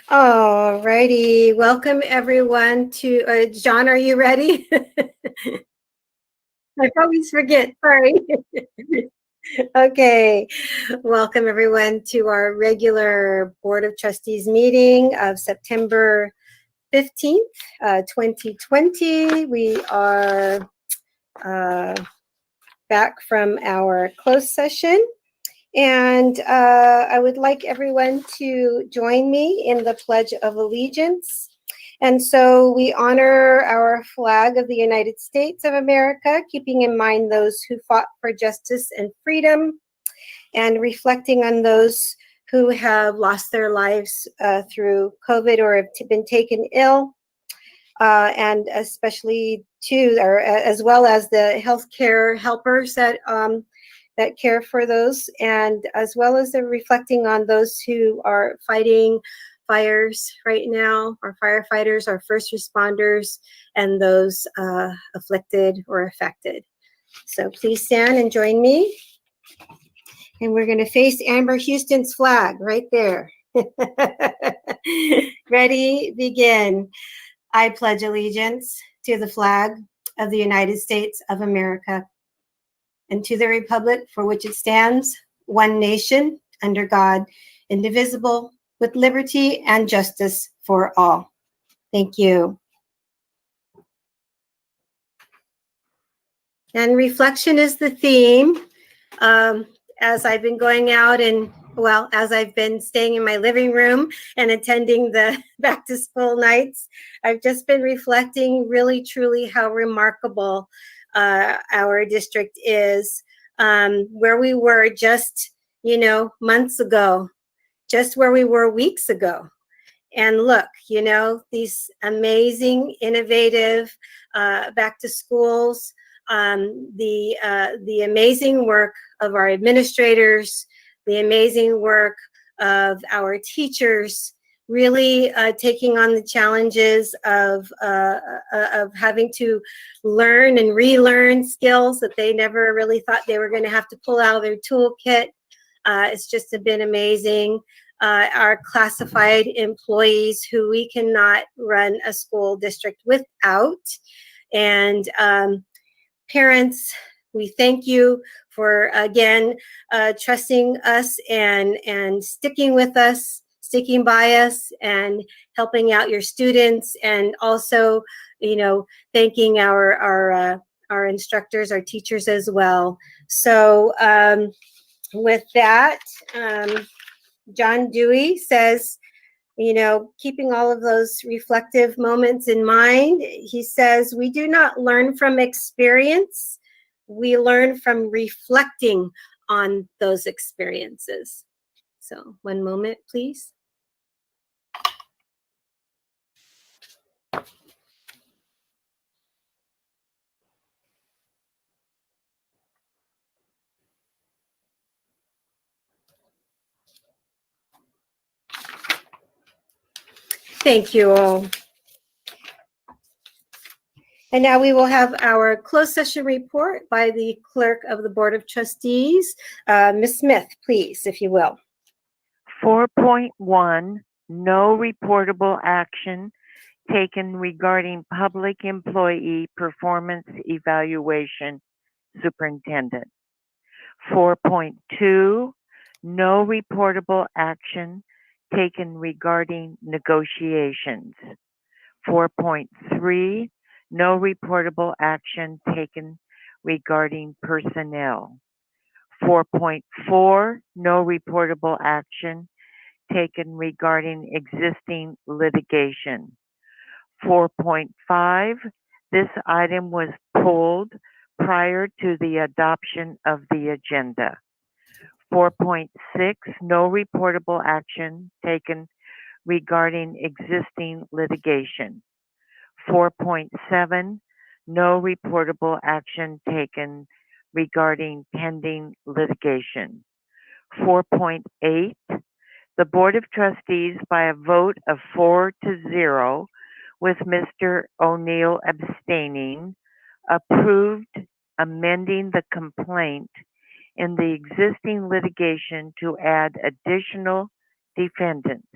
All righty. Welcome everyone to John, are you ready? I always forget. Sorry. Okay. Welcome everyone to our regular Board of Trustees meeting of September 15th, 2020. We are back from our closed session. And I would like everyone to join me in the Pledge of Allegiance. And so we honor our flag of the United States of America, keeping in mind those who fought for justice and freedom, and reflecting on those who have lost their lives through COVID or have been taken ill, and especially too, or as well as the healthcare helpers that care for those, and as well as the reflecting on those who are fighting fires right now, our firefighters, our first responders, and those afflicted or affected. So please stand and join me. And we're going to face Amber Houston's flag right there. Ready, begin. I pledge allegiance to the flag of the United States of America and to the republic for which it stands, one nation, under God, indivisible, with liberty and justice for all. Thank you. And reflection is the theme. As I've been going out and, well, as I've been staying in my living room and attending the back to school nights, I've just been reflecting really, truly how remarkable our district is, where we were just, months ago, just where we were weeks ago. And look, these amazing, innovative back to schools, the amazing work of our administrators, the amazing work of our teachers, really taking on the challenges of having to learn and relearn skills that they never really thought they were going to have to pull out of their toolkit. It's just been amazing. Our classified employees who we cannot run a school district without. And parents, we thank you for, again, trusting us and sticking with us, sticking by us, and helping out your students, and also, thanking our instructors, our teachers as well. So with that, John Dewey says, keeping all of those reflective moments in mind, he says, we do not learn from experience, we learn from reflecting on those experiences. So one moment, please. Thank you all. And now we will have our closed session report by the clerk of the Board of Trustees. Ms. Smith, please, if you will. 4.1, no reportable action taken regarding public employee performance evaluation, superintendent. 4.2, no reportable action taken regarding negotiations. 4.3, no reportable action taken regarding personnel. 4.4, no reportable action taken regarding existing litigation. 4.5, this item was pulled prior to the adoption of the agenda. 4.6, no reportable action taken regarding existing litigation. 4.7, no reportable action taken regarding pending litigation. 4.8, the Board of Trustees, by a vote of 4-0, with Mr. O'Neill abstaining, approved amending the complaint in the existing litigation to add additional defendants.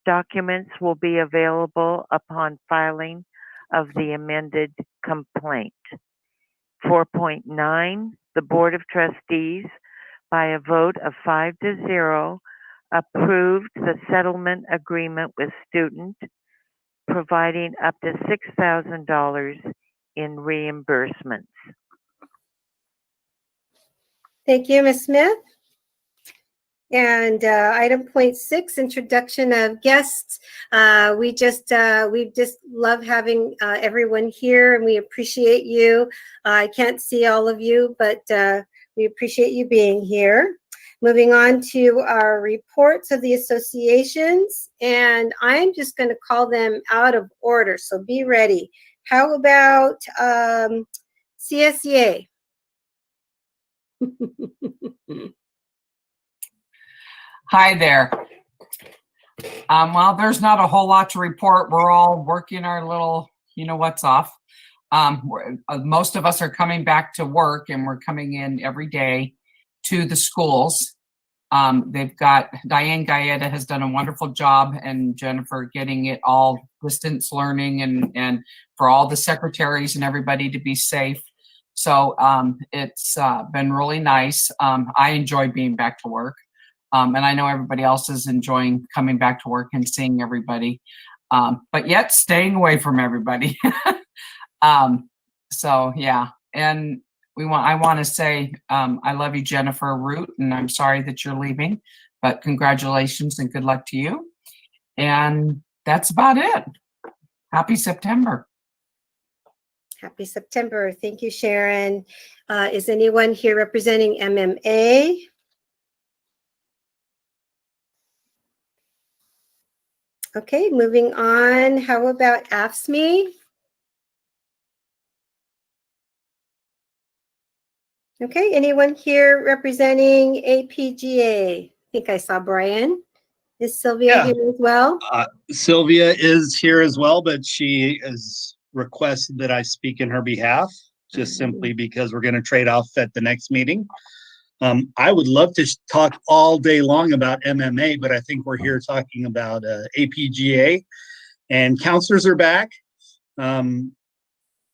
Documents will be available upon filing of the amended complaint. 4.9, the Board of Trustees, by a vote of 5-0, approved the settlement agreement with student, providing up to $6,000 in reimbursements. Thank you, Ms. Smith. And item point 6, introduction of guests. We just love having everyone here, and we appreciate you. I can't see all of you, but we appreciate you being here. Moving on to our reports of the associations, and I'm just going to call them out of order, so be ready. How about CSEA? Hi there. Well, there's not a whole lot to report. We're all working our little, what's off. Most of us are coming back to work, and we're coming in every day to the schools. They've got, Diane Gaeta has done a wonderful job, and Jennifer getting it all distance learning and for all the secretaries and everybody to be safe. So it's been really nice. I enjoy being back to work. And I know everybody else is enjoying coming back to work and seeing everybody, but yet staying away from everybody. So yeah, and I want to say I love you, Jennifer Root, and I'm sorry that you're leaving, but congratulations and good luck to you. And that's about it. Happy September. Happy September. Thank you, Sharon. Is anyone here representing MMA? Okay, moving on. How about AFSCME? Okay, anyone here representing APGA? I think I saw Brian. Is Sylvia here as well? Sylvia is here as well, but she has requested that I speak in her behalf, just simply because we're going to trade off at the next meeting. I would love to talk all day long about MMA, but I think we're here talking about APGA, and counselors are back.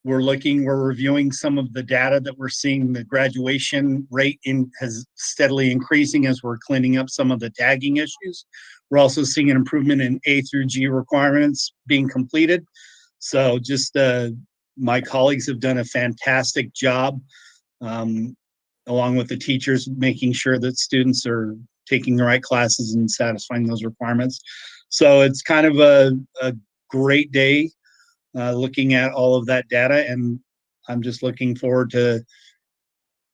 We're reviewing some of the data that we're seeing. The graduation rate has steadily increasing as we're cleaning up some of the tagging issues. We're also seeing an improvement in A through G requirements being completed. So just my colleagues have done a fantastic job, along with the teachers, making sure that students are taking the right classes and satisfying those requirements. So it's kind of a great day looking at all of that data, and I'm just looking forward to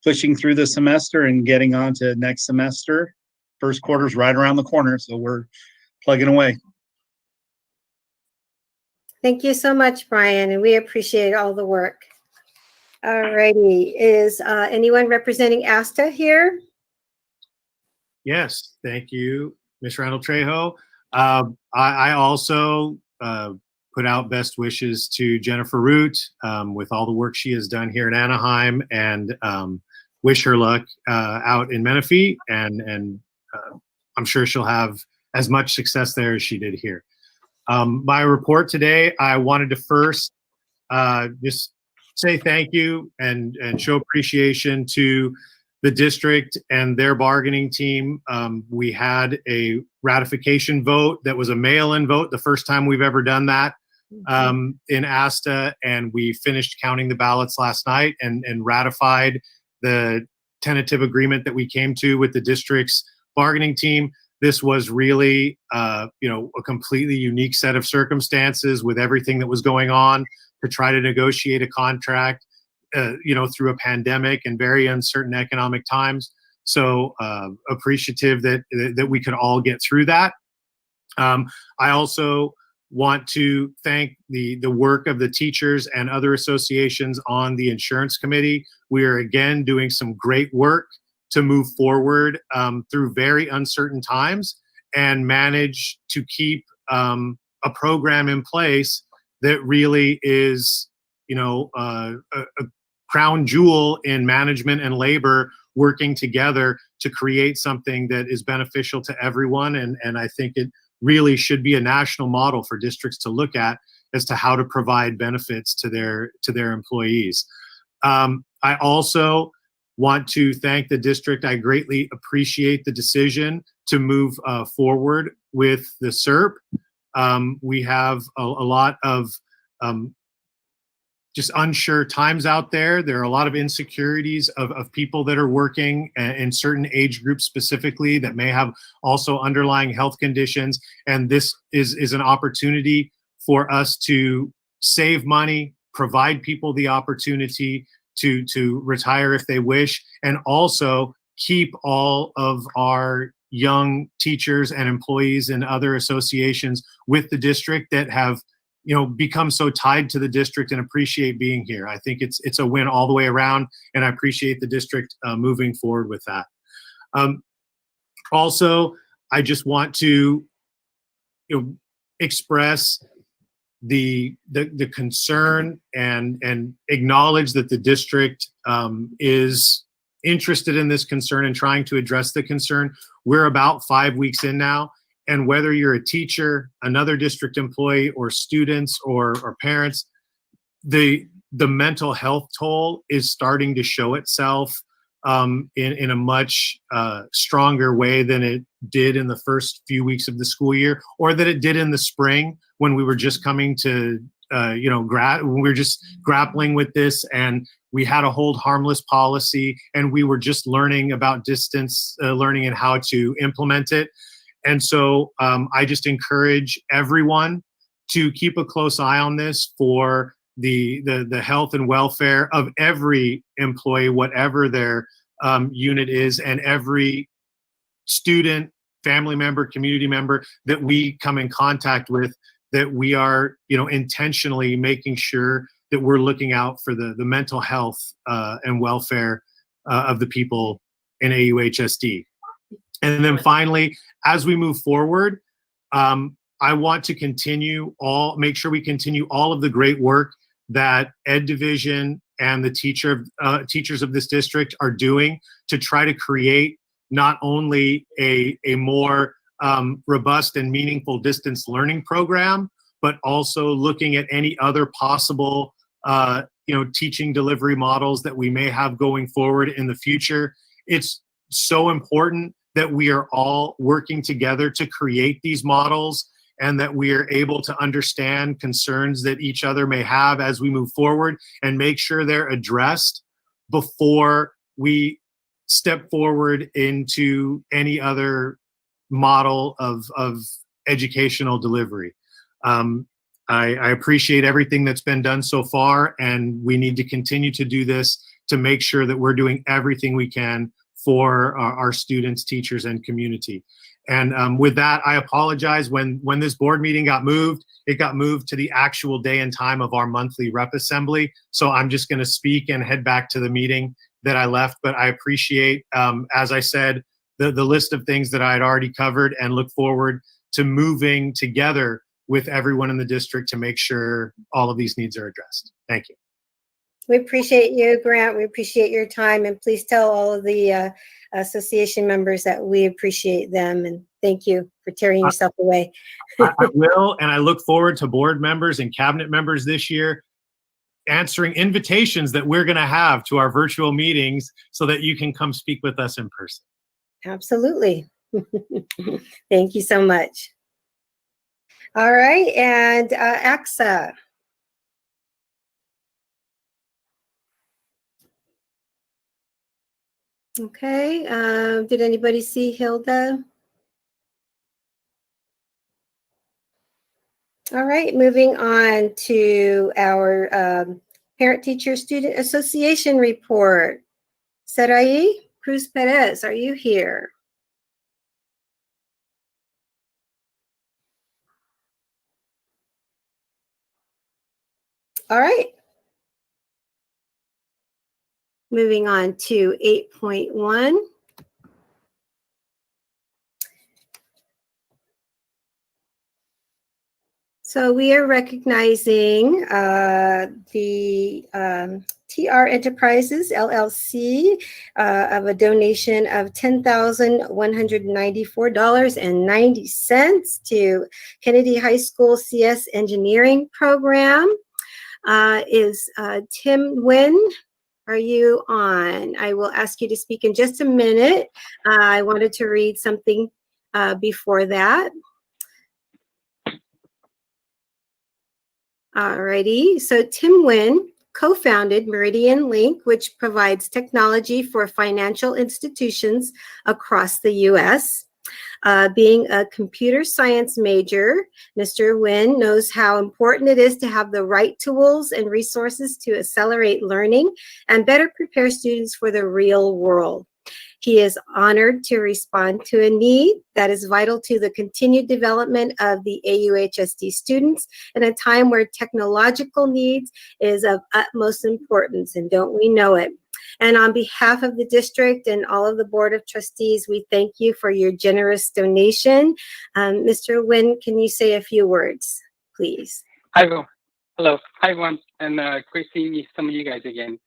pushing through the semester and getting on to next semester. First quarter's right around the corner, so we're plugging away. Thank you so much, Brian, and we appreciate all the work. All righty. Is anyone representing ASTA here? Yes, thank you, Ms. Randall Trejo. I also put out best wishes to Jennifer Root with all the work she has done here in Anaheim, and wish her luck out in Menifee, and I'm sure she'll have as much success there as she did here. My report today, I wanted to first just say thank you and show appreciation to the district and their bargaining team. We had a ratification vote that was a mail-in vote, the first time we've ever done that in ASTA, and we finished counting the ballots last night and ratified the tentative agreement that we came to with the district's bargaining team. This was really, a completely unique set of circumstances with everything that was going on to try to negotiate a contract, through a pandemic and very uncertain economic times. So appreciative that we could all get through that. I also want to thank the work of the teachers and other associations on the insurance committee. We are again doing some great work to move forward through very uncertain times and manage to keep a program in place that really is, a crown jewel in management and labor working together to create something that is beneficial to everyone. And I think it really should be a national model for districts to look at as to how to provide benefits to their employees. I also want to thank the district. I greatly appreciate the decision to move forward with the SERP. We have a lot of just unsure times out there. There are a lot of insecurities of people that are working in certain age groups specifically that may have also underlying health conditions. And this is an opportunity for us to save money, provide people the opportunity to retire if they wish, and also keep all of our young teachers and employees and other associations with the district that have become so tied to the district and appreciate being here. I think it's a win all the way around, and I appreciate the district moving forward with that. Also, I just want to express the concern and acknowledge that the district is interested in this concern and trying to address the concern. We're about 5 weeks in now, and whether you're a teacher, another district employee, or students or parents, the mental health toll is starting to show itself in a much stronger way than it did in the first few weeks of the school year, or that it did in the spring when we were just coming to, when we were just grappling with this, and we had a hold harmless policy, and we were just learning about distance learning and how to implement it. And so I just encourage everyone to keep a close eye on this for the health and welfare of every employee, whatever their unit is, and every student, family member, community member that we come in contact with, that we are, intentionally making sure that we're looking out for the mental health and welfare of the people in AUHSD. And then finally, as we move forward, I want to make sure we continue all of the great work that Ed Division and the teachers of this district are doing to try to create not only a more robust and meaningful distance learning program, but also looking at any other possible teaching delivery models that we may have going forward in the future. It's so important that we are all working together to create these models, and that we are able to understand concerns that each other may have as we move forward, and make sure they're addressed before we step forward into any other model of educational delivery. I appreciate everything that's been done so far, and we need to continue to do this to make sure that we're doing everything we can for our students, teachers, and community. And with that, I apologize. When this board meeting got moved, it got moved to the actual day and time of our monthly rep assembly. So I'm just going to speak and head back to the meeting that I left. But I appreciate, as I said, the list of things that I had already covered, and look forward to moving together with everyone in the district to make sure all of these needs are addressed. Thank you. We appreciate you, Grant. We appreciate your time, and please tell all of the association members that we appreciate them, and thank you for tearing yourself away. I will, and I look forward to board members and cabinet members this year answering invitations that we're going to have to our virtual meetings so that you can come speak with us in person. Absolutely. Thank you so much. All right, and AXA. Okay, did anybody see Hilda? All right, moving on to our Parent Teacher Student Association report. Sarai Cruz Perez, are you here? All right. Moving on to 8.1. So we are recognizing the TR Enterprises LLC of a donation of $10,194.90 to Kennedy High School CS Engineering Program. Is Tim Nguyen? Are you on? I will ask you to speak in just a minute. I wanted to read something before that. Alrighty, so Tim Nguyen co-founded Meridian Link, which provides technology for financial institutions across the U.S. Being a computer science major, Mr. Nguyen knows how important it is to have the right tools and resources to accelerate learning and better prepare students for the real world. He is honored to respond to a need that is vital to the continued development of the AUHSD students in a time where technological needs is of utmost importance, and don't we know it? And on behalf of the district and all of the Board of Trustees, we thank you for your generous donation. Mr. Nguyen, can you say a few words, please? Hi, hello. Hi, everyone, and great seeing some of you guys again.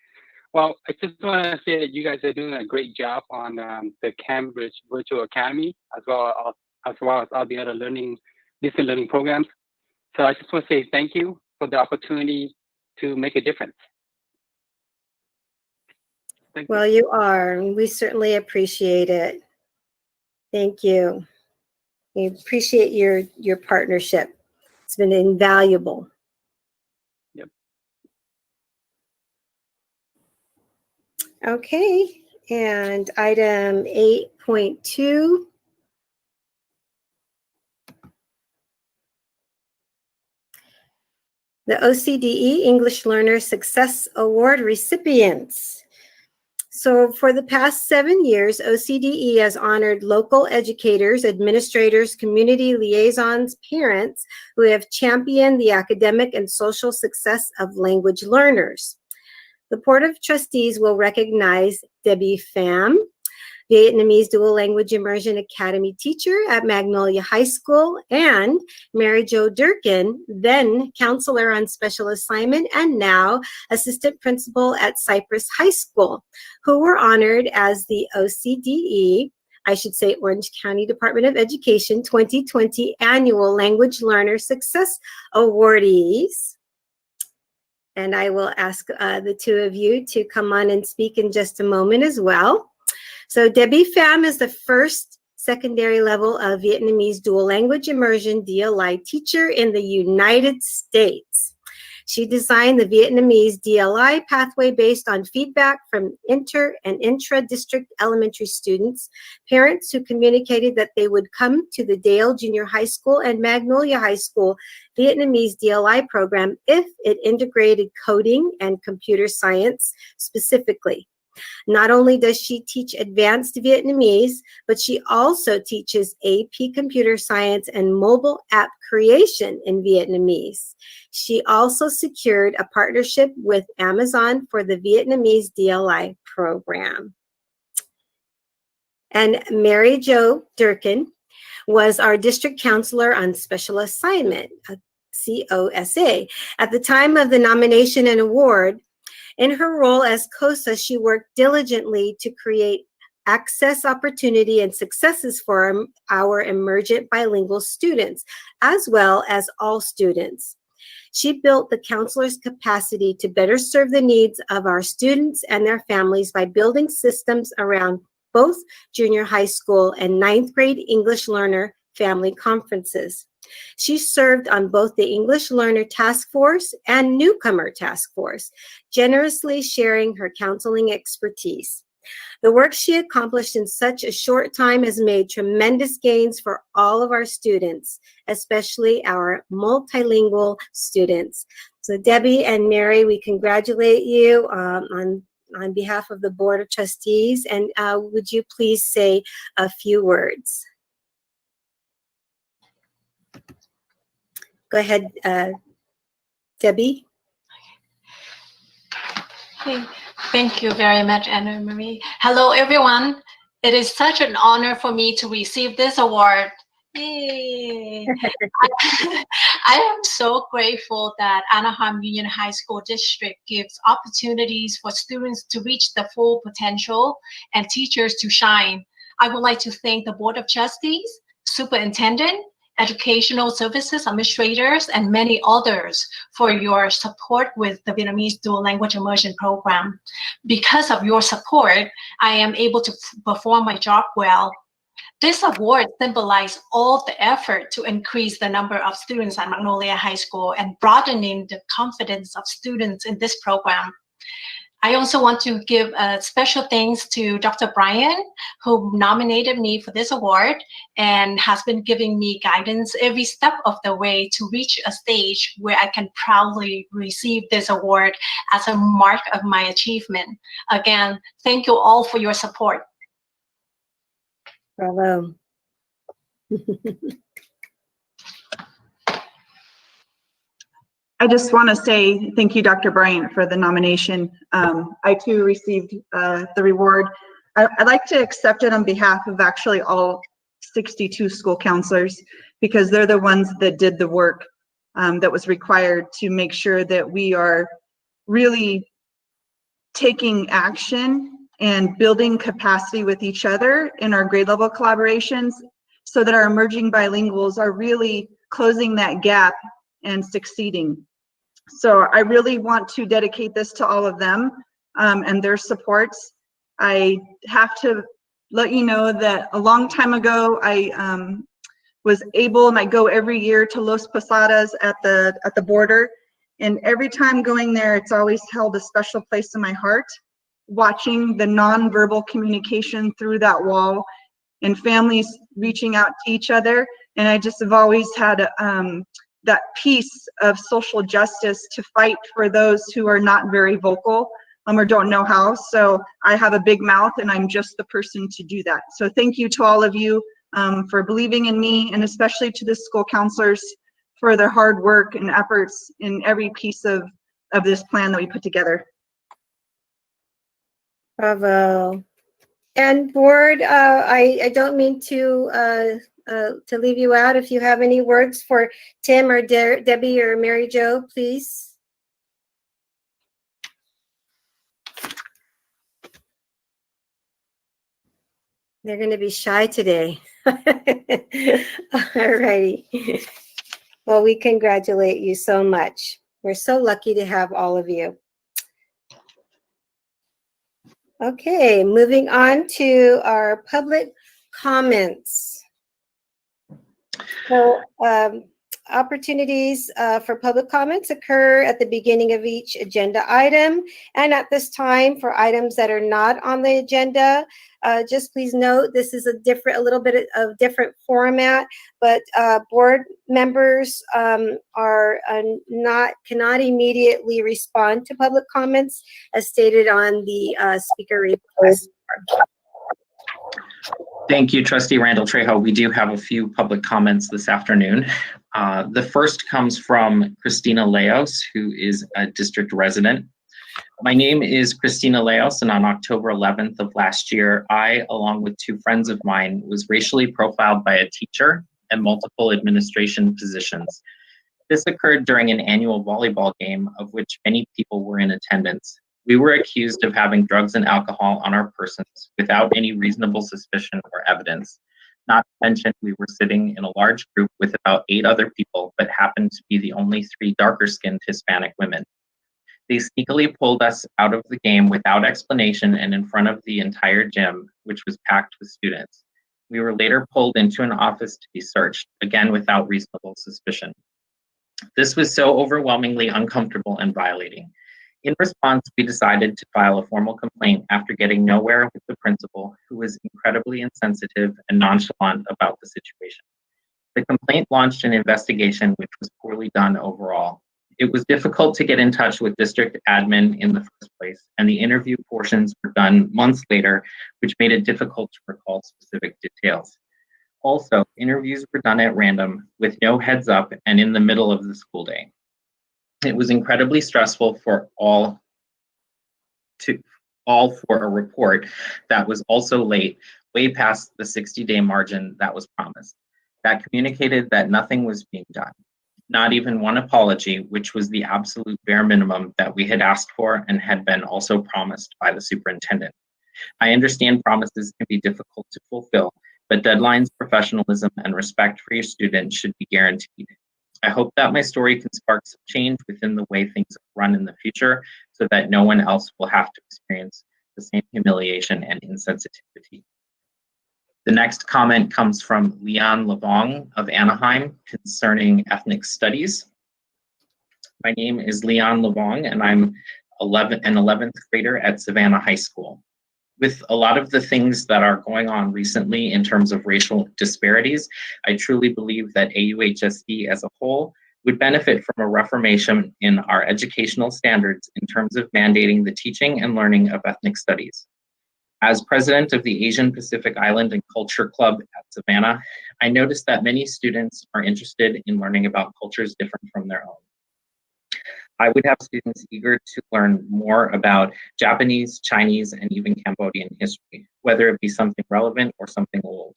Well, I just want to say that you guys are doing a great job on the Cambridge Virtual Academy, as well as all the other distance learning programs. So I just want to say thank you for the opportunity to make a difference. Thank you. Well, you are, and we certainly appreciate it. Thank you. We appreciate your partnership. It's been invaluable. Yep. Okay, and item 8.2. The OCDE English Learner Success Award recipients. So for the past 7 years, OCDE has honored local educators, administrators, community liaisons, parents who have championed the academic and social success of language learners. The Board of Trustees will recognize Debbie Pham, Vietnamese Dual Language Immersion Academy teacher at Magnolia High School, and Mary Jo Durkin, then counselor on special assignment and now assistant principal at Cypress High School, who were honored as the OCDE, I should say Orange County Department of Education 2020 Annual Language Learner Success Awardees. And I will ask the two of you to come on and speak in just a moment as well. So Debbie Pham is the first secondary level of Vietnamese dual language immersion DLI teacher in the United States. She designed the Vietnamese DLI pathway based on feedback from inter and intra-district elementary students, parents who communicated that they would come to the Dale Junior High School and Magnolia High School Vietnamese DLI program if it integrated coding and computer science specifically. Not only does she teach advanced Vietnamese, but she also teaches AP Computer Science and mobile app creation in Vietnamese. She also secured a partnership with Amazon for the Vietnamese DLI program. And Mary Jo Durkin was our district counselor on special assignment, COSA. At the time of the nomination and award, in her role as COSA, she worked diligently to create access, opportunity, and successes for our emergent bilingual students, as well as all students. She built the counselor's capacity to better serve the needs of our students and their families by building systems around both junior high school and ninth grade English learner family conferences. She served on both the English Learner Task Force and Newcomer Task Force, generously sharing her counseling expertise. The work she accomplished in such a short time has made tremendous gains for all of our students, especially our multilingual students. So Debbie and Mary, we congratulate you on behalf of the Board of Trustees, and would you please say a few words? Go ahead, Debbie. Okay. Thank you very much, Anna Marie. Hello, everyone. It is such an honor for me to receive this award Yay. I am so grateful that Anaheim Union High School District gives opportunities for students to reach their full potential and teachers to shine. I would like to thank the Board of Trustees, Superintendent, Educational Services Administrators, and many others for your support with the Vietnamese Dual Language Immersion Program. Because of your support, I am able to perform my job well. This award symbolizes all the effort to increase the number of students at Magnolia High School and broadening the confidence of students in this program. I also want to give a special thanks to Dr. Brian, who nominated me for this award and has been giving me guidance every step of the way to reach a stage where I can proudly receive this award as a mark of my achievement. Again, thank you all for your support. Bravo. I just want to say thank you, Dr. Bryant, for the nomination. I too received the reward. I'd like to accept it on behalf of actually all 62 school counselors, because they're the ones that did the work that was required to make sure that we are really taking action and building capacity with each other in our grade level collaborations, so that our emerging bilinguals are really closing that gap and succeeding. So I really want to dedicate this to all of them and their supports. I have to let you know that a long time ago, I was able, and I go every year to Los Posadas at the border. And every time going there, it's always held a special place in my heart, watching the nonverbal communication through that wall and families reaching out to each other. And I just have always had that piece of social justice to fight for those who are not very vocal or don't know how. So I have a big mouth, and I'm just the person to do that. So thank you to all of you for believing in me, and especially to the school counselors for their hard work and efforts in every piece of this plan that we put together. Bravo. And board, I don't mean to leave you out. If you have any words for Tim or Debbie or Mary Jo, please. They're going to be shy today. All righty. Well, we congratulate you so much. We're so lucky to have all of you. Okay, moving on to our public comments. So opportunities for public comments occur at the beginning of each agenda item, and at this time for items that are not on the agenda. Just please note this is a little bit of different format, but board members cannot immediately respond to public comments as stated on the speaker request. Thank you, Trustee Randall Trejo. We do have a few public comments this afternoon. The first comes from Christina Leos, who is a district resident. My name is Christina Leos, and on October 11th of last year, I, along with two friends of mine, was racially profiled by a teacher and multiple administration positions. This occurred during an annual volleyball game of which many people were in attendance. We were accused of having drugs and alcohol on our persons without any reasonable suspicion or evidence. Not to mention, we were sitting in a large group with about 8 other people, but happened to be the only 3 darker-skinned Hispanic women. They sneakily pulled us out of the game without explanation and in front of the entire gym, which was packed with students. We were later pulled into an office to be searched, again without reasonable suspicion. This was so overwhelmingly uncomfortable and violating. In response, we decided to file a formal complaint after getting nowhere with the principal, who was incredibly insensitive and nonchalant about the situation. The complaint launched an investigation, which was poorly done overall. It was difficult to get in touch with district admin in the first place, and the interview portions were done months later, which made it difficult to recall specific details. Also, interviews were done at random, with no heads up and in the middle of the school day. It was incredibly stressful for all for a report that was also late, way past the 60-day margin that was promised. that communicated that nothing was being done, not even one apology, which was the absolute bare minimum that we had asked for and had been also promised by the superintendent. I understand promises can be difficult to fulfill, but deadlines, professionalism, and respect for your students should be guaranteed. I hope that my story can spark some change within the way things run in the future so that no one else will have to experience the same humiliation and insensitivity. The next comment comes from Leon Levong of Anaheim concerning ethnic studies. My name is Leon Levong, and I'm an 11th grader at Savannah High School. With a lot of the things that are going on recently in terms of racial disparities, I truly believe that AUHSD as a whole would benefit from a reformation in our educational standards in terms of mandating the teaching and learning of ethnic studies. As president of the Asian Pacific Island and Culture Club at Savannah, I noticed that many students are interested in learning about cultures different from their own. I would have students eager to learn more about Japanese, Chinese, and even Cambodian history, whether it be something relevant or something old.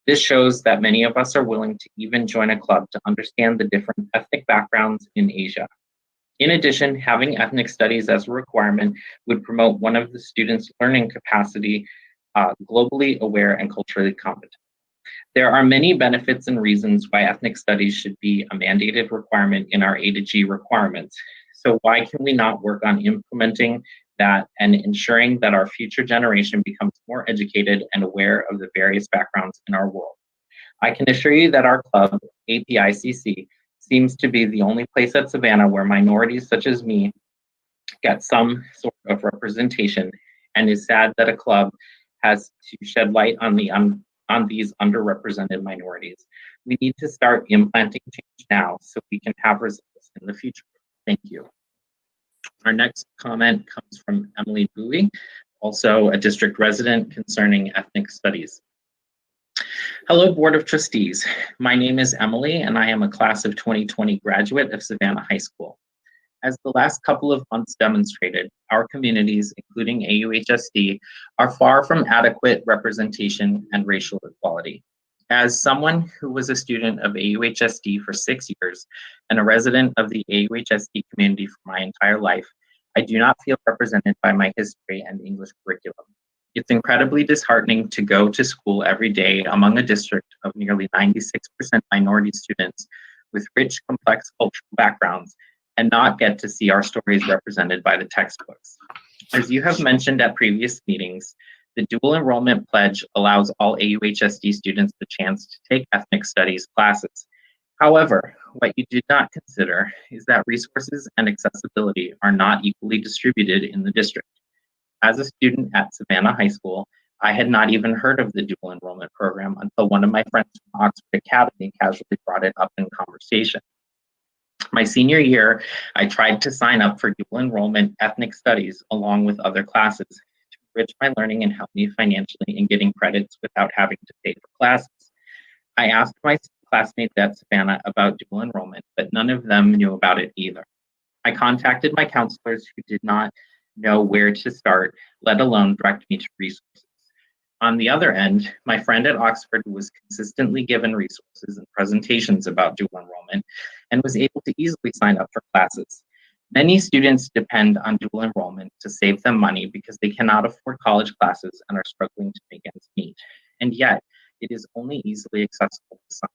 This shows that many of us are willing to even join a club to understand the different ethnic backgrounds in Asia. In addition, having ethnic studies as a requirement would promote one of the students' learning capacity, globally aware and culturally competent. There are many benefits and reasons why ethnic studies should be a mandated requirement in our A to G requirements. So why can we not work on implementing that and ensuring that our future generation becomes more educated and aware of the various backgrounds in our world? I can assure you that our club, APICC, seems to be the only place at Savannah where minorities such as me get some sort of representation, and is sad that a club has to shed light on these underrepresented minorities. We need to start implanting change now so we can have results in the future. Thank you. Our next comment comes from Emily Bowie, also a district resident concerning ethnic studies. Hello, Board of Trustees. My name is Emily, and I am a class of 2020 graduate of Savannah High School. As the last couple of months demonstrated, our communities, including AUHSD, are far from adequate representation and racial equality. As someone who was a student of AUHSD for 6 years and a resident of the AUHSD community for my entire life, I do not feel represented by my history and English curriculum. It's incredibly disheartening to go to school every day among a district of nearly 96% minority students with rich, complex cultural backgrounds and not get to see our stories represented by the textbooks. As you have mentioned at previous meetings, the dual enrollment pledge allows all AUHSD students the chance to take ethnic studies classes. However, what you did not consider is that resources and accessibility are not equally distributed in the district. As a student at Savannah High School, I had not even heard of the dual enrollment program until one of my friends from Oxford Academy casually brought it up in conversation. My senior year, I tried to sign up for dual enrollment ethnic studies along with other classes to enrich my learning and help me financially in getting credits without having to pay for classes. I asked my classmates at Savannah about dual enrollment, but none of them knew about it either. I contacted my counselors who did not know where to start, let alone direct me to resources. On the other end, my friend at Oxford was consistently given resources and presentations about dual enrollment and was able to easily sign up for classes. Many students depend on dual enrollment to save them money because they cannot afford college classes and are struggling to make ends meet. And yet, it is only easily accessible to some.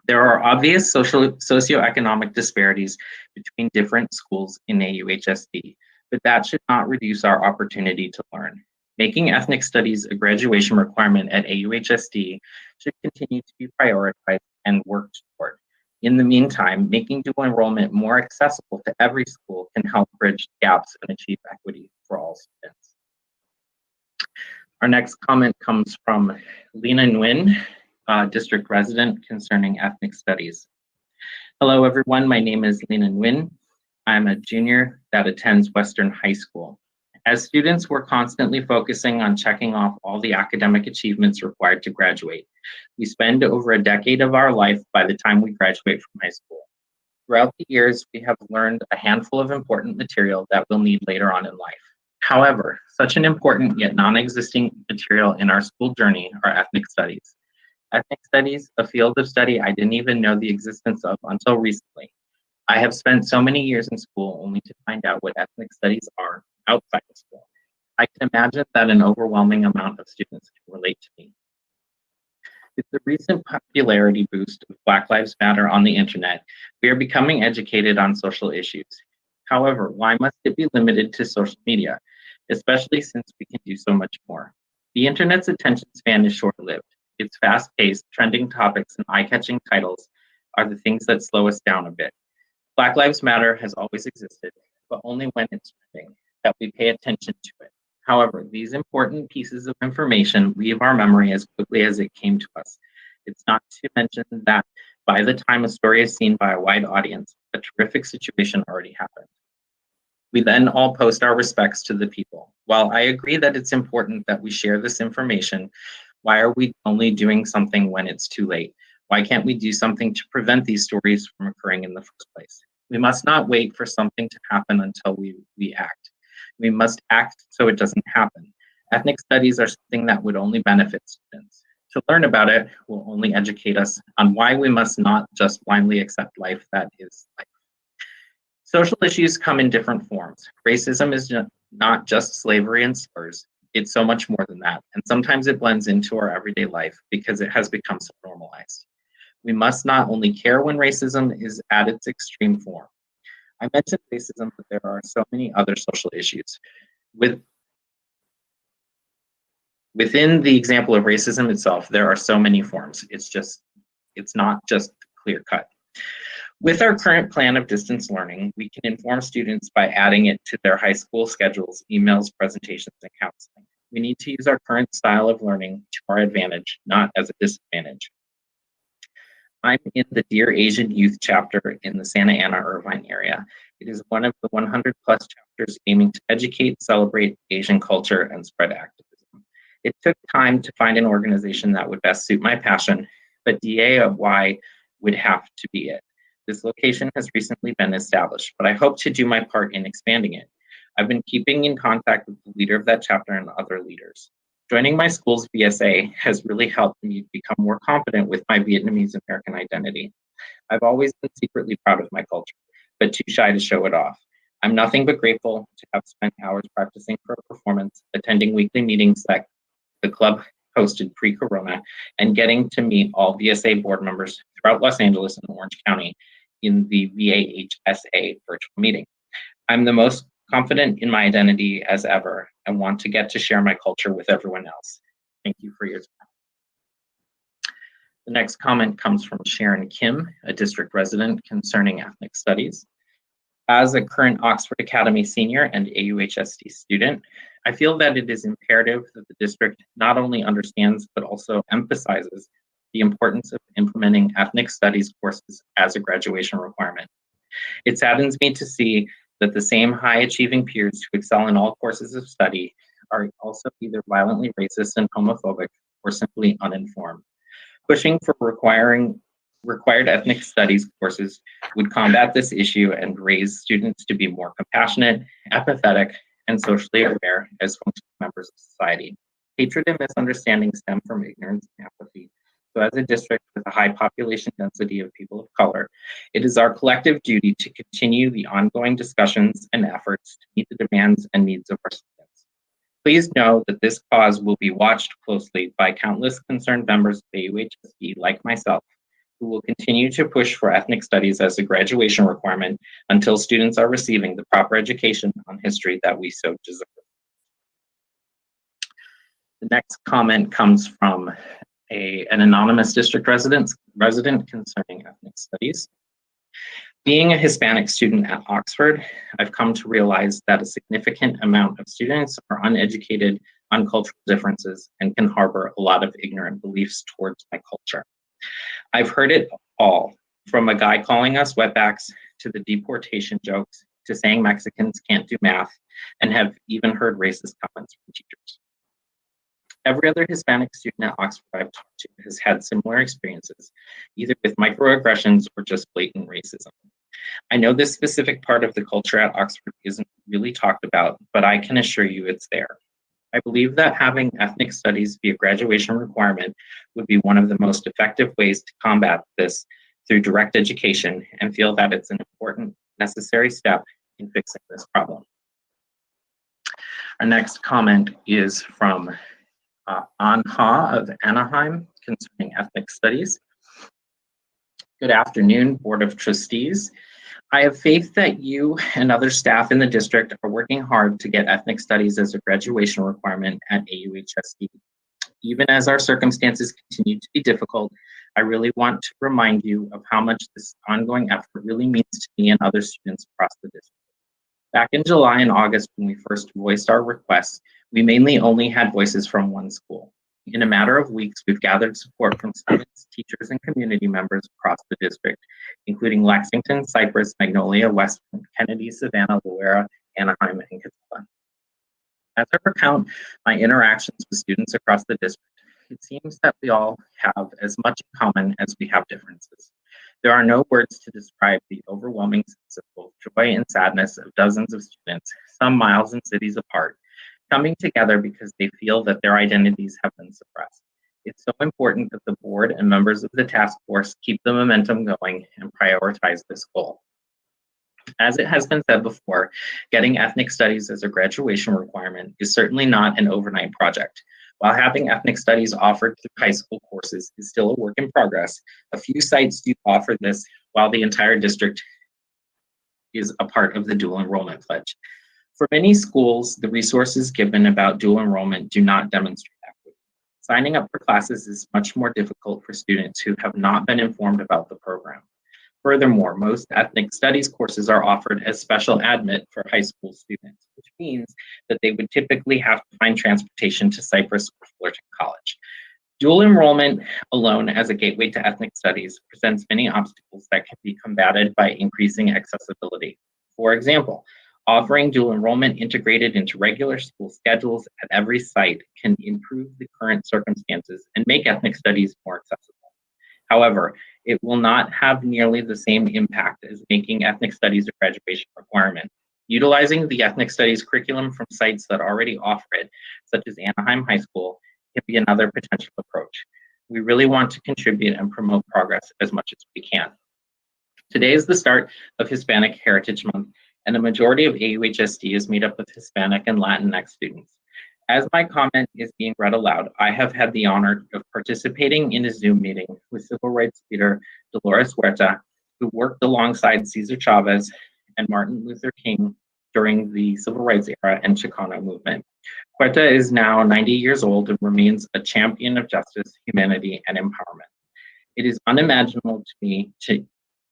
There are obvious socioeconomic disparities between different schools in AUHSD, but that should not reduce our opportunity to learn. Making ethnic studies a graduation requirement at AUHSD should continue to be prioritized and worked toward. In the meantime, making dual enrollment more accessible to every school can help bridge gaps and achieve equity for all students. Our next comment comes from Lena Nguyen, district resident concerning ethnic studies. Hello, everyone. My name is Lena Nguyen. I'm a junior that attends Western High School. As students, we're constantly focusing on checking off all the academic achievements required to graduate. We spend over a decade of our life by the time we graduate from high school. Throughout the years, we have learned a handful of important material that we'll need later on in life. However, such an important yet non-existing material in our school journey are ethnic studies. Ethnic studies, a field of study I didn't even know the existence of until recently. I have spent so many years in school only to find out what ethnic studies are outside of school. I can imagine that an overwhelming amount of students can relate to me. With the recent popularity boost of Black Lives Matter on the internet, we are becoming educated on social issues. However, why must it be limited to social media, especially since we can do so much more? The internet's attention span is short-lived. Its fast-paced, trending topics and eye-catching titles are the things that slow us down a bit. Black Lives Matter has always existed, but only when it's trending, that we pay attention to it. However, these important pieces of information leave our memory as quickly as it came to us. It's not to mention that by the time a story is seen by a wide audience, a terrific situation already happened. We then all post our respects to the people. While I agree that it's important that we share this information, why are we only doing something when it's too late? Why can't we do something to prevent these stories from occurring in the first place? We must not wait for something to happen until we act. We must act so it doesn't happen. Ethnic studies are something that would only benefit students. To learn about it will only educate us on why we must not just blindly accept life that is life. Social issues come in different forms. Racism is not just slavery and slurs. It's so much more than that. And sometimes it blends into our everyday life because it has become so normalized. We must not only care when racism is at its extreme form. I mentioned racism, but there are so many other social issues. Within the example of racism itself, there are so many forms. It's not just clear cut. With our current plan of distance learning, we can inform students by adding it to their high school schedules, emails, presentations, and counseling. We need to use our current style of learning to our advantage, not as a disadvantage. I'm in the Dear Asian Youth chapter in the Santa Ana Irvine area. It is one of the 100 plus chapters aiming to educate, celebrate Asian culture, and spread activism. It took time to find an organization that would best suit my passion, but DAY would have to be it. This location has recently been established, but I hope to do my part in expanding it. I've been keeping in contact with the leader of that chapter and other leaders. Joining my school's VSA has really helped me become more confident with my Vietnamese American identity. I've always been secretly proud of my culture, but too shy to show it off. I'm nothing but grateful to have spent hours practicing for a performance, attending weekly meetings that the club hosted pre-corona, and getting to meet all VSA board members throughout Los Angeles and Orange County in the VAHSA virtual meeting. I'm the most confident in my identity as ever and want to get to share my culture with everyone else. Thank you for your time. The next comment comes from Sharon Kim, a district resident concerning ethnic studies. As a current Oxford Academy senior and AUHSD student, I feel that it is imperative that the district not only understands, but also emphasizes the importance of implementing ethnic studies courses as a graduation requirement. It saddens me to see that the same high-achieving peers who excel in all courses of study are also either violently racist and homophobic or simply uninformed. Pushing for required ethnic studies courses would combat this issue and raise students to be more compassionate, empathetic, and socially aware as functional members of society. Hatred and misunderstanding stem from ignorance and apathy. So as a district with a high population density of people of color, it is our collective duty to continue the ongoing discussions and efforts to meet the demands and needs of our students. Please know that this cause will be watched closely by countless concerned members of AUHSD like myself, who will continue to push for ethnic studies as a graduation requirement until students are receiving the proper education on history that we so deserve. The next comment comes from an anonymous district resident concerning ethnic studies. Being a Hispanic student at Oxford, I've come to realize that a significant amount of students are uneducated on cultural differences and can harbor a lot of ignorant beliefs towards my culture. I've heard it all, from a guy calling us wetbacks to the deportation jokes to saying Mexicans can't do math, and have even heard racist comments from teachers. Every other Hispanic student at Oxford I've talked to has had similar experiences, either with microaggressions or just blatant racism. I know this specific part of the culture at Oxford isn't really talked about, but I can assure you it's there. I believe that having ethnic studies be a graduation requirement would be one of the most effective ways to combat this through direct education, and feel that it's an important, necessary step in fixing this problem. Our next comment is from An Ha of Anaheim concerning ethnic studies. Good afternoon, Board of Trustees. I have faith that you and other staff in the district are working hard to get ethnic studies as a graduation requirement at AUHSD. Even as our circumstances continue to be difficult, I really want to remind you of how much this ongoing effort really means to me and other students across the district. Back in July and August, when we first voiced our requests, we mainly only had voices from one school. In a matter of weeks, we've gathered support from students, teachers, and community members across the district, including Lexington, Cypress, Magnolia, Western, Kennedy, Savannah, Loera, Anaheim, and Catawba. As I recount my interactions with students across the district, it seems that we all have as much in common as we have differences. There are no words to describe the overwhelming sense of both joy and sadness of dozens of students, some miles and cities apart, coming together because they feel that their identities have been suppressed. It's so important that the board and members of the task force keep the momentum going and prioritize this goal. As it has been said before, getting ethnic studies as a graduation requirement is certainly not an overnight project. While having ethnic studies offered through high school courses is still a work in progress, a few sites do offer this, while the entire district is a part of the dual enrollment pledge. For many schools, the resources given about dual enrollment do not demonstrate equity. Signing up for classes is much more difficult for students who have not been informed about the program. Furthermore, most ethnic studies courses are offered as special admit for high school students, which means that they would typically have to find transportation to Cypress or Fullerton College. Dual enrollment alone as a gateway to ethnic studies presents many obstacles that can be combated by increasing accessibility. For example, offering dual enrollment integrated into regular school schedules at every site can improve the current circumstances and make ethnic studies more accessible. However, it will not have nearly the same impact as making ethnic studies a graduation requirement. Utilizing the ethnic studies curriculum from sites that already offer it, such as Anaheim High School, can be another potential approach. We really want to contribute and promote progress as much as we can. Today is the start of Hispanic Heritage Month, and the majority of AUHSD is made up of Hispanic and Latinx students. As my comment is being read aloud, I have had the honor of participating in a Zoom meeting with civil rights leader Dolores Huerta, who worked alongside Cesar Chavez and Martin Luther King during the civil rights era and Chicano movement. Huerta is now 90 years old and remains a champion of justice, humanity, and empowerment. It is unimaginable to me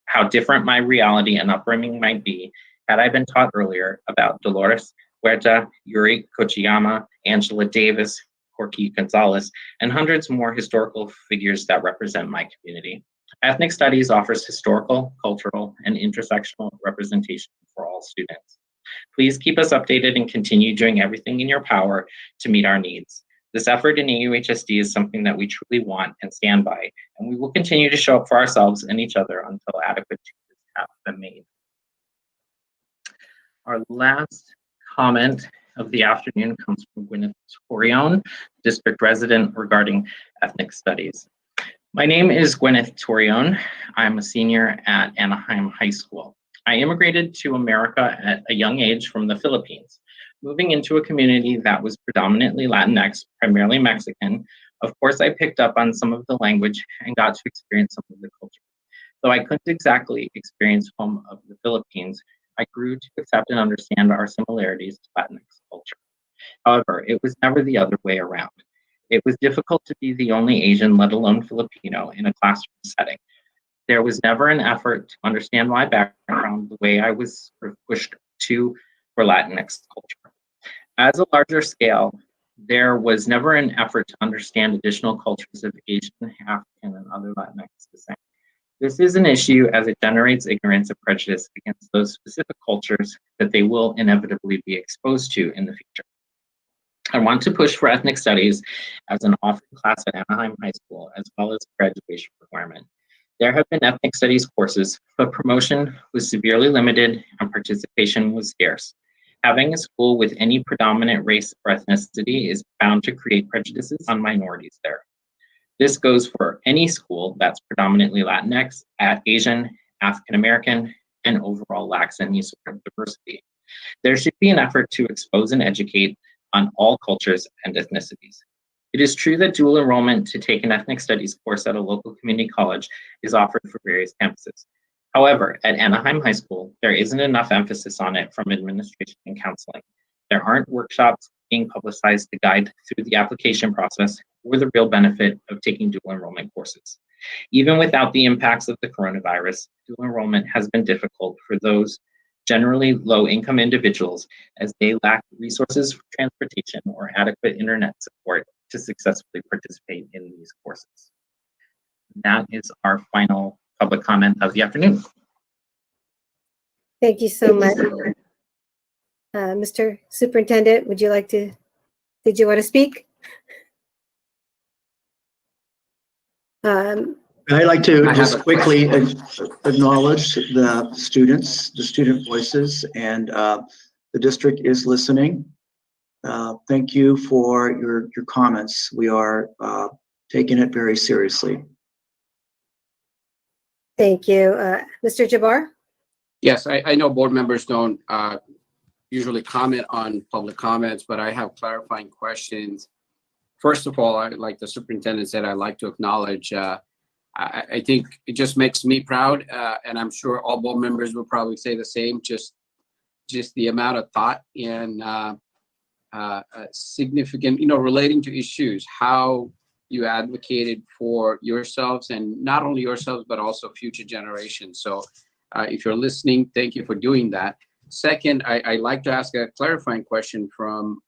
how different my reality and upbringing might be had I been taught earlier about Dolores Huerta, Yuri Kochiyama, Angela Davis, Corky Gonzalez, and hundreds more historical figures that represent my community. Ethnic Studies offers historical, cultural, and intersectional representation for all students. Please keep us updated and continue doing everything in your power to meet our needs. This effort in AUHSD is something that we truly want and stand by, and we will continue to show up for ourselves and each other until adequate changes have been made. Our last comment of the afternoon comes from Gwyneth Torion, district resident, regarding ethnic studies. My name is Gwyneth Torion. I'm a senior at Anaheim High School. I immigrated to America at a young age from the Philippines. Moving into a community that was predominantly Latinx, primarily Mexican, of course I picked up on some of the language and got to experience some of the culture. Though I couldn't exactly experience home of the Philippines, I grew to accept and understand our similarities to Latinx culture. However, it was never the other way around. It was difficult to be the only Asian, let alone Filipino, in a classroom setting. There was never an effort to understand my background the way I was pushed to for Latinx culture. As a larger scale, there was never an effort to understand additional cultures of Asian, African, and other Latinx descent. This is an issue as it generates ignorance and prejudice against those specific cultures that they will inevitably be exposed to in the future. I want to push for ethnic studies as an offered class at Anaheim High School, as well as a graduation requirement. There have been ethnic studies courses, but promotion was severely limited and participation was scarce. Having a school with any predominant race or ethnicity is bound to create prejudices on minorities there. This goes for any school that's predominantly Latinx, Asian, African American, and overall lacks any sort of diversity. There should be an effort to expose and educate on all cultures and ethnicities. It is true that dual enrollment to take an ethnic studies course at a local community college is offered for various campuses. However, at Anaheim High School, there isn't enough emphasis on it from administration and counseling. There aren't workshops being publicized to guide through the application process or the real benefit of taking dual enrollment courses. Even without the impacts of the coronavirus, dual enrollment has been difficult for those generally low-income individuals as they lack resources for transportation or adequate internet support to successfully participate in these courses. That is our final public comment of the afternoon. Thank you so much. Mr. Superintendent, did you want to speak? I'd like to just quickly acknowledge the students, the student voices, and the district is listening. Thank you for your comments. We are taking it very seriously. Thank you. Mr. Jabbar? Yes, I know board members don't usually comment on public comments, but I have clarifying questions. First of all, like the superintendent said, I'd like to acknowledge, I think it just makes me proud, and I'm sure all board members will probably say the same, just the amount of thought and significant, relating to issues, how you advocated for yourselves, and not only yourselves, but also future generations. So if you're listening, thank you for doing that. Second, I'd like to ask a clarifying question from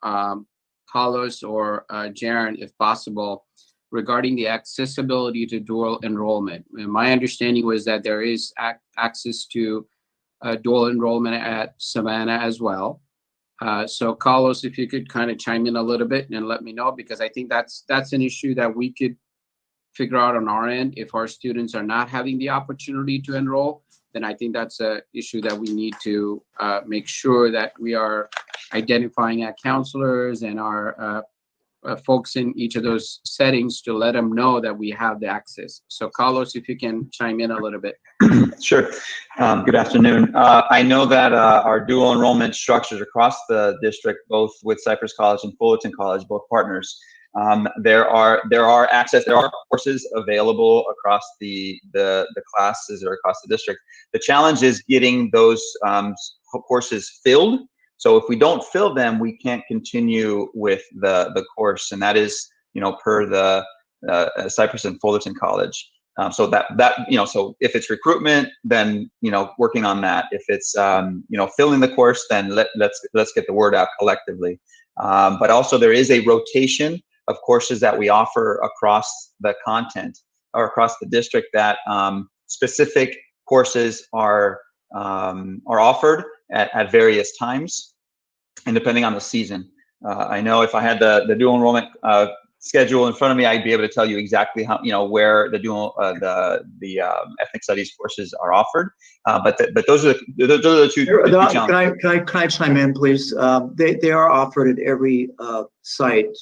Carlos or Jaren, if possible, regarding the accessibility to dual enrollment. And my understanding was that there is access to dual enrollment at Savannah as well. So Carlos, if you could kind of chime in a little bit and let me know, because I think that's an issue that we could figure out on our end. If our students are not having the opportunity to enroll, then I think that's an issue that we need to make sure that we are identifying our counselors and our folks in each of those settings to let them know that we have the access. So Carlos, if you can chime in a little bit. Sure. Good afternoon. I know that our dual enrollment structures across the district, both with Cypress College and Fullerton College, both partners, there are courses available across the classes or across the district. The challenge is getting those courses filled. So if we don't fill them, we can't continue with the course, and that is, per the Cypress and Fullerton College. So so if it's recruitment, then working on that. If it's filling the course, then let's get the word out collectively. But also there is a rotation of courses that we offer across the content or across the district that specific courses are offered at various times and depending on the season. I know if I had the dual enrollment schedule in front of me, I'd be able to tell you exactly how, where the dual the ethnic studies courses are offered. But those are the two challenges. Can I chime in, please? They are offered at every site,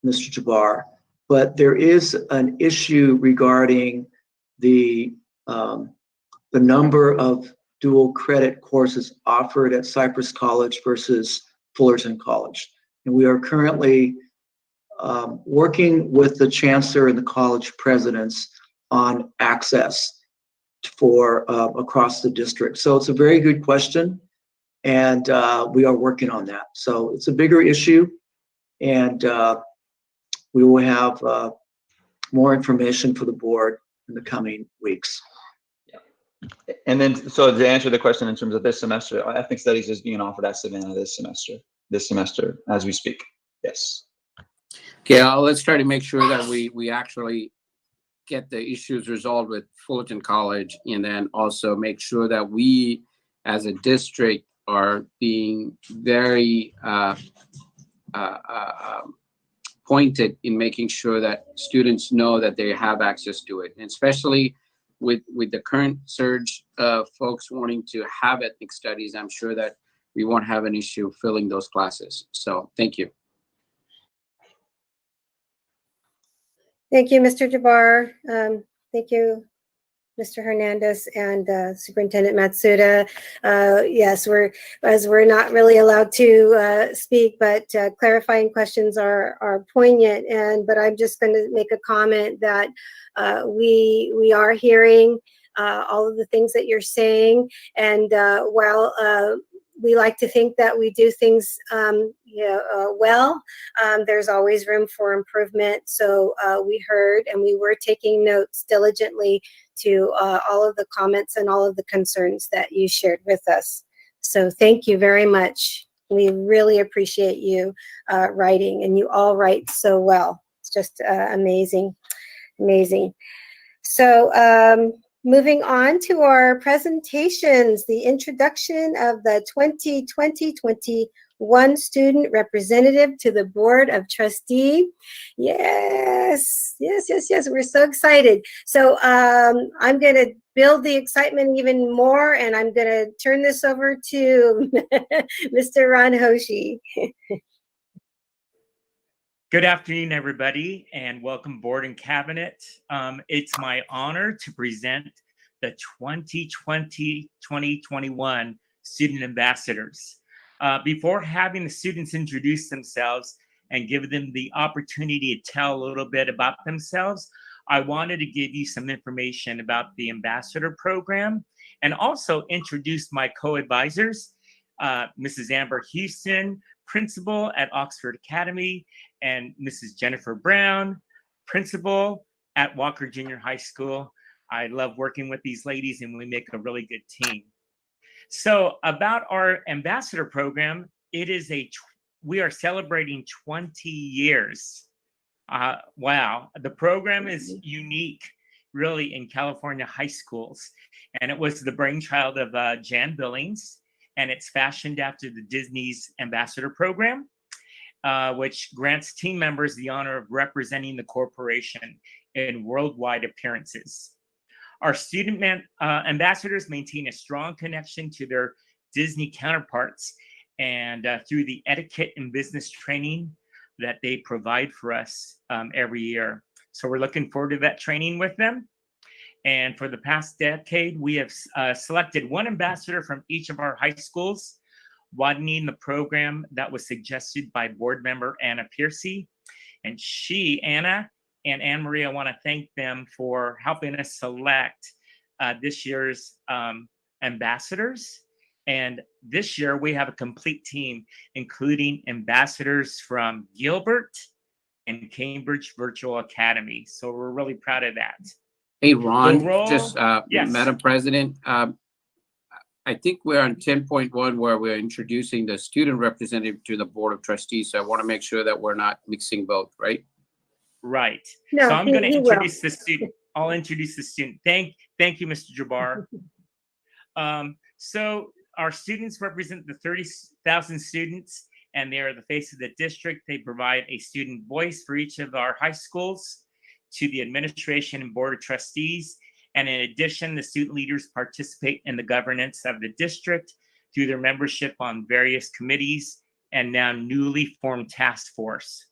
Mr. Jabbar, but there is an issue regarding the number of dual credit courses offered at Cypress College versus Fullerton College. And we are currently working with the chancellor and the college presidents on access for across the district. So it's a very good question, and we are working on that. So it's a bigger issue, and we will have more information for the board in the coming weeks. And then, so to answer the question in terms of this semester, ethnic studies is being offered at Savannah this semester as we speak. Yes. Okay, let's try to make sure that we actually get the issues resolved with Fullerton College, and then also make sure that we as a district are being very pointed in making sure that students know that they have access to it, and especially with the current surge of folks wanting to have ethnic studies. I'm sure that we won't have an issue filling those classes. So thank you. Thank you, Mr. Jabbar. Thank you, Mr. Hernandez and Superintendent Matsuda. Yes, we're not really allowed to speak, but clarifying questions are poignant. But I'm just going to make a comment that we are hearing all of the things that you're saying, and while we like to think that we do things well, there's always room for improvement. So we heard and we were taking notes diligently to all of the comments and all of the concerns that you shared with us. So thank you very much. We really appreciate you writing, and you all write so well. It's just amazing, amazing. So moving on to our presentations, the introduction of the 2020-21 student representative to the Board of Trustees. Yes, we're so excited. So I'm going to build the excitement even more, and I'm going to turn this over to Mr. Ron Hoshi. Good afternoon, everybody, and welcome board and cabinet. It's my honor to present the 2020-2021 student ambassadors. Before having the students introduce themselves and give them the opportunity to tell a little bit about themselves, I wanted to give you some information about the ambassador program and also introduce my co-advisors, Mrs. Amber Houston, principal at Oxford Academy, and Mrs. Jennifer Brown, principal at Walker Junior High School. I love working with these ladies, and we make a really good team. So about our ambassador program, we are celebrating 20 years. Wow, the program is unique, really, in California high schools. And it was the brainchild of Jan Billings, and it's fashioned after the Disney's ambassador program, which grants team members the honor of representing the corporation in worldwide appearances. Our student ambassadors maintain a strong connection to their Disney counterparts, and through the etiquette and business training that they provide for us every year. So we're looking forward to that training with them. And for the past decade, we have selected one ambassador from each of our high schools, widening the program that was suggested by board member Anna Piercy. And Anna and Anne Marie, I want to thank them for helping us select this year's ambassadors. And this year we have a complete team, including ambassadors from Gilbert and Cambridge Virtual Academy. So we're really proud of that. Hey, Ron, yes. Madam President, I think we're on 10.1 where we're introducing the student representative to the Board of Trustees. So I want to make sure that we're not mixing both, right? Right. No, so I'm going to introduce the student. I'll introduce the student. Thank you, Mr. Jabbar. So our students represent the 30,000 students, and they are the face of the district. They provide a student voice for each of our high schools to the administration and Board of Trustees. And in addition, the student leaders participate in the governance of the district through their membership on various committees and now newly formed task force.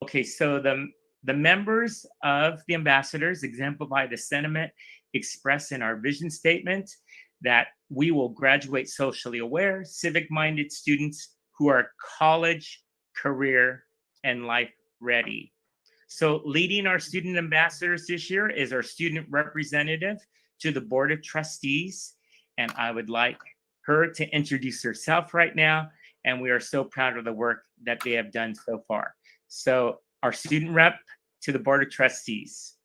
Okay, so the members of the ambassadors exemplify the sentiment expressed in our vision statement that we will graduate socially aware, civic-minded students who are college, career, and life ready. So leading our student ambassadors this year is our student representative to the Board of Trustees. And I would like her to introduce herself right now. And we are so proud of the work that they have done so far. So our student rep to the Board of Trustees.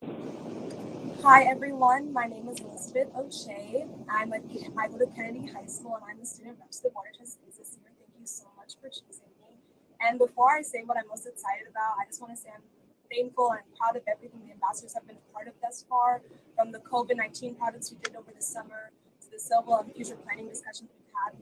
Hi, everyone. My name is Elizabeth O'Shea. I go to Kennedy High School, and I'm the student rep to the Board of Trustees this year. Thank you so much for choosing me. And before I say what I'm most excited about, I just want to say I'm thankful and proud of everything the ambassadors have been a part of thus far, from the COVID-19 projects we did over the summer to the civil and future planning discussions we've had.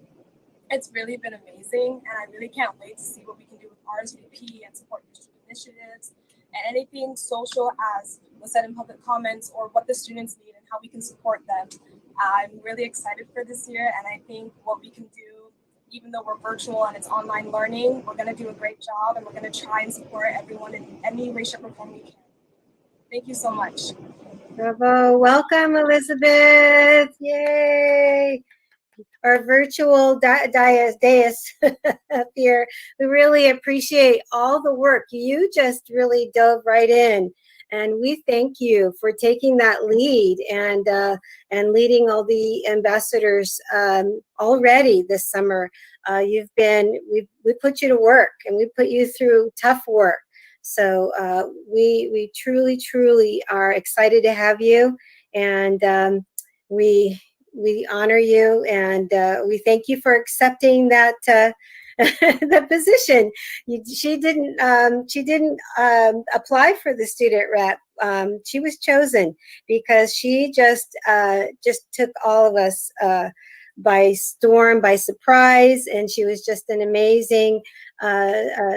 It's really been amazing, and I really can't wait to see what we can do with RSVP and support district initiatives and anything social as was said in public comments or what the students need and how we can support them. I'm really excited for this year, and I think what we can do even though we're virtual and it's online learning, we're going to do a great job, and we're going to try and support everyone in any way, shape, or form we can. Thank you so much. Bravo. Welcome, Elizabeth. Yay. Our virtual dais up here. We really appreciate all the work. You just really dove right in. And we thank you for taking that lead and leading all the ambassadors already this summer. We put you to work, and we put you through tough work. So we truly are excited to have you, and we honor you, and we thank you for accepting that the position. She didn't apply for the student rep. She was chosen because she just took all of us by storm, by surprise, and she was just an amazing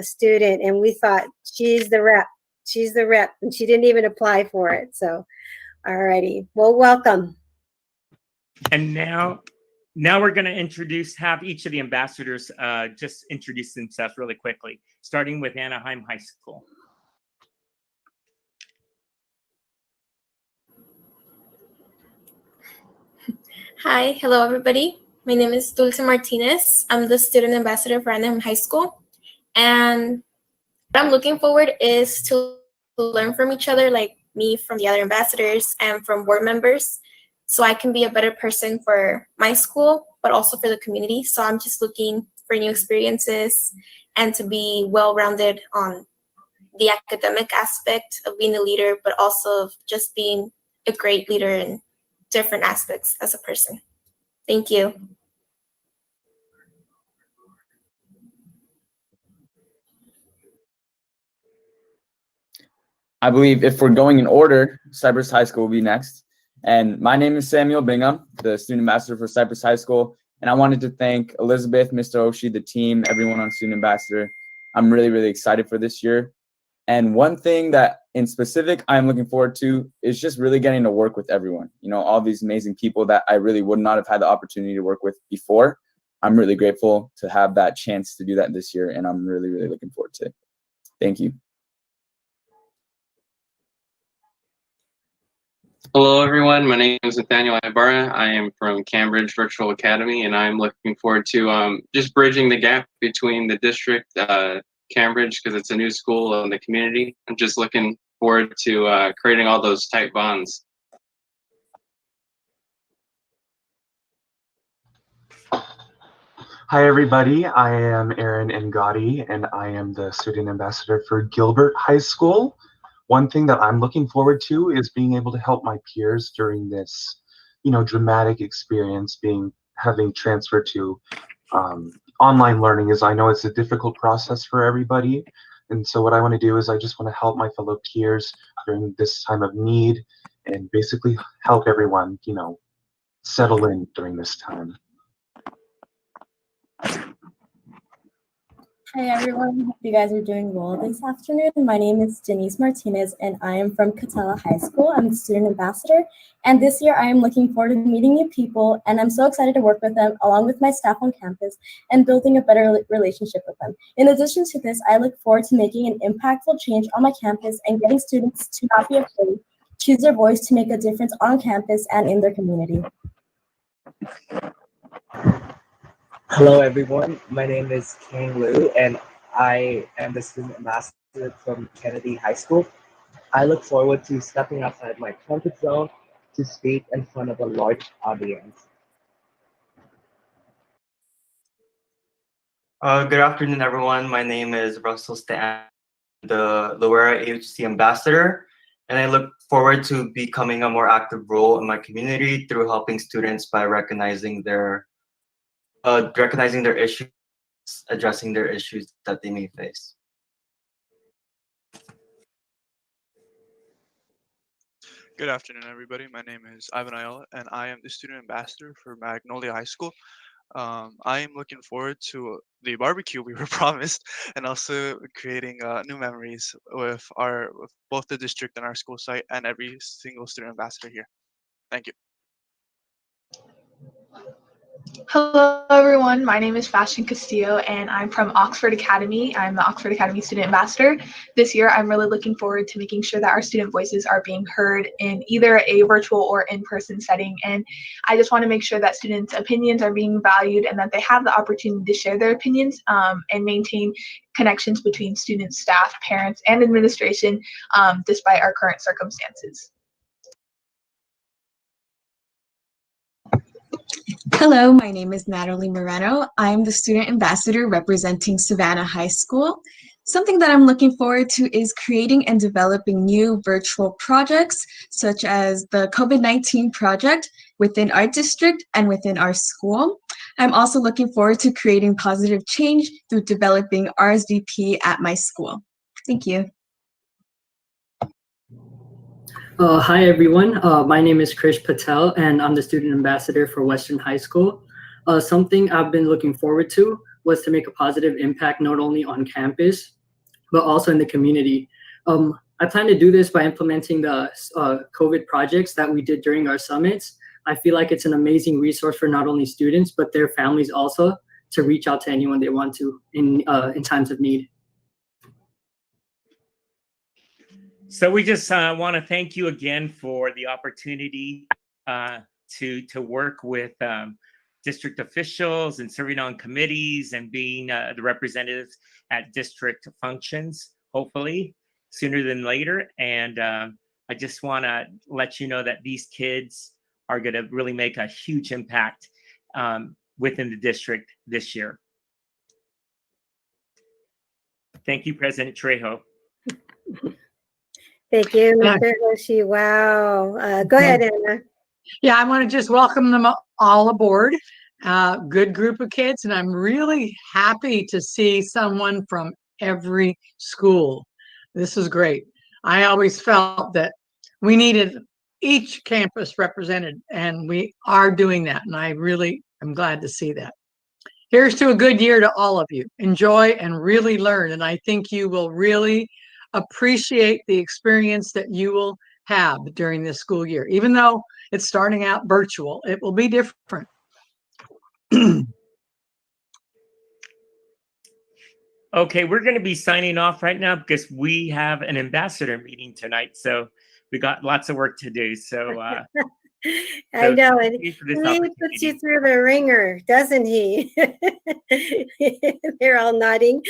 student. And we thought, she's the rep, and she didn't even apply for it. So, alrighty, well, welcome. And now we're going to have each of the ambassadors just introduce themselves really quickly, starting with Anaheim High School. Hi, hello everybody. My name is Dulce Martinez. I'm the student ambassador for Anaheim High School. And what I'm looking forward is to learn from each other, like me from the other ambassadors and from board members, so I can be a better person for my school, but also for the community. So I'm just looking for new experiences and to be well-rounded on the academic aspect of being a leader, but also of just being a great leader in different aspects as a person. Thank you. I believe if we're going in order, Cypress High School will be next. And my name is Samuel Bingham, the student ambassador for Cypress High School. And I wanted to thank Elizabeth, Mr. Oshie, the team, everyone on student ambassador. I'm really excited for this year. And one thing that in specific I'm looking forward to is just really getting to work with everyone. You know, all these amazing people that I really would not have had the opportunity to work with before. I'm really grateful to have that chance to do that this year, and I'm really looking forward to it. Thank you. Hello, everyone. My name is Nathaniel Ibarra. I am from Cambridge Virtual Academy, and I'm looking forward to just bridging the gap between the district, Cambridge, because it's a new school, and the community. I'm just looking forward to creating all those tight bonds. Hi, everybody. I am Aaron Ngati, and I am the student ambassador for Gilbert High School. One thing that I'm looking forward to is being able to help my peers during this, dramatic experience, having transferred to online learning. As I know it's a difficult process for everybody. And so what I want to do is I just want to help my fellow peers during this time of need and basically help everyone, settle in during this time. Hi everyone, hope you guys are doing well this afternoon. My name is Denise Martinez and I am from Catella High School. I'm the student ambassador, and this year I am looking forward to meeting new people, and I'm so excited to work with them along with my staff on campus and building a better relationship with them. In addition to this, I look forward to making an impactful change on my campus and getting students to not be afraid, choose their voice to make a difference on campus and in their community. Hello everyone, my name is King Liu and I am the student ambassador from Kennedy High School. I look forward to stepping outside my comfort zone to speak in front of a large audience. Good afternoon everyone, my name is Russell Stan, the Loera AHC ambassador, and I look forward to becoming a more active role in my community through helping students by recognizing their issues, addressing their issues that they may face. Good afternoon, everybody. My name is Ivan Ayala, and I am the student ambassador for Magnolia High School. I am looking forward to the barbecue we were promised, and also creating new memories with both the district and our school site, and every single student ambassador here. Thank you. Hello, everyone. My name is Fashion Castillo, and I'm from Oxford Academy. I'm the Oxford Academy Student Ambassador. This year, I'm really looking forward to making sure that our student voices are being heard in either a virtual or in-person setting. And I just want to make sure that students' opinions are being valued and that they have the opportunity to share their opinions and maintain connections between students, staff, parents, and administration despite our current circumstances. Hello, my name is Natalie Moreno. I'm the student ambassador representing Savannah High School. Something that I'm looking forward to is creating and developing new virtual projects, such as the COVID-19 project within our district and within our school. I'm also looking forward to creating positive change through developing RSVP at my school. Thank you. Hi everyone, my name is Krish Patel and I'm the student ambassador for Western High School. Something I've been looking forward to was to make a positive impact not only on campus, but also in the community. I plan to do this by implementing the COVID projects that we did during our summits. I feel like it's an amazing resource for not only students, but their families also to reach out to anyone they want to in times of need. So we just want to thank you again for the opportunity to work with district officials and serving on committees and being the representatives at district functions, hopefully sooner than later. And I just want to let you know that these kids are going to really make a huge impact within the district this year. Thank you, President Trejo. Thank you, Mr. Hoshi. Wow. Go ahead, Anna. Yeah, I want to just welcome them all aboard. Good group of kids, and I'm really happy to see someone from every school. This is great. I always felt that we needed each campus represented, and we are doing that, and I really am glad to see that. Here's to a good year to all of you. Enjoy and really learn, and I think you will really appreciate the experience that you will have during this school year. Even though it's starting out virtual, it will be different. Okay, we're going to be signing off right now because we have an ambassador meeting tonight. So we got lots of work to do. So I know it. He puts you through the ringer, doesn't he? They're all nodding.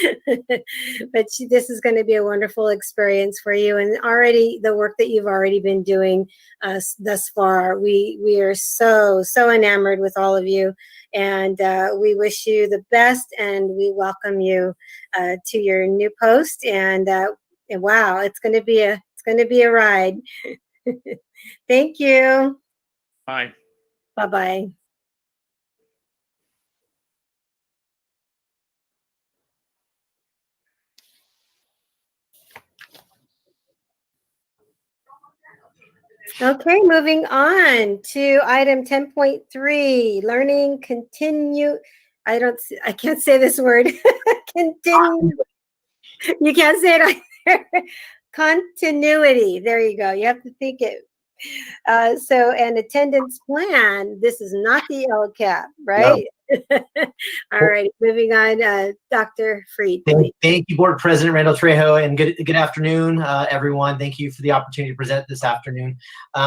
But this is going to be a wonderful experience for you. And already the work that you've already been doing thus far, we are so enamored with all of you. And we wish you the best and we welcome you to your new post. And wow, it's going to be a ride. Thank you. Bye. Bye-bye. Okay, moving on to item 10.3, learning continue. I can't say this word. Continue. You can't say it either. Continuity. There you go. You have to think it. So an attendance plan, this is not the LCAP, right? No. All right, moving on, Dr. Freed. Thank you, Board President Randall Trejo, and good afternoon, everyone. Thank you for the opportunity to present this afternoon.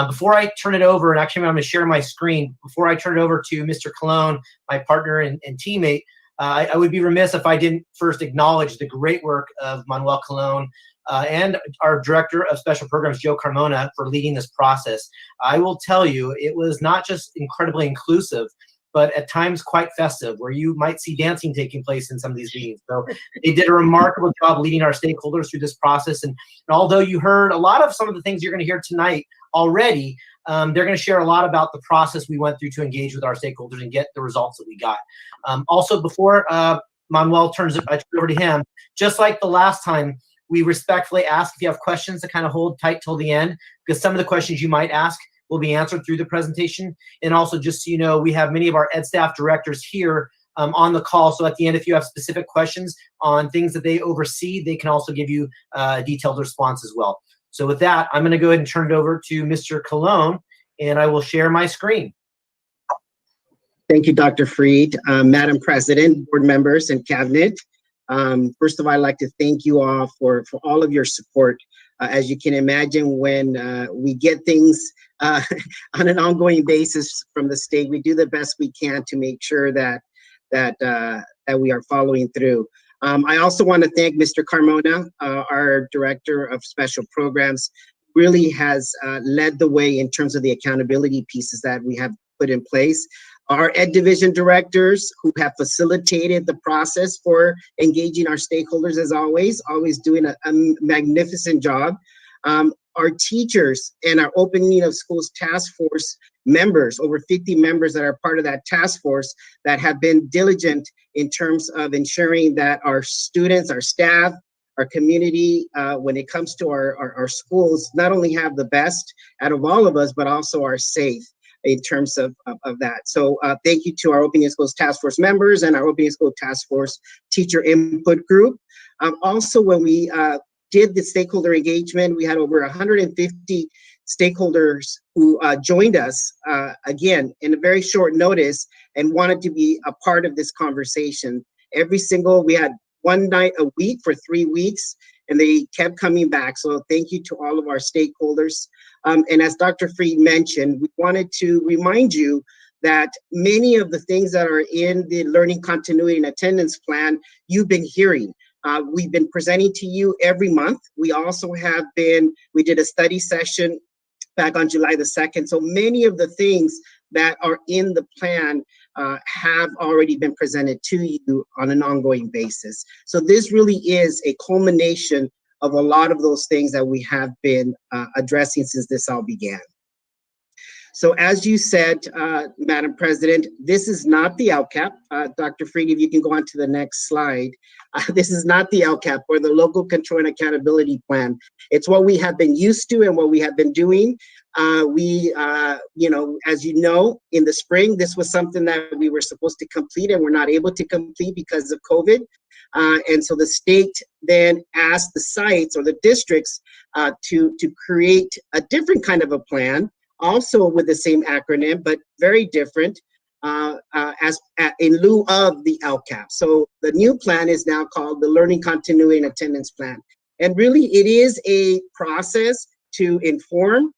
Before I turn it over, and actually I'm going to share my screen, before I turn it over to Mr. Colon, my partner and teammate, I would be remiss if I didn't first acknowledge the great work of Manuel Colon and our Director of Special Programs, Joe Carmona, for leading this process. I will tell you, it was not just incredibly inclusive, but at times quite festive, where you might see dancing taking place in some of these meetings. So they did a remarkable job leading our stakeholders through this process. And although you heard a lot of some of the things you're going to hear tonight already, they're going to share a lot about the process we went through to engage with our stakeholders and get the results that we got. Also, before Manuel turns it over to him, just like the last time, we respectfully ask if you have questions to kind of hold tight till the end, because some of the questions you might ask will be answered through the presentation. And also, just so you know, we have many of our ed staff directors here on the call. So at the end, if you have specific questions on things that they oversee, they can also give you a detailed response as well. So with that, I'm going to go ahead and turn it over to Mr. Colon, and I will share my screen. Thank you, Dr. Freed. Madam President, board members, and cabinet. First of all, I'd like to thank you all for all of your support. As you can imagine, when we get things on an ongoing basis from the state, we do the best we can to make sure that we are following through. I also want to thank Mr. Carmona, our Director of Special Programs, really has led the way in terms of the accountability pieces that we have put in place. Our Ed Division directors who have facilitated the process for engaging our stakeholders as always doing a magnificent job. Our teachers and our Opening of Schools Task Force members, over 50 members that are part of that task force that have been diligent in terms of ensuring that our students, our staff, our community, when it comes to our schools, not only have the best out of all of us, but also are safe in terms of that. So thank you to our Opening Schools Task Force members and our Opening School Task Force teacher input group. Also, when we did the stakeholder engagement, we had over 150 stakeholders who joined us, again, in a very short notice and wanted to be a part of this conversation. We had one night a week for 3 weeks, and they kept coming back. So thank you to all of our stakeholders. And as Dr. Freed mentioned, we wanted to remind you that many of the things that are in the learning continuity and attendance plan, you've been hearing. We've been presenting to you every month. We also we did a study session back on July the 2nd. So many of the things that are in the plan have already been presented to you on an ongoing basis. So this really is a culmination of a lot of those things that we have been addressing since this all began. So as you said, Madam President, this is not the LCAP. Dr. Freed, if you can go on to the next slide. This is not the LCAP or the Local Control and Accountability Plan. It's what we have been used to and what we have been doing. As you know, in the spring, this was something that we were supposed to complete and we're not able to complete because of COVID. And so the state then asked the sites or the districts to create a different kind of a plan, also with the same acronym, but very different in lieu of the LCAP. So the new plan is now called the Learning Continuity and Attendance Plan. And really it is a process to inform,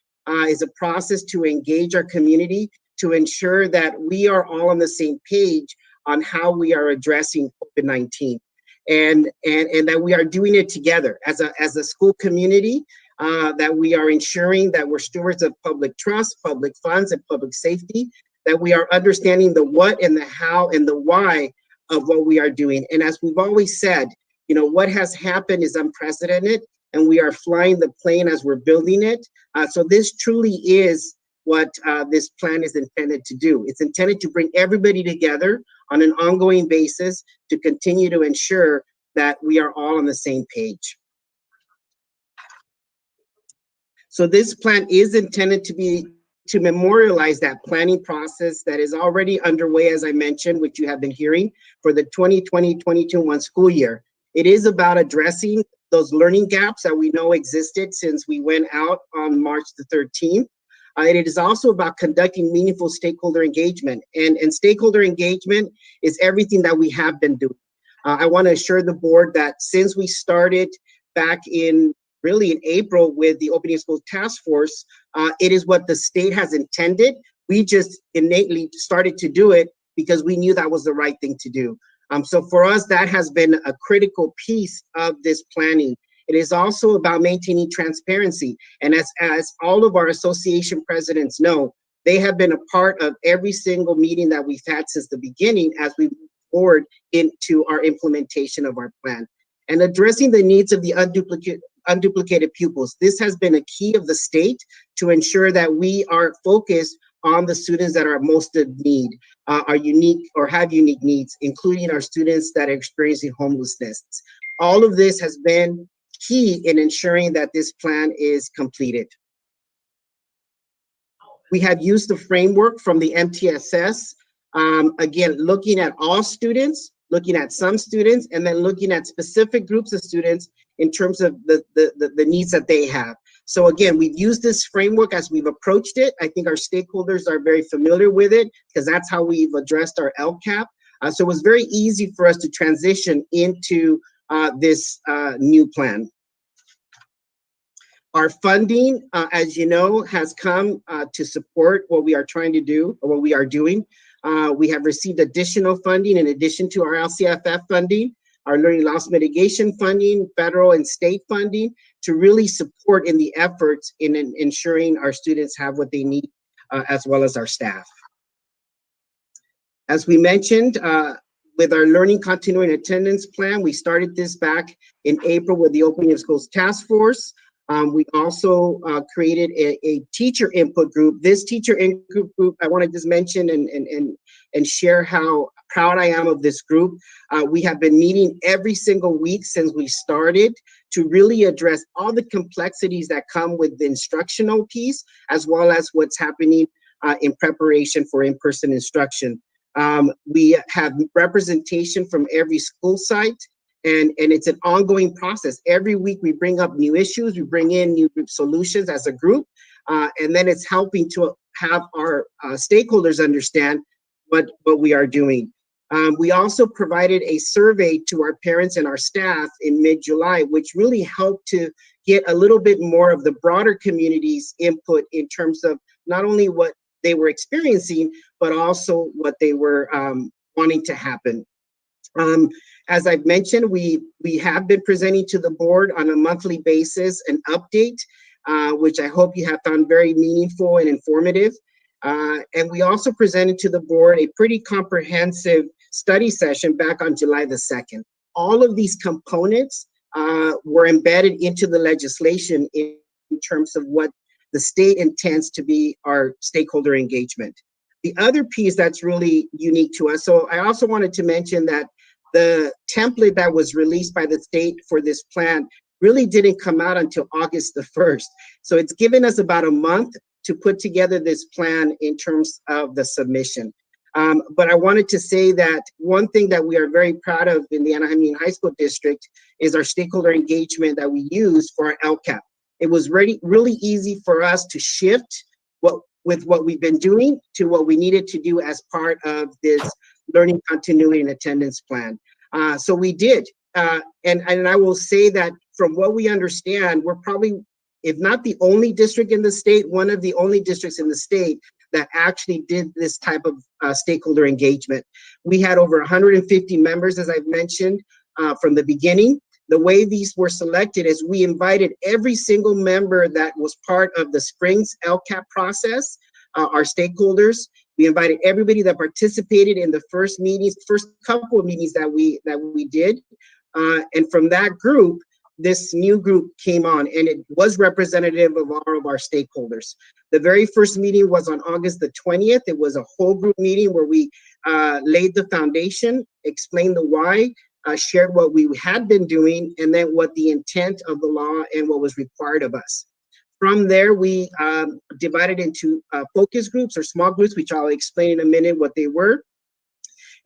is a process to engage our community, to ensure that we are all on the same page on how we are addressing COVID-19. And that we are doing it together as a school community, that we are ensuring that we're stewards of public trust, public funds, and public safety, that we are understanding the what and the how and the why of what we are doing. And as we've always said, what has happened is unprecedented, and we are flying the plane as we're building it. So this truly is what this plan is intended to do. It's intended to bring everybody together on an ongoing basis to continue to ensure that we are all on the same page. So this plan is intended to memorialize that planning process that is already underway, as I mentioned, which you have been hearing for the 2020-2021 school year. It is about addressing those learning gaps that we know existed since we went out on March the 13th. It is also about conducting meaningful stakeholder engagement, and stakeholder engagement is everything that we have been doing. I want to assure the board that since we started back in April with the Opening Schools Task Force, it is what the state has intended. We just innately started to do it because we knew that was the right thing to do. So for us, that has been a critical piece of this planning. It is also about maintaining transparency. And as all of our association presidents know, they have been a part of every single meeting that we've had since the beginning as we move forward into our implementation of our plan. And addressing the needs of the unduplicated pupils. This has been a key of the state to ensure that we are focused on the students that are most in need, are unique or have unique needs, including our students that are experiencing homelessness. All of this has been key in ensuring that this plan is completed. We have used the framework from the MTSS, again, looking at all students, looking at some students, and then looking at specific groups of students in terms of the needs that they have. So again, we've used this framework as we've approached it. I think our stakeholders are very familiar with it because that's how we've addressed our LCAP. So it was very easy for us to transition into this new plan. Our funding, as you know, has come to support what we are trying to do, or what we are doing. We have received additional funding in addition to our LCFF funding, our learning loss mitigation funding, federal and state funding, to really support in the efforts in ensuring our students have what they need, as well as our staff. As we mentioned, with our learning continuity and attendance plan, we started this back in April with the Opening of Schools Task Force. We also created a teacher input group. This teacher input group, I want to just mention and share how proud I am of this group. We have been meeting every single week since we started to really address all the complexities that come with the instructional piece, as well as what's happening in preparation for in-person instruction. We have representation from every school site, and it's an ongoing process. Every week we bring up new issues, we bring in new group solutions as a group, and then it's helping to have our stakeholders understand what we are doing. We also provided a survey to our parents and our staff in mid-July, which really helped to get a little bit more of the broader community's input in terms of not only what they were experiencing, but also what they were wanting to happen. As I've mentioned, we have been presenting to the board on a monthly basis an update, which I hope you have found very meaningful and informative. And we also presented to the board a pretty comprehensive study session back on July the 2nd. All of these components were embedded into the legislation in terms of what the state intends to be our stakeholder engagement. The other piece that's really unique to us, so I also wanted to mention that the template that was released by the state for this plan really didn't come out until August the 1st. So it's given us about a month to put together this plan in terms of the submission. But I wanted to say that one thing that we are very proud of in the Anaheim Union High School District is our stakeholder engagement that we use for our LCAP. It was really easy for us to shift with what we've been doing to what we needed to do as part of this learning continuity and attendance plan. So we did. And I will say that from what we understand, we're probably, if not the only district in the state, one of the only districts in the state that actually did this type of stakeholder engagement. We had over 150 members, as I've mentioned, from the beginning. The way these were selected is we invited every single member that was part of the Springs LCAP process, our stakeholders. We invited everybody that participated in the first couple of meetings that we did. And from that group, this new group came on, and it was representative of all of our stakeholders. The very first meeting was on August the 20th. It was a whole group meeting where we laid the foundation, explained the why, shared what we had been doing, and then what the intent of the law and what was required of us. From there, we divided into focus groups or small groups, which I'll explain in a minute what they were.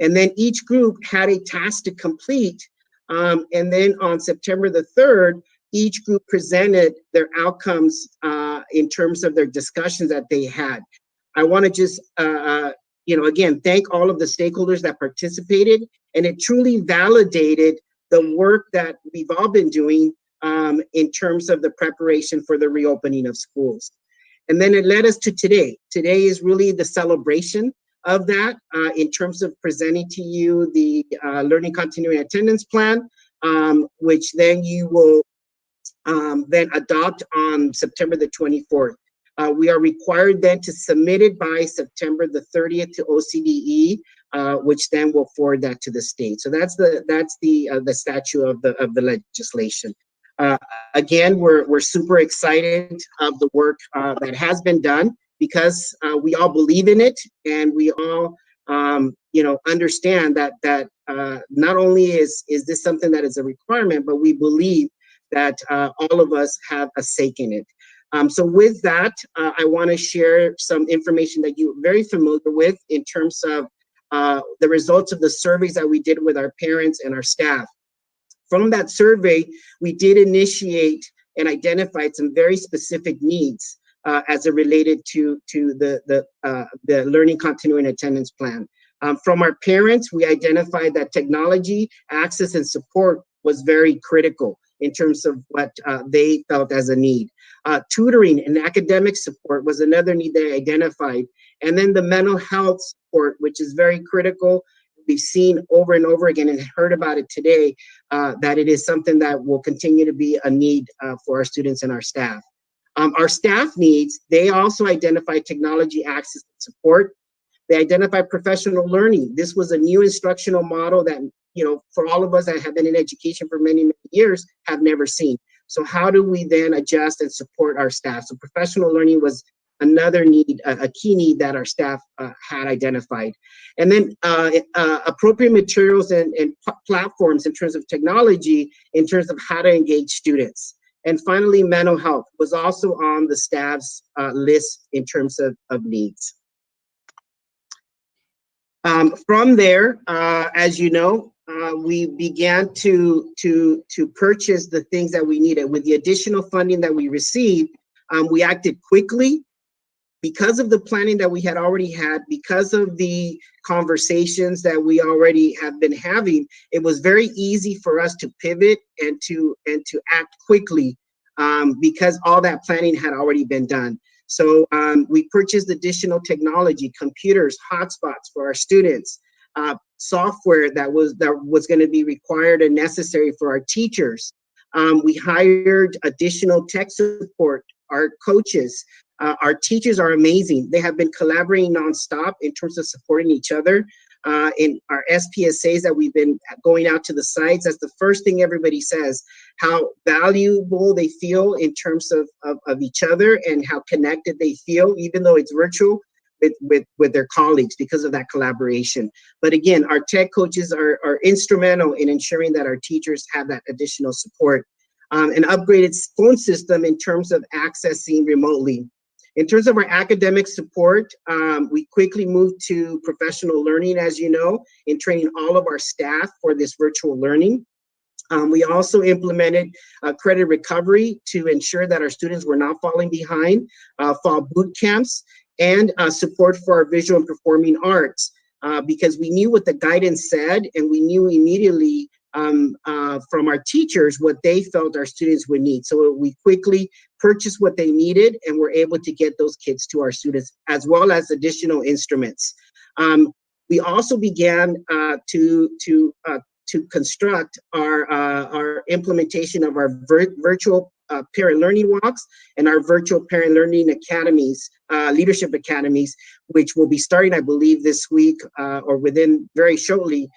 And then each group had a task to complete. And then on September the 3rd, each group presented their outcomes in terms of their discussions that they had. I want to just, again, thank all of the stakeholders that participated, and it truly validated the work that we've all been doing in terms of the preparation for the reopening of schools. And then it led us to today. Today is really the celebration of that in terms of presenting to you the Learning Continuity Attendance Plan, which then you will then adopt on September the 24th. We are required then to submit it by September the 30th to OCDE, which then will forward that to the state. So that's the statute of the legislation. Again, we're super excited of the work that has been done, because we all believe in it, and we all understand that not only is this something that is a requirement, but we believe that all of us have a stake in it. So with that, I want to share some information that you're very familiar with in terms of the results of the surveys that we did with our parents and our staff. From that survey, we did initiate and identified some very specific needs as it related to the learning continuity and attendance plan. From our parents, we identified that technology, access, and support was very critical in terms of what they felt as a need. Tutoring and academic support was another need they identified. And then the mental health support, which is very critical. We've seen over and over again and heard about it today, that it is something that will continue to be a need for our students and our staff. Our staff needs, they also identify technology access and support. They identify professional learning. This was a new instructional model that, you know, for all of us that have been in education for many, many years, have never seen. So how do we then adjust and support our staff? So professional learning was another need, a key need that our staff had identified. And then appropriate materials and platforms in terms of technology, in terms of how to engage students. And finally, mental health was also on the staff's list in terms of needs. From there, as you know, we began to purchase the things that we needed. With the additional funding that we received, we acted quickly. Because of the planning that we had already had, because of the conversations that we already have been having, it was very easy for us to pivot and to act quickly, because all that planning had already been done. So we purchased additional technology, computers, hotspots for our students, software that was going to be required and necessary for our teachers. We hired additional tech support, our coaches. Our teachers are amazing. They have been collaborating nonstop in terms of supporting each other. In our SPSAs that we've been going out to the sites, that's the first thing everybody says, how valuable they feel in terms of each other and how connected they feel, even though it's virtual, with their colleagues because of that collaboration. But again, our tech coaches are instrumental in ensuring that our teachers have that additional support. An upgraded phone system in terms of accessing remotely. In terms of our academic support, we quickly moved to professional learning, as you know, in training all of our staff for this virtual learning. We also implemented credit recovery to ensure that our students were not falling behind, fall boot camps, and support for our visual and performing arts, because we knew what the guidance said, and we knew immediately from our teachers what they felt our students would need. So we quickly purchased what they needed and were able to get those kits to our students, as well as additional instruments. We also began to construct our implementation of our virtual parent learning walks and our virtual parent learning academies, leadership academies, which will be starting, I believe, this week or within very shortly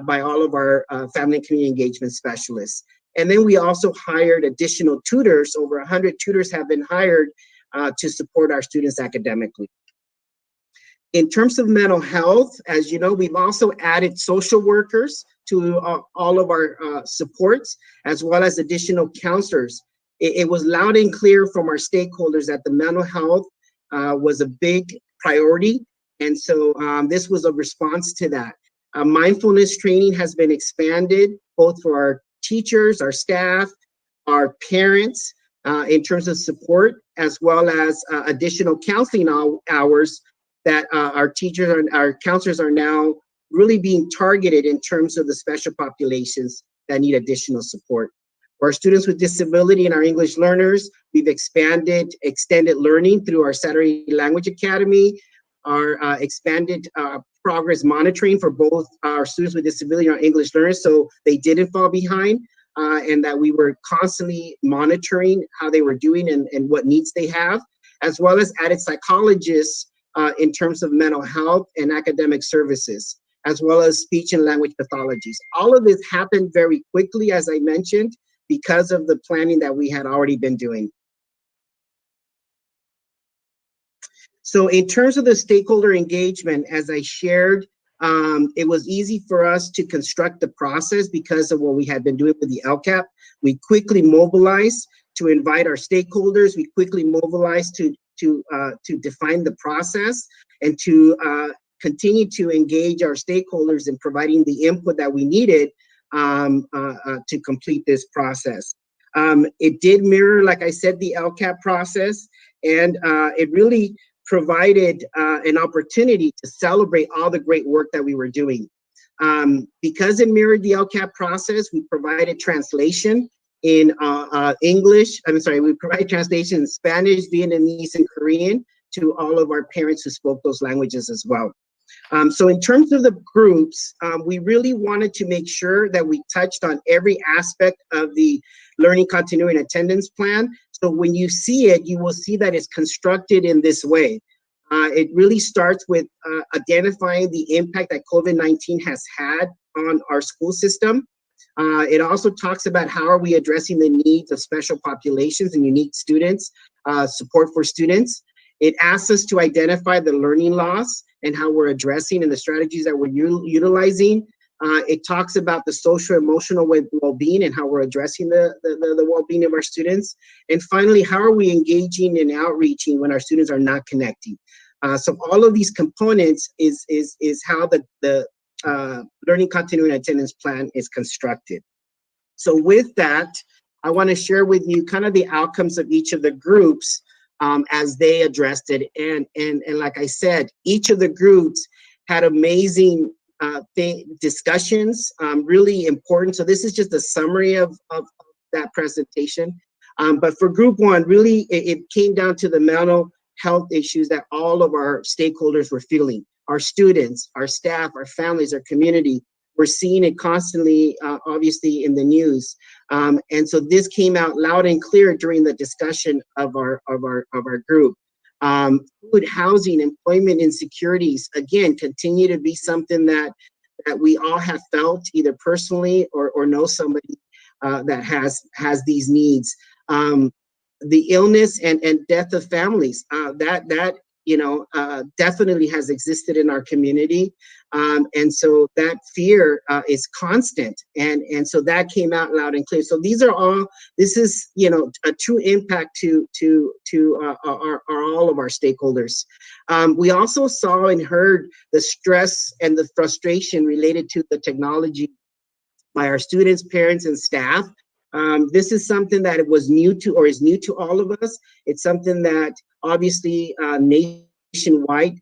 by all of our family and community engagement specialists. And then we also hired additional tutors. Over 100 tutors have been hired to support our students academically. In terms of mental health, as you know, we've also added social workers to all of our supports, as well as additional counselors. It was loud and clear from our stakeholders that the mental health was a big priority. And so this was a response to that. Mindfulness training has been expanded, both for our teachers, our staff, our parents, in terms of support, as well as additional counseling hours that our teachers and our counselors are now really being targeted in terms of the special populations that need additional support. For our students with disability and our English learners, we've expanded extended learning through our Saturday Language Academy, our expanded progress monitoring for both our students with disability and our English learners, so they didn't fall behind, and that we were constantly monitoring how they were doing and what needs they have, as well as added psychologists in terms of mental health and academic services, as well as speech and language pathologies. All of this happened very quickly, as I mentioned, because of the planning that we had already been doing. So in terms of the stakeholder engagement, as I shared, it was easy for us to construct the process because of what we had been doing with the LCAP. We quickly mobilized to invite our stakeholders. We quickly mobilized to define the process and to continue to engage our stakeholders in providing the input that we needed to complete this process. It did mirror, like I said, the LCAP process, and it really provided an opportunity to celebrate all the great work that we were doing. Because it mirrored the LCAP process, we provided translation in English. We provided translation in Spanish, Vietnamese, and Korean to all of our parents who spoke those languages as well. So in terms of the groups, we really wanted to make sure that we touched on every aspect of the learning continuity and attendance plan. So when you see it, you will see that it's constructed in this way. It really starts with identifying the impact that COVID-19 has had on our school system. It also talks about how are we addressing the needs of special populations and unique students, support for students. It asks us to identify the learning loss and how we're addressing and the strategies that we're utilizing. It talks about the social emotional well-being and how we're addressing the well-being of our students. And finally, how are we engaging and outreaching when our students are not connecting? So all of these components is how the learning continuity and attendance plan is constructed. So with that, I want to share with you kind of the outcomes of each of the groups as they addressed it. And like I said, each of the groups had amazing discussions, really important. So this is just a summary of that presentation. But for group one, really, it came down to the mental health issues that all of our stakeholders were feeling. Our students, our staff, our families, our community, we're seeing it constantly, obviously, in the news. And so this came out loud and clear during the discussion of our group. Food, housing, employment insecurities, again, continue to be something that we all have felt either personally or know somebody that has these needs. The illness and death of families, that definitely has existed in our community. And so that fear is constant. And so that came out loud and clear. So these are all, this is, a true impact to all of our stakeholders. We also saw and heard the stress and the frustration related to the technology by our students, parents, and staff. This is something that was new to, or is new to all of us. It's something that obviously nationwide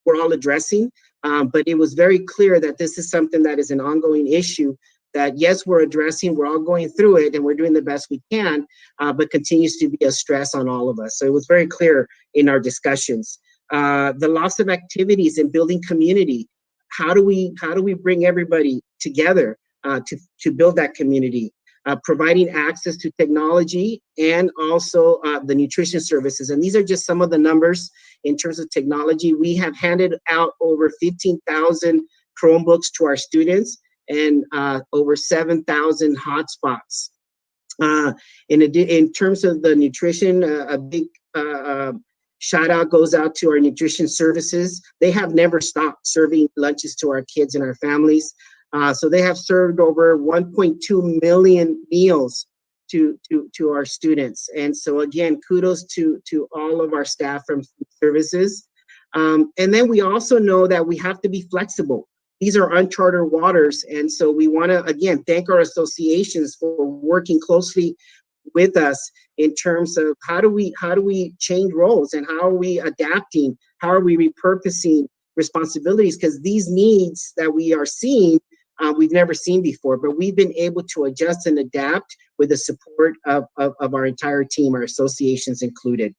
we're all addressing, but it was very clear that this is something that is an ongoing issue that, yes, we're addressing, we're all going through it, and we're doing the best we can, but continues to be a stress on all of us. So it was very clear in our discussions. The loss of activities and building community. How do we bring everybody together to build that community? Providing access to technology and also the nutrition services. And these are just some of the numbers in terms of technology. We have handed out over 15,000 Chromebooks to our students and over 7,000 hotspots. In terms of the nutrition, a big shout out goes out to our nutrition services. They have never stopped serving lunches to our kids and our families. So they have served over 1.2 million meals to our students. And so again, kudos to all of our staff from services. And then we also know that we have to be flexible. These are uncharted waters. And so we want to, again, thank our associations for working closely with us in terms of how do we change roles and how are we adapting? How are we repurposing responsibilities? Because these needs that we are seeing, we've never seen before, but we've been able to adjust and adapt with the support of our entire team, our associations included.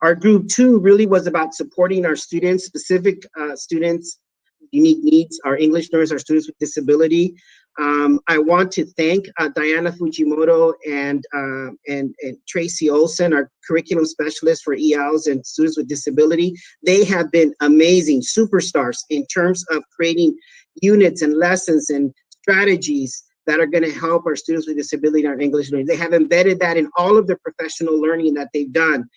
Our group two really was about supporting our students, specific students, unique needs, our English learners, our students with disability. I want to thank Diana Fujimoto and Tracy Olson, our curriculum specialists for ELs and students with disability. They have been amazing superstars in terms of creating units and lessons and strategies that are going to help our students with disability and our English learning. They have embedded that in all of their professional learning that they've done.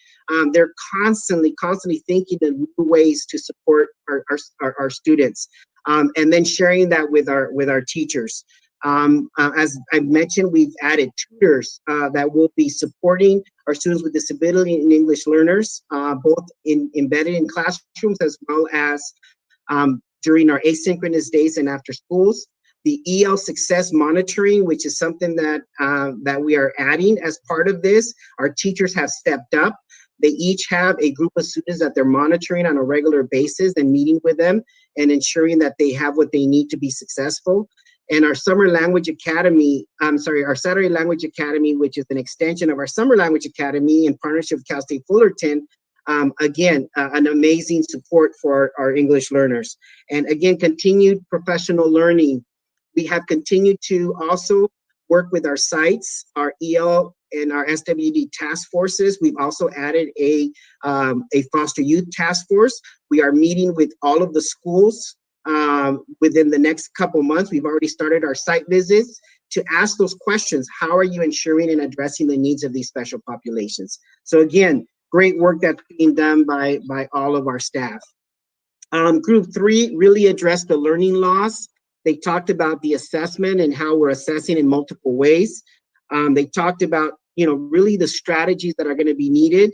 They're constantly thinking of new ways to support our students, and then sharing that with our teachers. As I mentioned, we've added tutors that will be supporting our students with disability and English learners, both embedded in classrooms as well as during our asynchronous days and after schools. the EL success monitoring, which is something that that we are adding as part of this. Our teachers have stepped up. They each have a group of students that they're monitoring on a regular basis and meeting with them and ensuring that they have what they need to be successful. And our Summer Language Academy, our Saturday Language Academy, which is an extension of our Summer Language Academy in partnership with Cal State Fullerton, again, an amazing support for our English learners. And again, continued professional learning. We have continued to also work with our sites, our EL and our SWD task forces. We've also added a foster youth task force. We are meeting with all of the schools within the next couple months. We've already started our site visits to ask those questions. How are you ensuring and addressing the needs of these special populations? So again, great work that's being done by all of our staff. Group 3 really addressed the learning loss. They talked about the assessment and how we're assessing in multiple ways. They talked about, really the strategies that are going to be needed,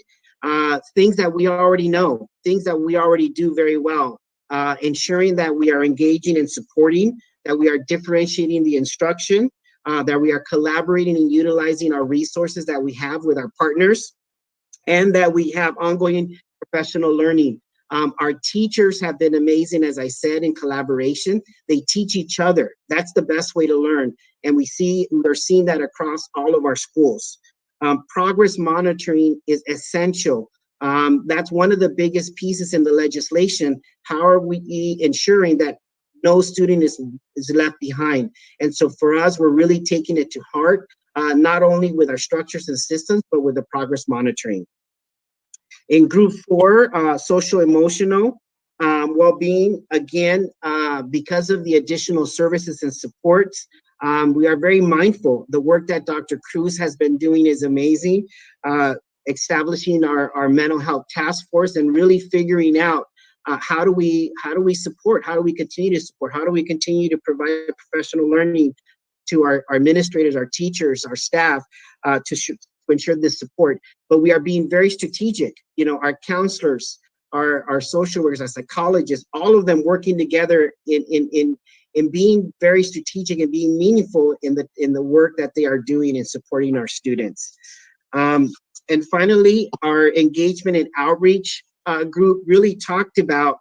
things that we already know, things that we already do very well, ensuring that we are engaging and supporting, that we are differentiating the instruction, that we are collaborating and utilizing our resources that we have with our partners, and that we have ongoing professional learning. Our teachers have been amazing, as I said, in collaboration. They teach each other. That's the best way to learn. And we're seeing that across all of our schools. Progress monitoring is essential. That's one of the biggest pieces in the legislation. How are we ensuring that no student is left behind? And so for us, we're really taking it to heart, not only with our structures and systems, but with the progress monitoring. In group 4, social emotional well-being, again, because of the additional services and supports, we are very mindful. The work that Dr. Cruz has been doing is amazing, establishing our mental health task force and really figuring out how do we support, how do we continue to support, how do we continue to provide professional learning to our administrators, our teachers, our staff, to ensure this support. But we are being very strategic. Our counselors, our social workers, our psychologists, all of them working together in being very strategic and being meaningful in the work that they are doing in supporting our students. And finally, our engagement and outreach group really talked about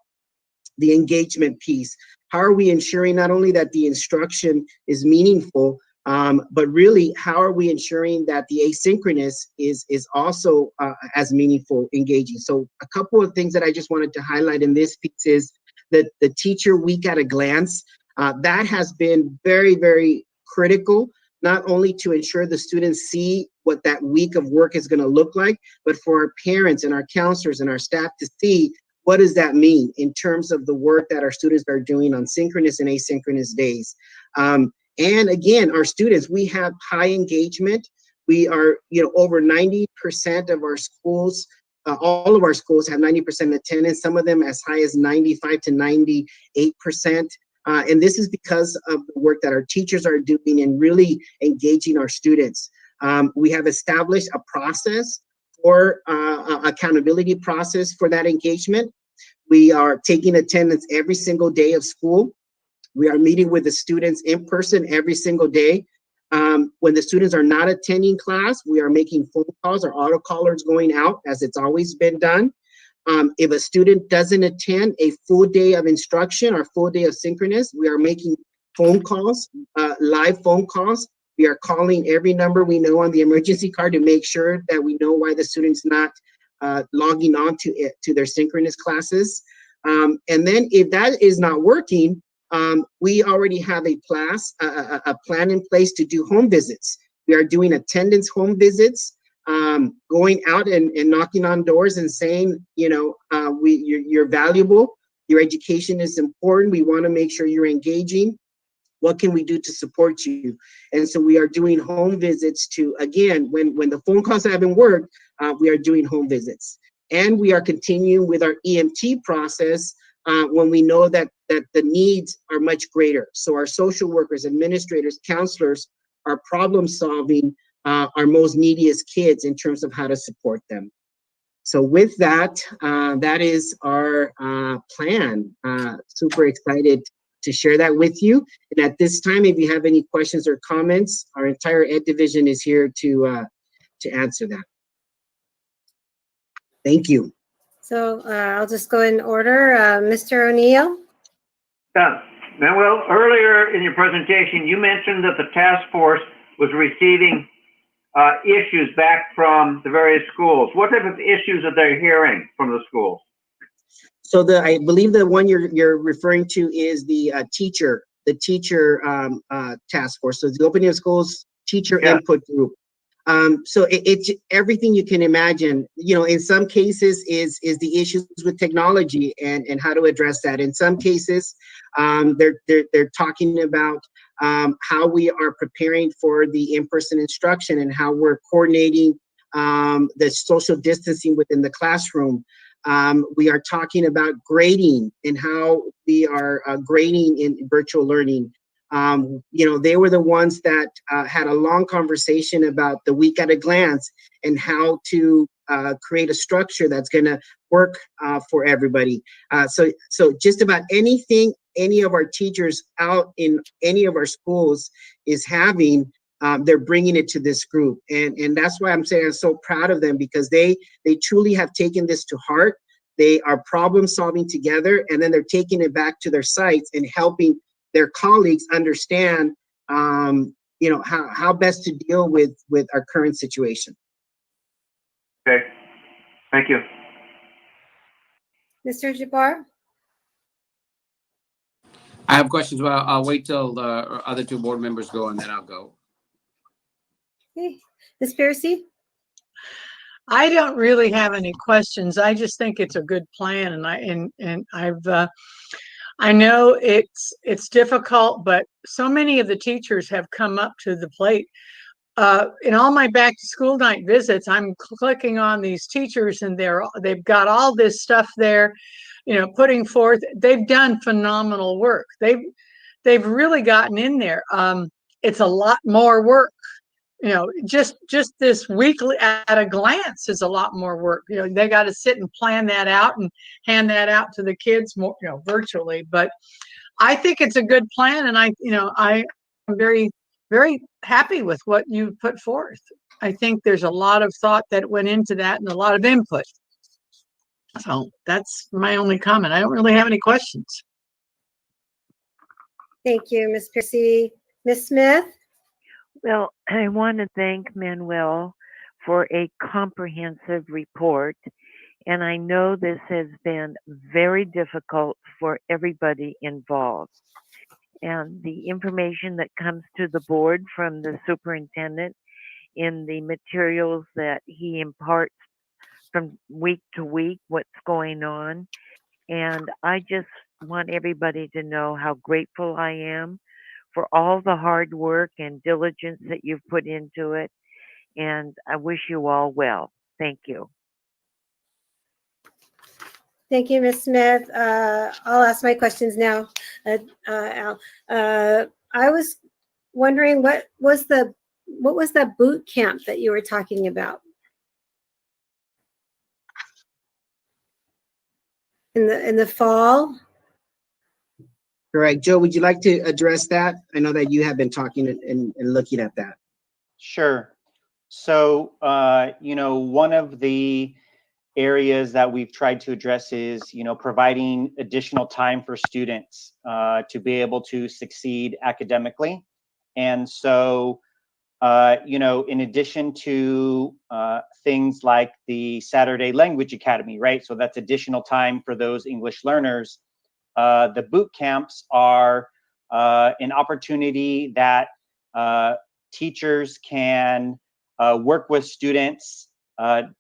the engagement piece. How are we ensuring not only that the instruction is meaningful, but really, how are we ensuring that the asynchronous is also as meaningful, engaging? So a couple of things that I just wanted to highlight in this piece is that the teacher week at a glance, that has been very, very critical, not only to ensure the students see what that week of work is going to look like, but for our parents and our counselors and our staff to see what does that mean in terms of the work that our students are doing on synchronous and asynchronous days. And again, our students, we have high engagement. We are, over 90% of our schools, all of our schools have 90% attendance, some of them as high as 95 to 98%. And this is because of the work that our teachers are doing and really engaging our students. We have established a process for accountability process for that engagement. We are taking attendance every single day of school. We are meeting with the students in person every single day. When the students are not attending class, we are making phone calls or auto callers going out as it's always been done. If a student doesn't attend a full day of instruction or full day of synchronous, we are making phone calls, live phone calls. We are calling every number we know on the emergency card to make sure that we know why the student's not logging on to their synchronous classes. And then if that is not working, we already have a plan in place to do home visits. We are doing attendance home visits, going out and knocking on doors and saying, you're valuable, your education is important, we want to make sure you're engaging. What can we do to support you? And so we are doing home visits to, again, when the phone calls haven't worked, we are doing home visits. And we are continuing with our EMT process when we know that the needs are much greater. So our social workers, administrators, counselors are problem solving our most neediest kids in terms of how to support them. So with that, that is our plan. Super excited to share that with you. And at this time, if you have any questions or comments, our entire Ed division is here to answer that. Thank you. So I'll just go in order. Mr. O'Neill? Yeah. Manuel, earlier in your presentation, you mentioned that the task force was receiving issues back from the various schools. What type of issues are they hearing from the schools? So I believe the one you're referring to is the teacher task force. So the Opening of Schools Teacher Input Group. So it's everything you can imagine. You know, in some cases is the issues with technology and how to address that. In some cases, they're talking about how we are preparing for the in-person instruction and how we're coordinating the social distancing within the classroom. We are talking about grading and how we are grading in virtual learning. You know, they were the ones that had a long conversation about the week at a glance and how to create a structure that's going to work for everybody. So just about anything any of our teachers out in any of our schools is having, they're bringing it to this group. And that's why I'm saying I'm so proud of them, because they truly have taken this to heart. They are problem solving together, and then they're taking it back to their sites and helping their colleagues understand, you know, how best to deal with our current situation. Okay, thank you. Mr. Jabbar? I have questions, but I'll wait till the other two board members go, and then I'll go. Okay. Ms. Piercy? I don't really have any questions. I just think it's a good plan, and I know it's difficult, but so many of the teachers have come up to the plate. In all my back to school night visits, I'm clicking on these teachers, and they've got all this stuff there, you know, putting forth. They've done phenomenal work. They've really gotten in there. It's a lot more work. You know, just this weekly at a glance is a lot more work. You know, they got to sit and plan that out and hand that out to the kids more, you know, virtually. But I think it's a good plan, and I'm very, very happy with what you put forth. I think there's a lot of thought that went into that and a lot of input. So that's my only comment. I don't really have any questions. Thank you, Ms. Piercy. Ms. Smith? Well, I want to thank Manuel for a comprehensive report. And I know this has been very difficult for everybody involved. And the information that comes to the board from the superintendent in the materials that he imparts from week to week, what's going on. And I just want everybody to know how grateful I am for all the hard work and diligence that you've put into it. And I wish you all well. Thank you. Thank you, Ms. Smith. I'll ask my questions now. Al, I was wondering what was that boot camp that you were talking about in the fall? Correct. Joe, would you like to address that? I know that you have been talking and looking at that. Sure. So, you know, one of the areas that we've tried to address is, you know, providing additional time for students to be able to succeed academically. And so, you know, in addition to things like the Saturday Language Academy, right? So that's additional time for those English learners. The boot camps are an opportunity that teachers can work with students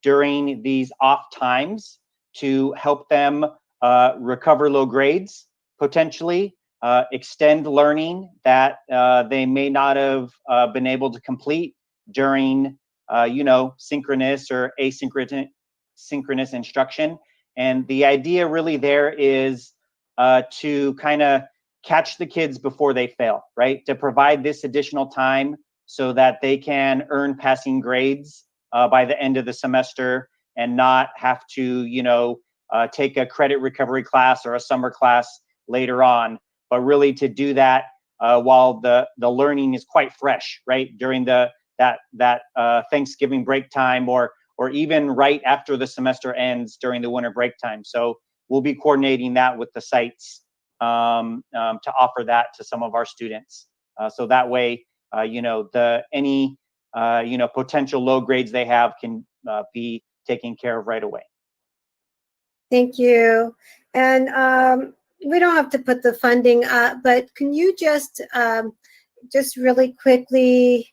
during these off times to help them recover low grades, potentially extend learning that they may not have been able to complete during, you know, synchronous or asynchronous instruction. And the idea really there is to kind of catch the kids before they fail, right? To provide this additional time so that they can earn passing grades by the end of the semester and not have to, you know, take a credit recovery class or a summer class later on, but really to do that while the learning is quite fresh, right? During that Thanksgiving break time, or even right after the semester ends during the winter break time. So we'll be coordinating that with the sites to offer that to some of our students. So that way, any potential low grades they have can be taken care of right away. Thank you. And we don't have to put the funding up, but can you just really quickly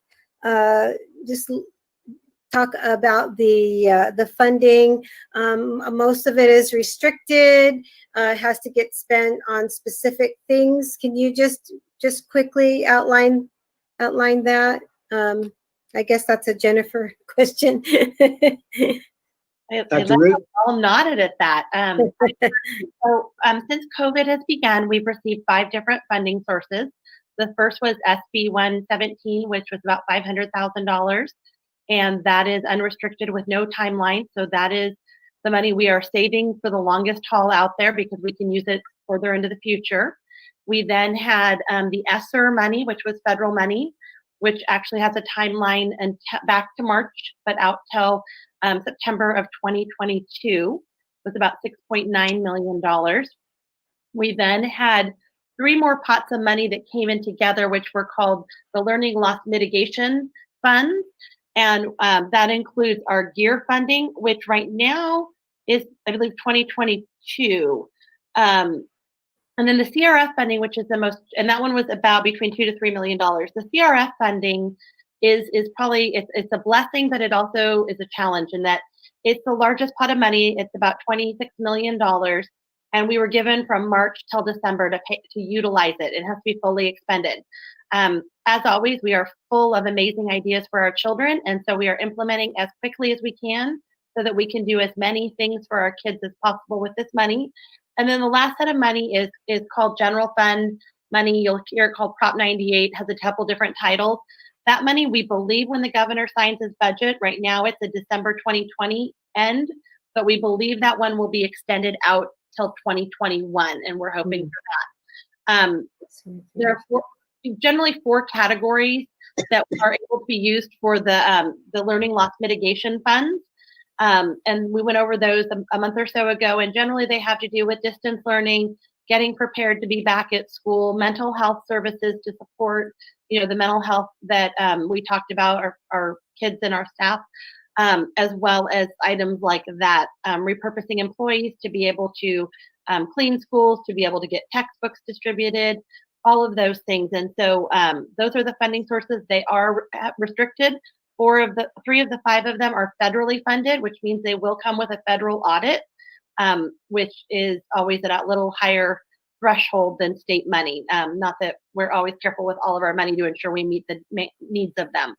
just talk about the funding? Most of it is restricted. It has to get spent on specific things. Can you just quickly outline that? I guess that's a Jennifer question. I love how all nodded at that. Since COVID has begun, we've received 5 different funding sources. The first was SB 117, which was about $500,000, and that is unrestricted with no timeline. So that is the money we are saving for the longest haul out there because we can use it further into the future. We then had the ESSER money, which was federal money, which actually has a timeline and back to March, but out till September of 2022, was about $6.9 million. We then had 3 more pots of money that came in together, which were called the Learning Loss Mitigation Funds. And that includes our gear funding, which right now is, I believe, 2022. And then the CRF funding, which is the most, and that one was about between $2 to $3 million. The CRF funding is probably, it's a blessing, but it also is a challenge in that it's the largest pot of money. It's about $26 million. And we were given from March till December to utilize it. It has to be fully expended. As always, we are full of amazing ideas for our children. And so we are implementing as quickly as we can so that we can do as many things for our kids as possible with this money. And then the last set of money is called general fund money. You'll hear it called Prop 98, has a couple different titles. That money, we believe when the governor signs his budget, right now it's a December 2020 end, but we believe that one will be extended out till 2021, and we're hoping for that. There are generally 4 categories that are able to be used for the learning loss mitigation funds. And we went over those a month or so ago, and generally they have to do with distance learning, getting prepared to be back at school, mental health services to support, the mental health that we talked about, our kids and our staff, as well as items like that, repurposing employees to be able to clean schools, to be able to get textbooks distributed, all of those things. And so those are the funding sources. They are restricted. 3 of the 5 of them are federally funded, which means they will come with a federal audit, which is always at a little higher threshold than state money. Not that we're always careful with all of our money to ensure we meet the needs of them.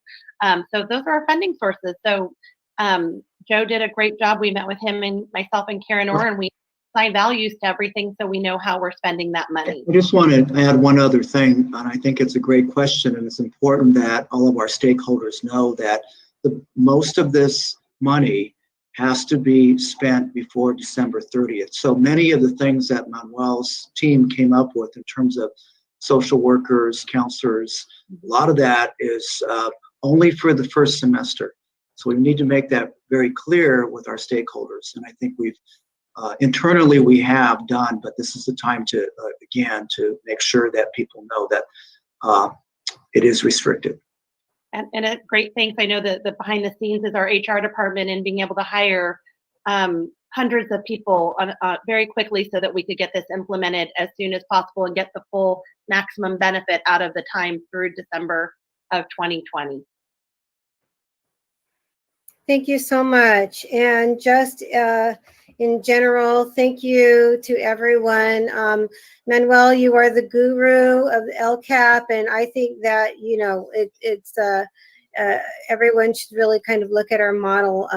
So those are our funding sources. So Joe did a great job. We met with him and myself and Karen Orr, and we assign values to everything so we know how we're spending that money. I just want to add one other thing, and I think it's a great question, and it's important that all of our stakeholders know that most of this money has to be spent before December 30th. So many of the things that Manuel's team came up with in terms of social workers, counselors, a lot of that is only for the first semester. So we need to make that very clear with our stakeholders. And I think we've internally we have done, but this is the time to, again, to make sure that people know that it is restricted. And a great thanks. I know that the behind the scenes is our HR department and being able to hire hundreds of people very quickly so that we could get this implemented as soon as possible and get the full maximum benefit out of the time through December of 2020. Thank you so much. And just in general, thank you to everyone. Manuel, you are the guru of the LCAP, and I think that, everyone should really kind of look at our model.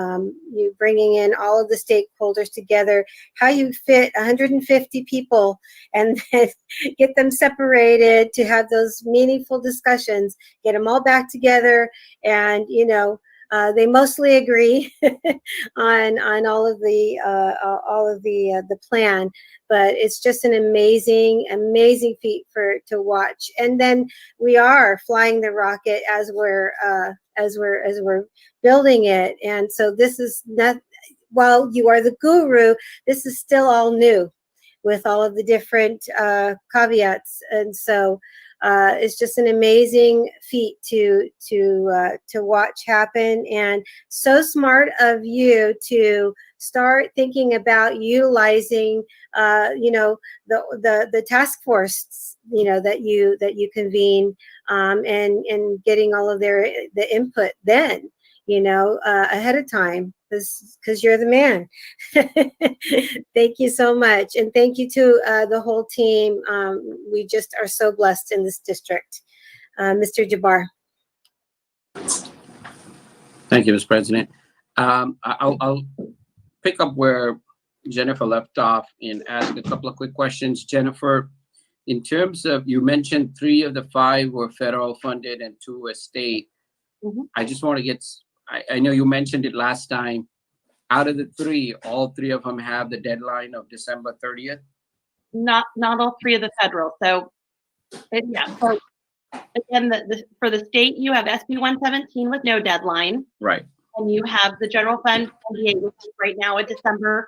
You bringing in all of the stakeholders together, how you fit 150 people and then get them separated to have those meaningful discussions, get them all back together, and They mostly agree on all of the plan, but it's just an amazing feat to watch. And then we are flying the rocket as we're building it. And so this is not, while you are the guru, this is still all new with all of the different caveats. And so it's just an amazing feat to watch happen, and so smart of you to start thinking about utilizing the task force that you convene, and getting all of the input then ahead of time, because you're the man. Thank you so much. And thank you to the whole team. We just are so blessed in this district. Mr. Jabbar. Thank you, Ms. President. I'll pick up where Jennifer left off and ask a couple of quick questions. Jennifer, in terms of, you mentioned 3 of the 5 were federal funded and 2 were state. I just want to get, I know you mentioned it last time. Out of the 3, all 3 of them have the deadline of December 30th? Not all 3 of the federal. So, yeah. So again, for the state, you have SB 117 with no deadline. Right. And you have the general fund 28, which is right now in December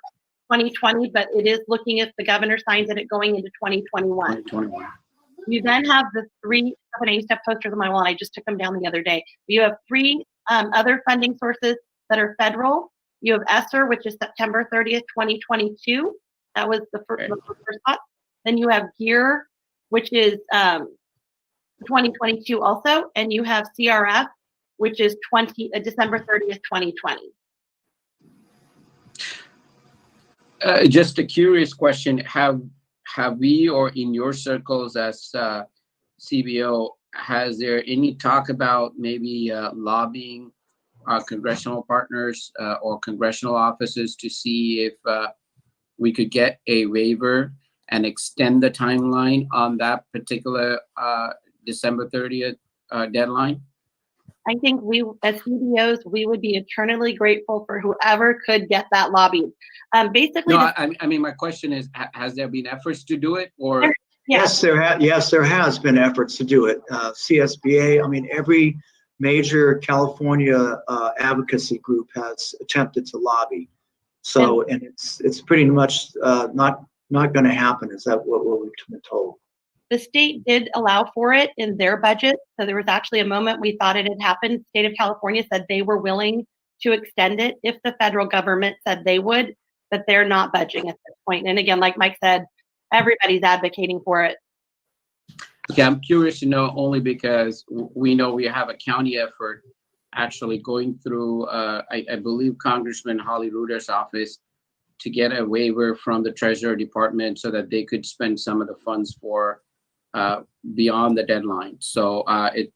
2020, but it is looking, if the governor signs it, going into 2021. You then have the 3, I used to have posters on my wall, and I just took them down the other day. You have 3 other funding sources that are federal. You have ESSER, which is September 30th, 2022. That was the first spot. Then you have GEAR, which is 2022 also. And you have CRF, which is December 30th, 2020. Just a curious question. Have we, or in your circles as CBO, has there any talk about maybe lobbying our congressional partners or congressional offices to see if we could get a waiver and extend the timeline on that particular December 30th deadline? I think we, as CBOs, we would be eternally grateful for whoever could get that lobbied. Basically, no, I mean, my question is, has there been efforts to do it, or? Yeah. Yes, there has been efforts to do it. CSBA, I mean, every major California advocacy group has attempted to lobby. So, and it's pretty much not going to happen. Is that what we've been told? The state did allow for it in their budget. So there was actually a moment we thought it had happened. The state of California said they were willing to extend it if the federal government said they would, but they're not budging at this point. And again, like Mike said, everybody's advocating for it. Okay, I'm curious to know only because we know we have a county effort actually going through, I believe, Congressman Holly Ruder's office to get a waiver from the Treasury Department so that they could spend some of the funds for beyond the deadline. So I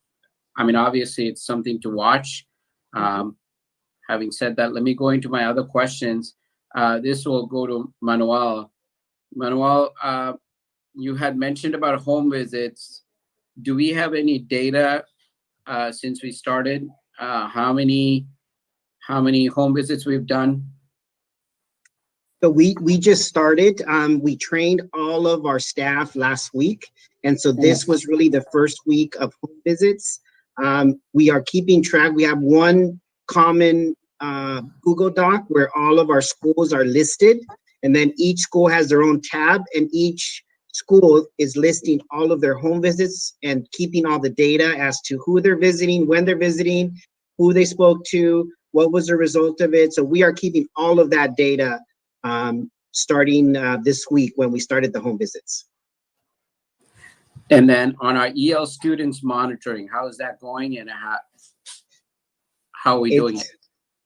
mean, obviously it's something to watch. Having said that, let me go into my other questions. This will go to Manuel. Manuel, you had mentioned about home visits. Do we have any data since we started? How many home visits we've done? So we just started. We trained all of our staff last week. And so this was really the first week of home visits. We are keeping track. We have one common Google Doc where all of our schools are listed. And then each school has their own tab, and each school is listing all of their home visits and keeping all the data as to who they're visiting, when they're visiting, who they spoke to, what was the result of it. So we are keeping all of that data starting this week when we started the home visits. And then on our EL students monitoring, how is that going, and how are we doing it?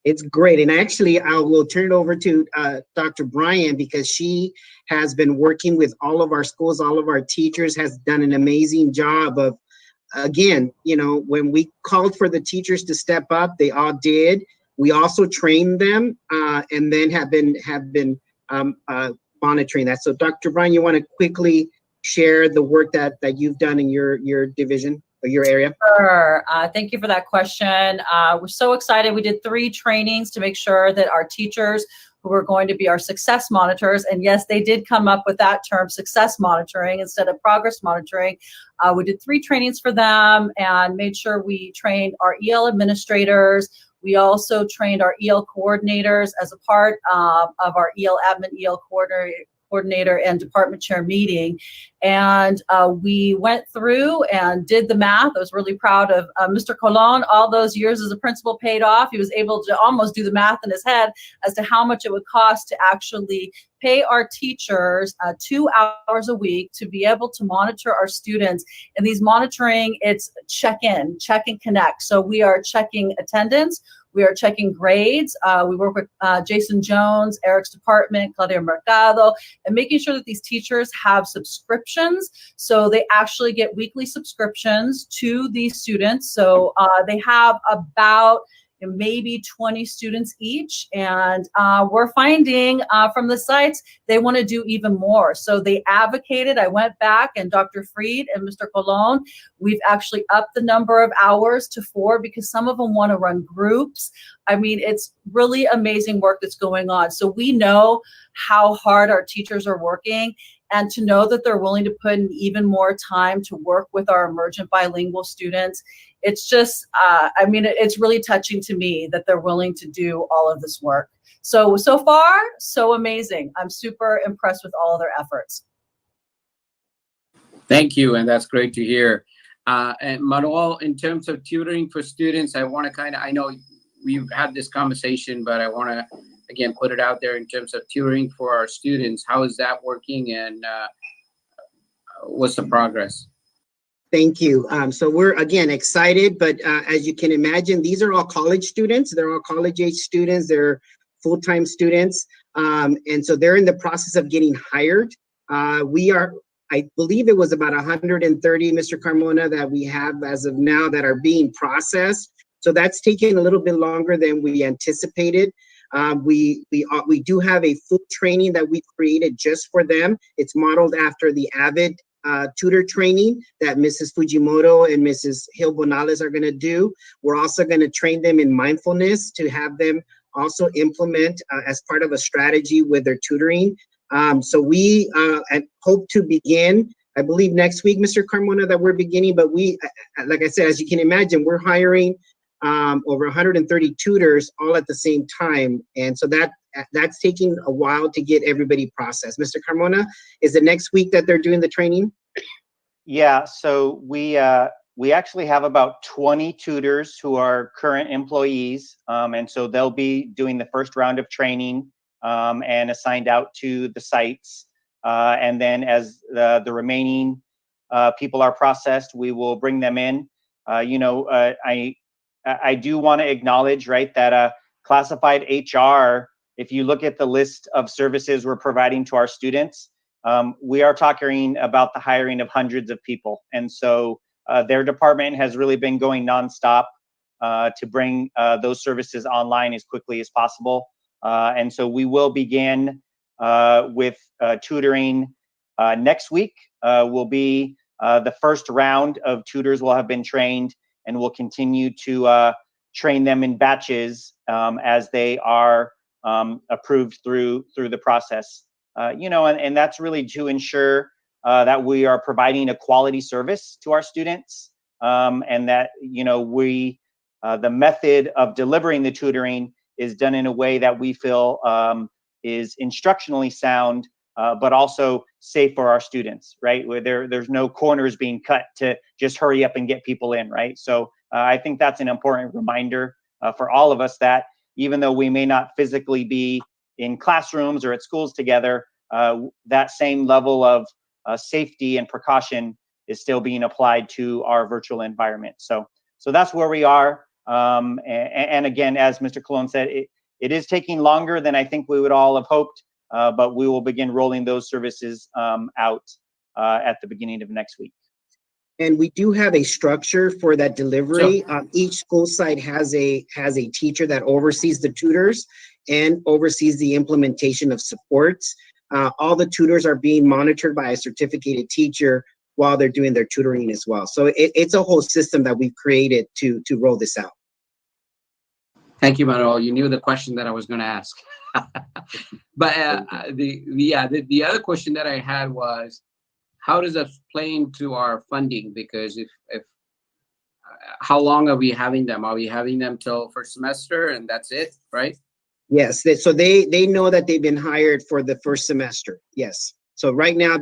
It's great. And actually, I will turn it over to Dr. Bryan, because she has been working with all of our schools, all of our teachers, has done an amazing job of, again, you know, when we called for the teachers to step up, they all did. We also trained them and then have been monitoring that. So Dr. Bryan, you want to quickly share the work that you've done in your division, your area? Sure. Thank you for that question. We're so excited. We did 3 trainings to make sure that our teachers who were going to be our success monitors, and yes, they did come up with that term, success monitoring instead of progress monitoring. We did 3 trainings for them and made sure we trained our EL administrators. We also trained our EL coordinators as a part of our EL admin, EL coordinator and department chair meeting. And we went through and did the math. I was really proud of Mr. Colon. All those years as a principal paid off. He was able to almost do the math in his head as to how much it would cost to actually pay our teachers 2 hours a week to be able to monitor our students. And these monitoring, it's check and connect. So we are checking attendance. We are checking grades. We work with Jason Jones, Eric's department, Claudia Mercado, and making sure that these teachers have subscriptions. So they actually get weekly subscriptions to these students. So they have about maybe 20 students each. And we're finding from the sites, they want to do even more. So they advocated. I went back, and Dr. Freed and Mr. Colon, we've actually upped the number of hours to 4 because some of them want to run groups. I mean, it's really amazing work that's going on. So we know how hard our teachers are working, and to know that they're willing to put in even more time to work with our emergent bilingual students. It's just, I mean, it's really touching to me that they're willing to do all of this work. So far, so amazing. I'm super impressed with all of their efforts. Thank you, and that's great to hear. And Manuel, in terms of tutoring for students, I want to I know we've had this conversation, but I want to, again, put it out there in terms of tutoring for our students. How is that working, and what's the progress? Thank you. So we're, again, excited, but as you can imagine, these are all college students. They're all college-age students. They're full-time students. And so they're in the process of getting hired. We are, I believe it was about 130, Mr. Carmona, that we have as of now that are being processed. So that's taking a little bit longer than we anticipated. We do have a full training that we created just for them. It's modeled after the AVID tutor training that Mrs. Fujimoto and Mrs. Hill Bonales are going to do. We're also going to train them in mindfulness to have them also implement as part of a strategy with their tutoring. So we hope to begin, I believe next week, Mr. Carmona, that we're beginning, but we, like I said, as you can imagine, we're hiring over 130 tutors all at the same time. And so that's taking a while to get everybody processed. Mr. Carmona, is it next week that they're doing the training? Yeah, so we actually have about 20 tutors who are current employees. And so they'll be doing the first round of training and assigned out to the sites. And then as the remaining people are processed, we will bring them in. I do want to acknowledge, right, that classified HR, if you look at the list of services we're providing to our students, we are talking about the hiring of hundreds of people. And so their department has really been going nonstop to bring those services online as quickly as possible. And so we will begin with tutoring next week. Will be the first round of tutors will have been trained, and we'll continue to train them in batches as they are approved through the process. And that's really to ensure that we are providing a quality service to our students, and that the method of delivering the tutoring is done in a way that we feel is instructionally sound, but also safe for our students, right? Where there's no corners being cut to just hurry up and get people in, right? So I think that's an important reminder for all of us that even though we may not physically be in classrooms or at schools together, that same level of safety and precaution is still being applied to our virtual environment. So that's where we are. And again, as Mr. Colon said, it is taking longer than I think we would all have hoped, but we will begin rolling those services out at the beginning of next week. And we do have a structure for that delivery. Each school site has a teacher that oversees the tutors and oversees the implementation of supports. All the tutors are being monitored by a certificated teacher while they're doing their tutoring as well. So it's a whole system that we've created to roll this out. Thank you, Manuel. You knew the question that I was going to ask. But the other question that I had was, how does that play into our funding? Because if how long are we having them? Are we having them till first semester and that's it, right? Yes, so they know that they've been hired for the first semester. Yes. So right now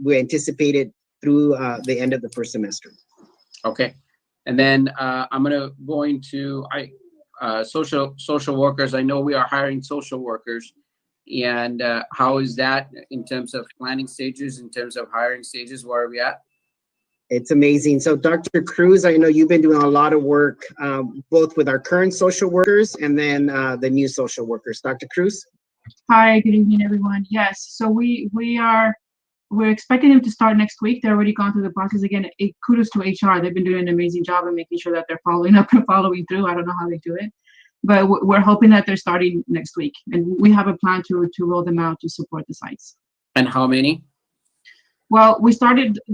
we anticipate it through the end of the first semester. Okay. And then I'm gonna go into social workers. I know we are hiring social workers, and how is that in terms of planning stages, in terms of hiring stages? Where are we at? It's amazing. So Dr. Cruz, I know you've been doing a lot of work, both with our current social workers and then the new social workers. Dr. Cruz? Hi, good evening, everyone. Yes, so we're expecting them to start next week. They're already gone through the process. Again, kudos to HR. They've been doing an amazing job of making sure that they're following up and following through. I don't know how they do it, but we're hoping that they're starting next week. And we have a plan to roll them out to support the sites. And how many? Well,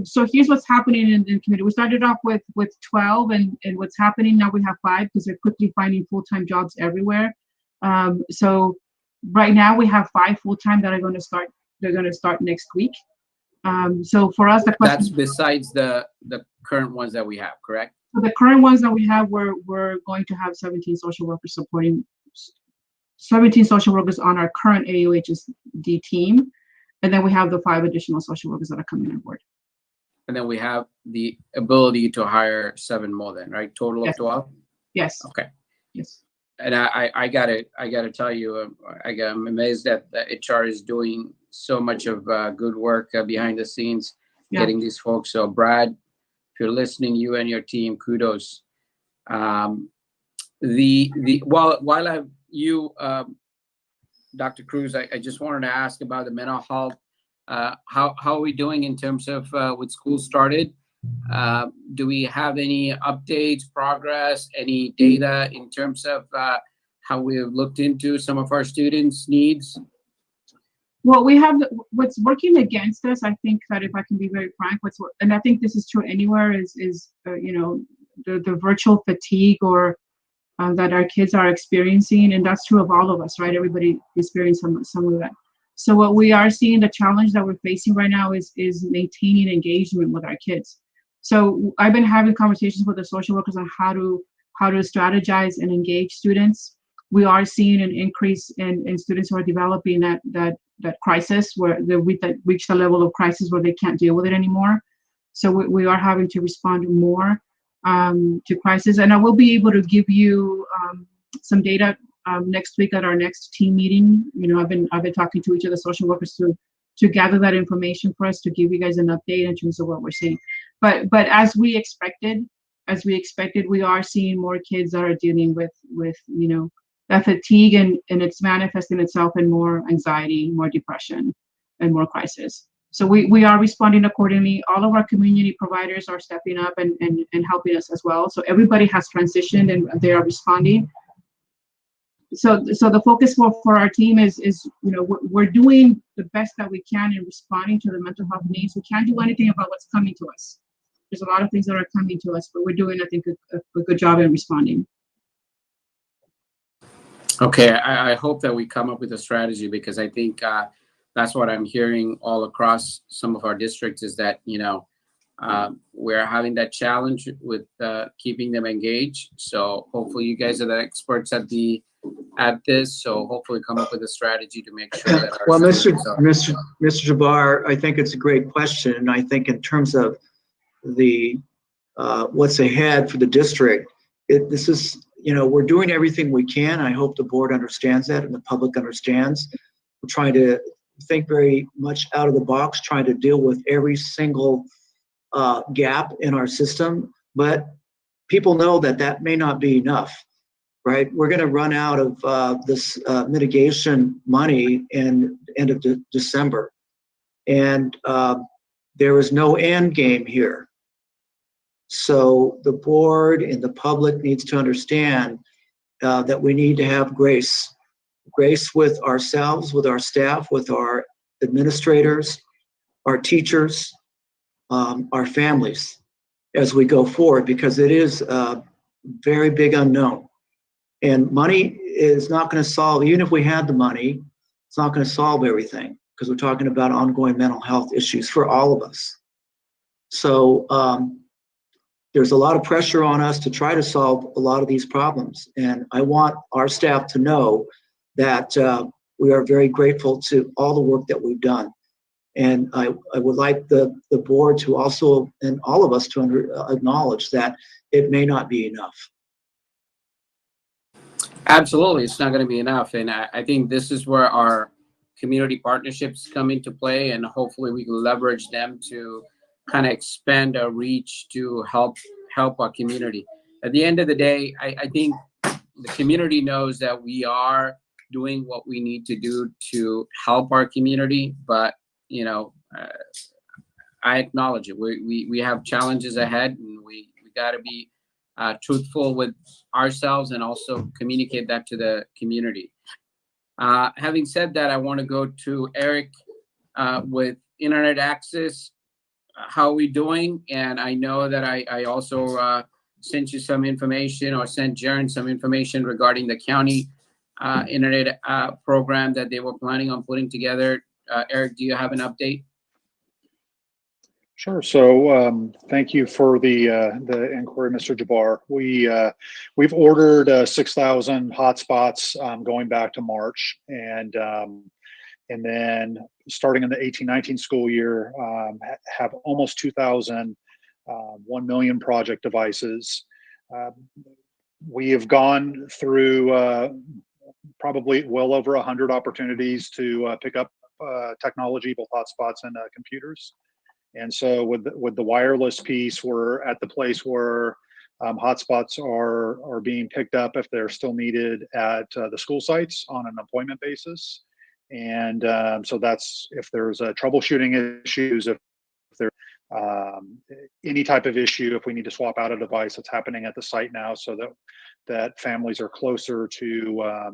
so here's what's happening in the community. We started off with 12, and what's happening now, we have 5 because they're quickly finding full-time jobs everywhere. So right now we have 5 full-time that are going to start. They're going to start next week. So for us, the question— That's besides the current ones that we have, correct? So the current ones that we have, we're going to have 17 social workers supporting 17 social workers on our current AUHSD team. And then we have the 5 additional social workers that are coming on board. And then we have the ability to hire 7 more then, right? Total of 12? Yes. Okay. Yes. And I gotta tell you, I'm amazed that the HR is doing so much of good work behind the scenes, getting these folks. So Brad, if you're listening, you and your team, kudos. While I have you, Dr. Cruz, I just wanted to ask about the mental health. How are we doing in terms of with school started? Do we have any updates, progress, any data in terms of how we have looked into some of our students' needs? Well, we have what's working against us. I think that if I can be very frank, and I think this is true anywhere, is the virtual fatigue or that our kids are experiencing, and that's true of all of us, right? Everybody experiencing some of that. So what we are seeing, the challenge that we're facing right now is maintaining engagement with our kids. So I've been having conversations with the social workers on how to strategize and engage students. We are seeing an increase in students who are developing that crisis, where they reach the level of crisis where they can't deal with it anymore. So we are having to respond more to crisis. And I will be able to give you some data next week at our next team meeting. I've been talking to each of the social workers to gather that information for us to give you guys an update in terms of what we're seeing. But as we expected, we are seeing more kids that are dealing with that fatigue, and it's manifesting itself in more anxiety, more depression, and more crisis. So we are responding accordingly. All of our community providers are stepping up and helping us as well. So everybody has transitioned and they are responding. So the focus for our team is we're doing the best that we can in responding to the mental health needs. We can't do anything about what's coming to us. There's a lot of things that are coming to us, but we're doing, I think, a good job in responding. Okay, I hope that we come up with a strategy, because I think that's what I'm hearing all across some of our districts, is that we're having that challenge with keeping them engaged. So hopefully you guys are the experts at this. So hopefully come up with a strategy to make sure that our well, Mr. Jabbar, I think it's a great question, and I think in terms of the what's ahead for the district, this is we're doing everything we can. I hope the board understands that and the public understands. We're trying to think very much out of the box, trying to deal with every single gap in our system, but people know that may not be enough, right? We're going to run out of this mitigation money in end of December, and there is no end game here. So the board and the public needs to understand that we need to have grace with ourselves, with our staff, with our administrators, our teachers, our families as we go forward, because it is a very big unknown. And money is not going to solve, even if we had the money, it's not going to solve everything, because we're talking about ongoing mental health issues for all of us. So there's a lot of pressure on us to try to solve a lot of these problems. And I want our staff to know that we are very grateful to all the work that we've done. And I would like the board to also, and all of us to acknowledge that it may not be enough. Absolutely, it's not going to be enough. And I think this is where our community partnerships come into play, and hopefully we can leverage them to kind of expand our reach to help our community. At the end of the day, I think the community knows that we are doing what we need to do to help our community, but I acknowledge it. We have challenges ahead, and we got to be truthful with ourselves and also communicate that to the community. Having said that, I want to go to Eric with internet access. How are we doing? And I know that I also sent you some information, or sent Jaren some information regarding the county internet program that they were planning on putting together. Eric, do you have an update? Sure. So thank you for the inquiry, Mr. Jabbar. We've ordered 6,000 hotspots going back to March, and then starting in the 18-19 school year, have almost 2,000 1 million project devices. We have gone through probably well over 100 opportunities to pick up technology, both hotspots and computers. And so with the wireless piece, we're at the place where hotspots are being picked up if they're still needed at the school sites on an appointment basis. And so that's if there's troubleshooting issues, if there's any type of issue, if we need to swap out a device, that's happening at the site now, so that families are closer to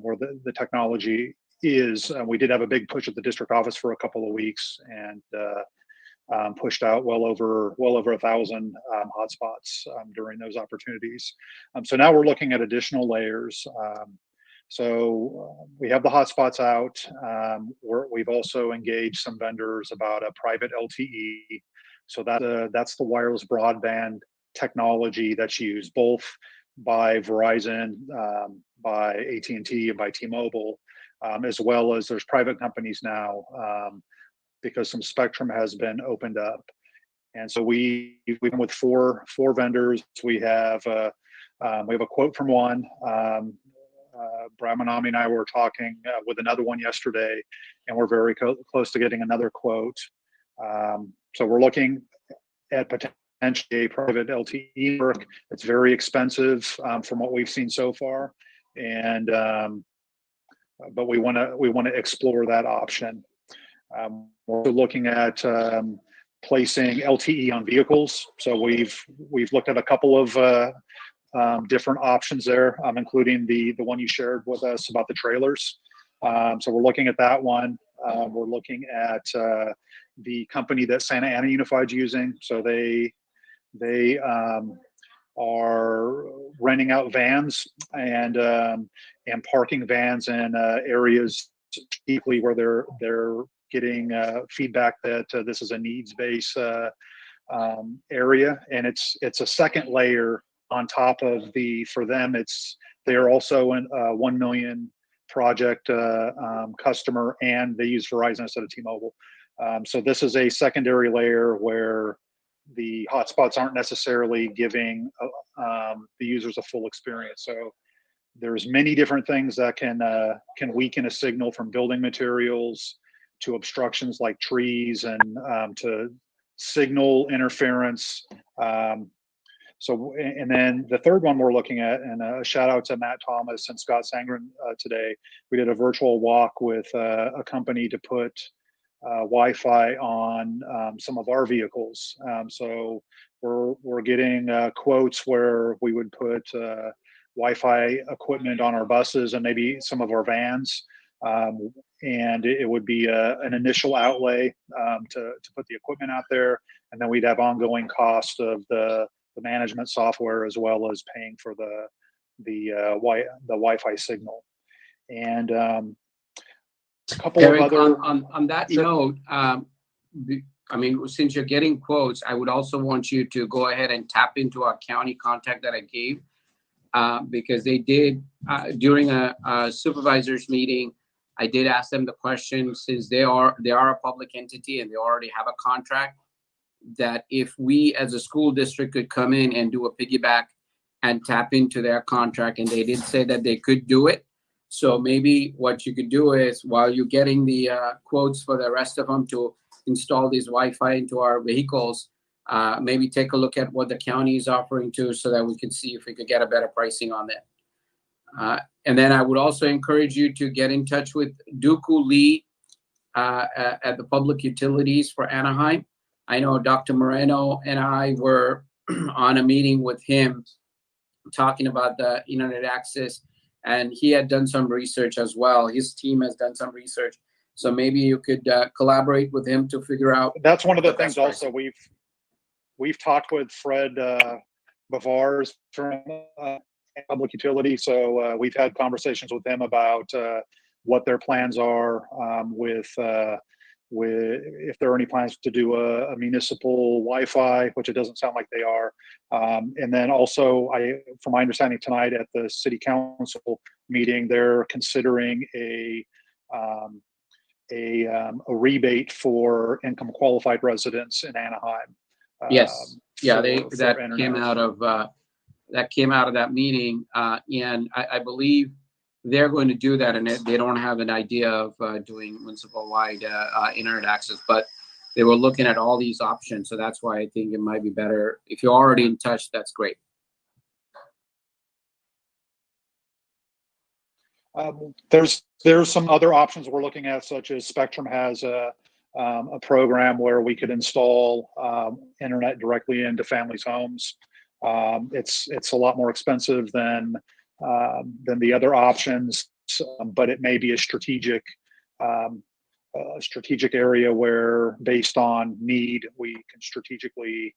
where the technology is. We did have a big push at the district office for a couple of weeks, and pushed out well over 1,000 hotspots during those opportunities. So now we're looking at additional layers. So we have the hotspots out. We've also engaged some vendors about a private LTE. So that's the wireless broadband technology that's used both by Verizon, by AT&T, and by T-Mobile, as well as there's private companies now, because some spectrum has been opened up. And so we've been with four vendors. We have a quote from one. Brahmanami and I were talking with another one yesterday, and we're very close to getting another quote. So we're looking at potentially a private LTE work. It's very expensive from what we've seen so far, and but we want to explore that option. We're looking at placing LTE on vehicles. So we've looked at a couple of different options there, including the one you shared with us about the trailers. So we're looking at that one. We're looking at the company that Santa Ana Unified's using. So they are renting out vans and parking vans in areas deeply where they're getting feedback that this is a needs-based area, and it's a second layer on top of for them. They are also a 1 million project customer, and they use Verizon instead of T-Mobile. So this is a secondary layer where the hotspots aren't necessarily giving the users a full experience. So there's many different things that can weaken a signal, from building materials to obstructions like trees, and to signal interference. So, and then the third one we're looking at, and a shout out to Matt Thomas and Scott Sangren today. We did a virtual walk with a company to put Wi-Fi on some of our vehicles. So we're getting quotes where we would put Wi-Fi equipment on our buses and maybe some of our vans. And it would be an initial outlay to put the equipment out there, and then we'd have ongoing cost of the management software as well as paying for the Wi-Fi signal. And a couple Eric, of other on that note, I mean, since you're getting quotes, I would also want you to go ahead and tap into our county contact that I gave, because they did during a supervisors meeting. I did ask them the question, since they are a public entity and they already have a contract, that if we as a school district could come in and do a piggyback and tap into their contract, and they did say that they could do it. So maybe what you could do is, while you're getting the quotes for the rest of them to install these Wi-Fi into our vehicles, maybe take a look at what the county is offering too, so that we can see if we could get a better pricing on that. And then I would also encourage you to get in touch with Dooku Lee at the Public Utilities for Anaheim. I know Dr. Moreno and I were on a meeting with him talking about the internet access, and he had done some research as well. His team has done some research. So maybe you could collaborate with him to figure out. That's one of the things also we've talked with Fred Bavars from Public Utility. So we've had conversations with them about what their plans are with if there are any plans to do a municipal Wi-Fi, which it doesn't sound like they are. And then also, from my understanding tonight at the city council meeting, they're considering a rebate for income qualified residents in Anaheim. Yes, yeah, that came out of that meeting, and I believe they're going to do that, and they don't have an idea of doing municipal-wide internet access, but they were looking at all these options, so that's why I think it might be better if you're already in touch. That's great. There's some other options we're looking at, such as Spectrum has a program where we could install internet directly into families' homes. It's a lot more expensive than the other options, but it may be a strategic area where, based on need, we can strategically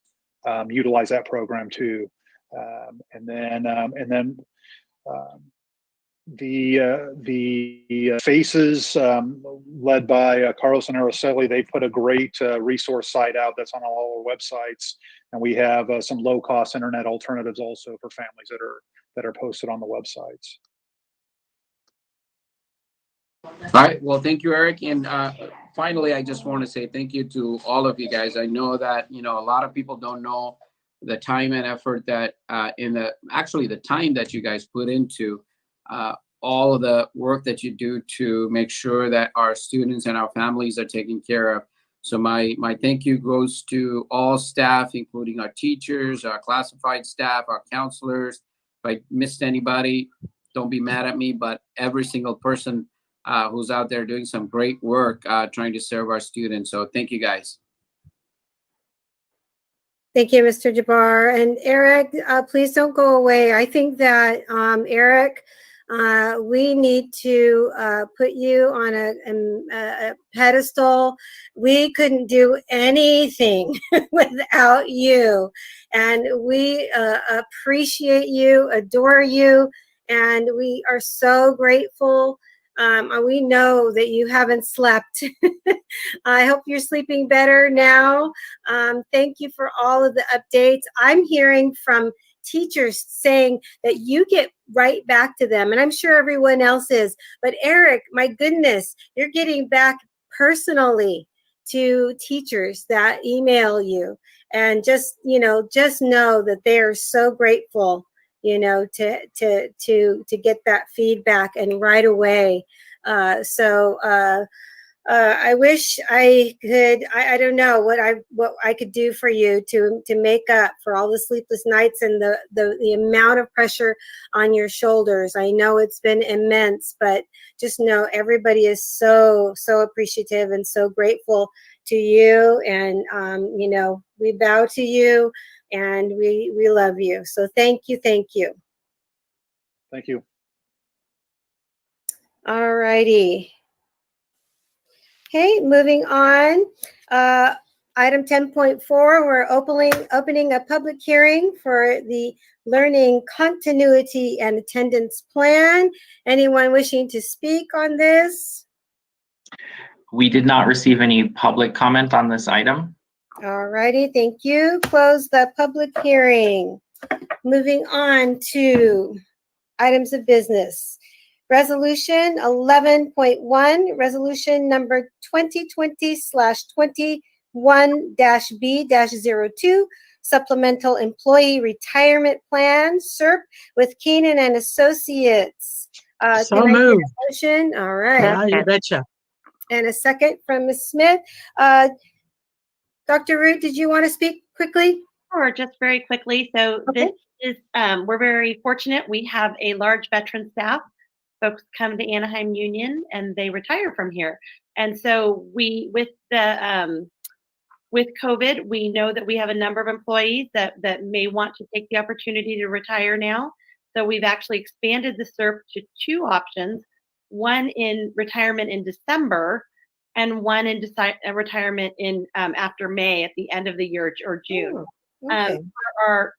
utilize that program too. And then the FACES, led by Carlos and Araceli, they put a great resource site out that's on all our websites, and we have some low-cost internet alternatives also for families that are posted on the websites. All right, well, thank you, Eric. And finally, I just want to say thank you to all of you guys. I know that a lot of people don't know the time and effort that the time that you guys put into all of the work that you do to make sure that our students and our families are taken care of. So my thank you goes to all staff, including our teachers, our classified staff, our counselors. If I missed anybody, don't be mad at me, but every single person who's out there doing some great work trying to serve our students. So thank you, guys. Thank you, Mr. Jabbar. And Eric, please don't go away. I think that, Eric, we need to put you on a pedestal. We couldn't do anything without you. And we appreciate you, adore you, and we are so grateful. We know that you haven't slept. I hope you're sleeping better now. Thank you for all of the updates. I'm hearing from teachers saying that you get right back to them, and I'm sure everyone else is. But Eric, my goodness, you're getting back personally to teachers that email you, and just know that they are so grateful, to get that feedback and right away. I wish I could. I don't know what I could do for you to make up for all the sleepless nights and the amount of pressure on your shoulders. I know it's been immense, but just know everybody is so appreciative and so grateful to you, and we bow to you, and we love you. So thank you. Thank you. All righty. Okay, moving on. Item 10.4, we're opening a public hearing for the learning continuity and attendance plan. Anyone wishing to speak on this? We did not receive any public comment on this item. All righty, thank you. Close the public hearing. Moving on to items of business. Resolution 11.1, resolution number 2020/21-B-02, supplemental employee retirement plan, SERP, with Keenan and Associates. So Can I get a moved. motion? All right. Yeah, you betcha. And a second from Ms. Smith. Dr. Root, did you want to speak quickly? Sure, just very quickly. So this is, we're very fortunate. We have a large veteran staff. Folks come to Anaheim Union and they retire from here. And so with COVID, we know that we have a number of employees that may want to take the opportunity to retire now. So we've actually expanded the SERP to 2 options, one in retirement in December and one in retirement in after May at the end of the year or June. Okay. For our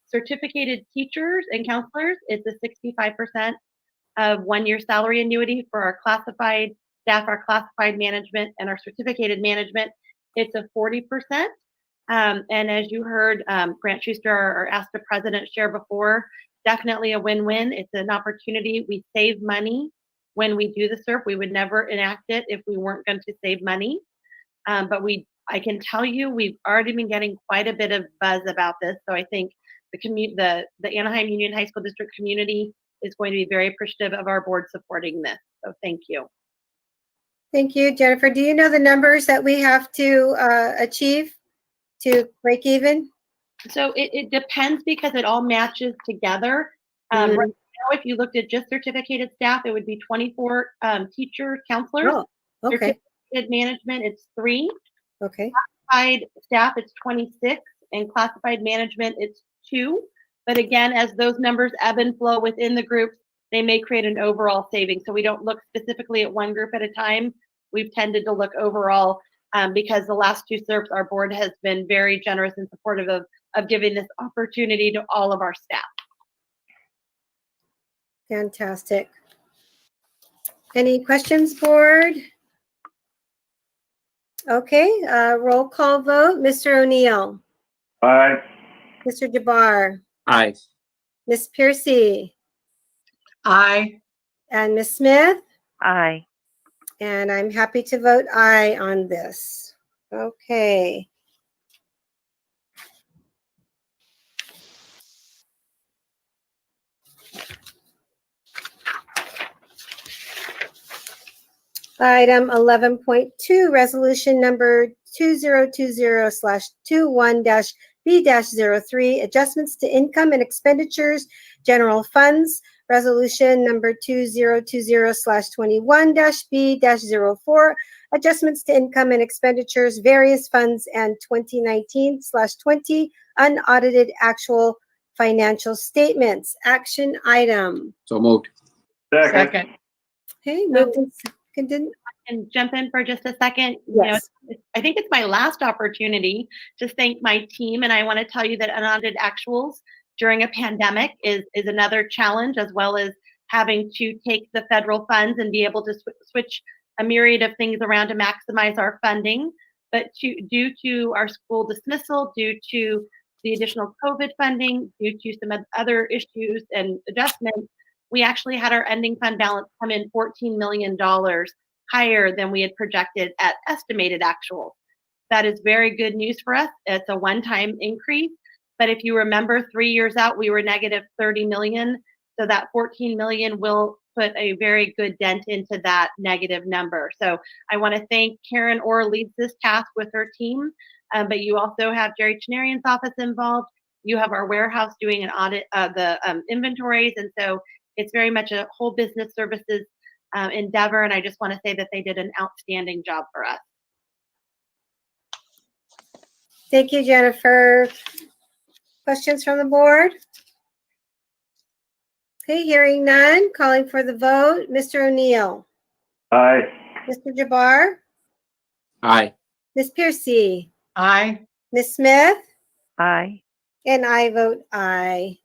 certificated teachers and counselors, it's a 65% of 1-year salary annuity. For our classified staff, our classified management, and our certificated management, it's a 40%. And as you heard Grant Schuster, our ASTA president, share before, definitely a win-win. It's an opportunity. We save money when we do the SERP. We would never enact it if we weren't going to save money. But I can tell you, we've already been getting quite a bit of buzz about this. So I think the Anaheim Union High School District community is going to be very appreciative of our board supporting this. So thank you. Thank you, Jennifer. Do you know the numbers that we have to achieve to break even? So it depends because it all matches together. Right now, if you looked at just certificated staff, it would be 24 teachers, counselors. Oh, okay. Certificated management, it's 3. Okay. Classified staff, it's 26, and classified management, it's 2. But again, as those numbers ebb and flow within the groups, they may create an overall saving. So we don't look specifically at one group at a time. We've tended to look overall because the last 2 SERPs, our board has been very generous and supportive of giving this opportunity to all of our staff. Fantastic. Any questions, board? Okay, roll call vote. Mr. O'Neill. Aye. Mr. Jabbar. Aye. Ms. Piercy. Aye. And Ms. Smith. Aye. And I'm happy to vote aye on this. Okay. Item 11.2, resolution number 2020/21-B-03, adjustments to income and expenditures, general funds. Resolution number 2020/21-B-04, adjustments to income and expenditures, various funds, and 2019/20 unaudited actual financial statements. Action item. So moved. Second. Okay, moved and seconded. And jump in for just a second. Yes. I think it's my last opportunity to thank my team, and I want to tell you that unaudited actuals during a pandemic is another challenge, as well as having to take the federal funds and be able to switch a myriad of things around to maximize our funding. But due to our school dismissal, due to the additional COVID funding, due to some other issues and adjustments, we actually had our ending fund balance come in $14 million higher than we had projected at estimated actuals. That is very good news for us. It's a one-time increase. But if you remember, 3 years out, we were negative 30 million. So that 14 million will put a very good dent into that negative number. So I want to thank Karen Orr, leads this task with her team. But you also have Jerry Chenarian's office involved. You have our warehouse doing an audit of the inventories. And so it's very much a whole business services endeavor. And I just want to say that they did an outstanding job for us. Thank you, Jennifer. Questions from the board? Okay, hearing none, calling for the vote. Mr. O'Neill, Aye. Mr. Jabbar, Aye. Ms. Piercy, Aye. Ms. Smith, Aye. and I vote aye.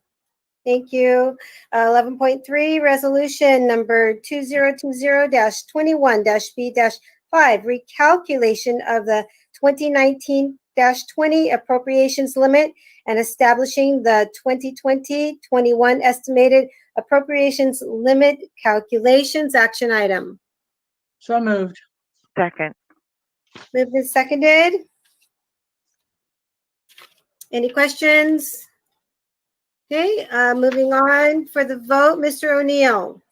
Thank you. 11.3, resolution number 2020-21-B-5, recalculation of the 2019-20 appropriations limit and establishing the 2020-21 estimated appropriations limit calculations. Action item. So moved. Second. Moved and seconded. Any questions? Okay, moving on for the vote. Mr. O'Neill,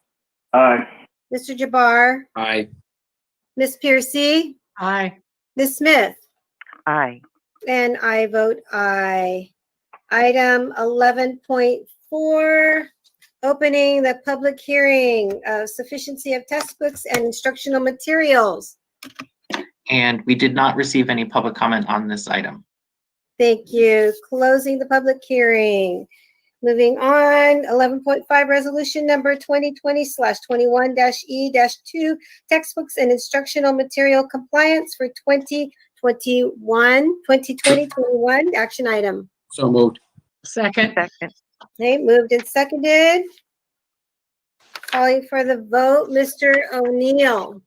Aye. Mr. Jabbar, Aye. Ms. Piercy, Aye. Ms. Smith, Aye. and I vote aye. Item 11.4, opening the public hearing of sufficiency of textbooks and instructional materials. And we did not receive any public comment on this item. Thank you. Closing the public hearing. Moving on, 11.5, resolution number 2020/21-E-2, textbooks and instructional material compliance for 2020-21 action item. So moved. Second. Second. Okay, moved and seconded. Calling for the vote, Mr. O'Neill,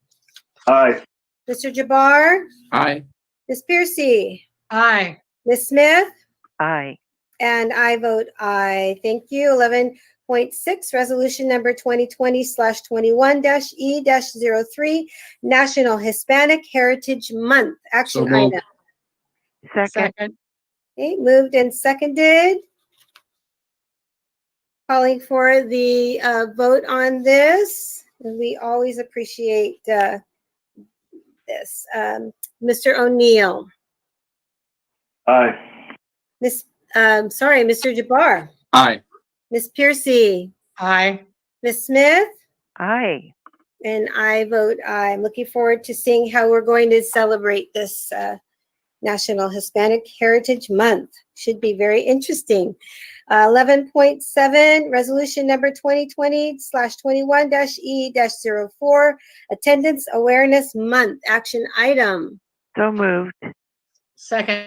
Aye. Mr. Jabbar, Aye. Ms. Piercy, Aye. Ms. Smith, Aye. and I vote aye. Thank you. 11.6, resolution number 2020/21-E-03, National Hispanic Heritage Month. Action So moved. item. Second. Okay, moved and seconded. Calling for the vote on this. We always appreciate this. Mr. O'Neill, Aye. Mr. Jabbar, Aye. Ms. Piercy, Aye. Ms. Smith, Aye. and I vote aye. I'm looking forward to seeing how we're going to celebrate this National Hispanic Heritage Month. Should be very interesting. 11.7, resolution number 2020/21-E-04, Attendance Awareness Month. Action item. So moved. Second.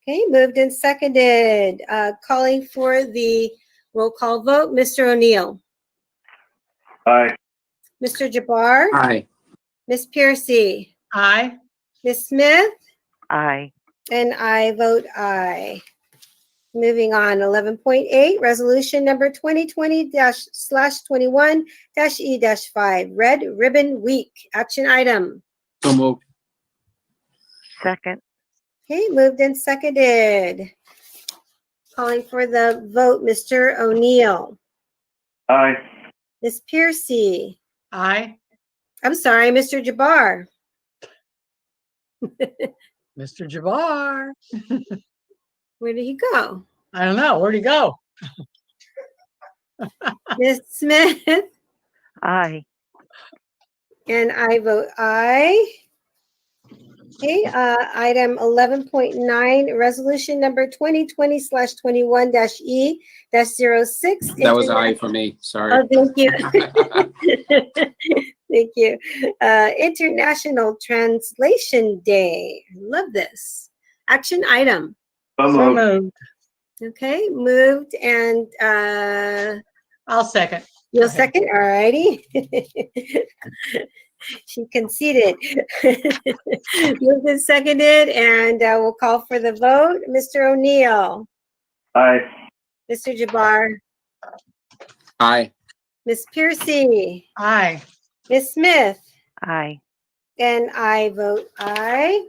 Okay, moved and seconded. Calling for the roll call vote. Mr. O'Neill, Aye. Mr. Jabbar, Aye. Ms. Piercy, Aye. Ms. Smith, Aye. and I vote aye. Moving on, 11.8, resolution number 2020/21-E-5, Red Ribbon Week. Action item. So moved. Second. Okay, moved and seconded. Calling for the vote, Mr. O'Neill, Aye. Ms. Piercy. Aye. I'm sorry, Mr. Jabbar. Mr. Jabbar. Where did he go? I don't know. Where'd he go? Ms. Smith, Aye. and I vote aye. Okay, item 11.9, resolution number 2020/21-E-06. That was aye for me. Sorry. Oh, thank you. Thank you. International Translation Day. Love this. Action item. So So moved. moved. Okay, moved and I'll second. you'll second? All righty. She conceded. Moved and seconded, and we'll call for the vote. Mr. O'Neill, Aye. Mr. Jabbar, Aye. Ms. Piercy, Aye. Ms. Smith, Aye. and I vote aye.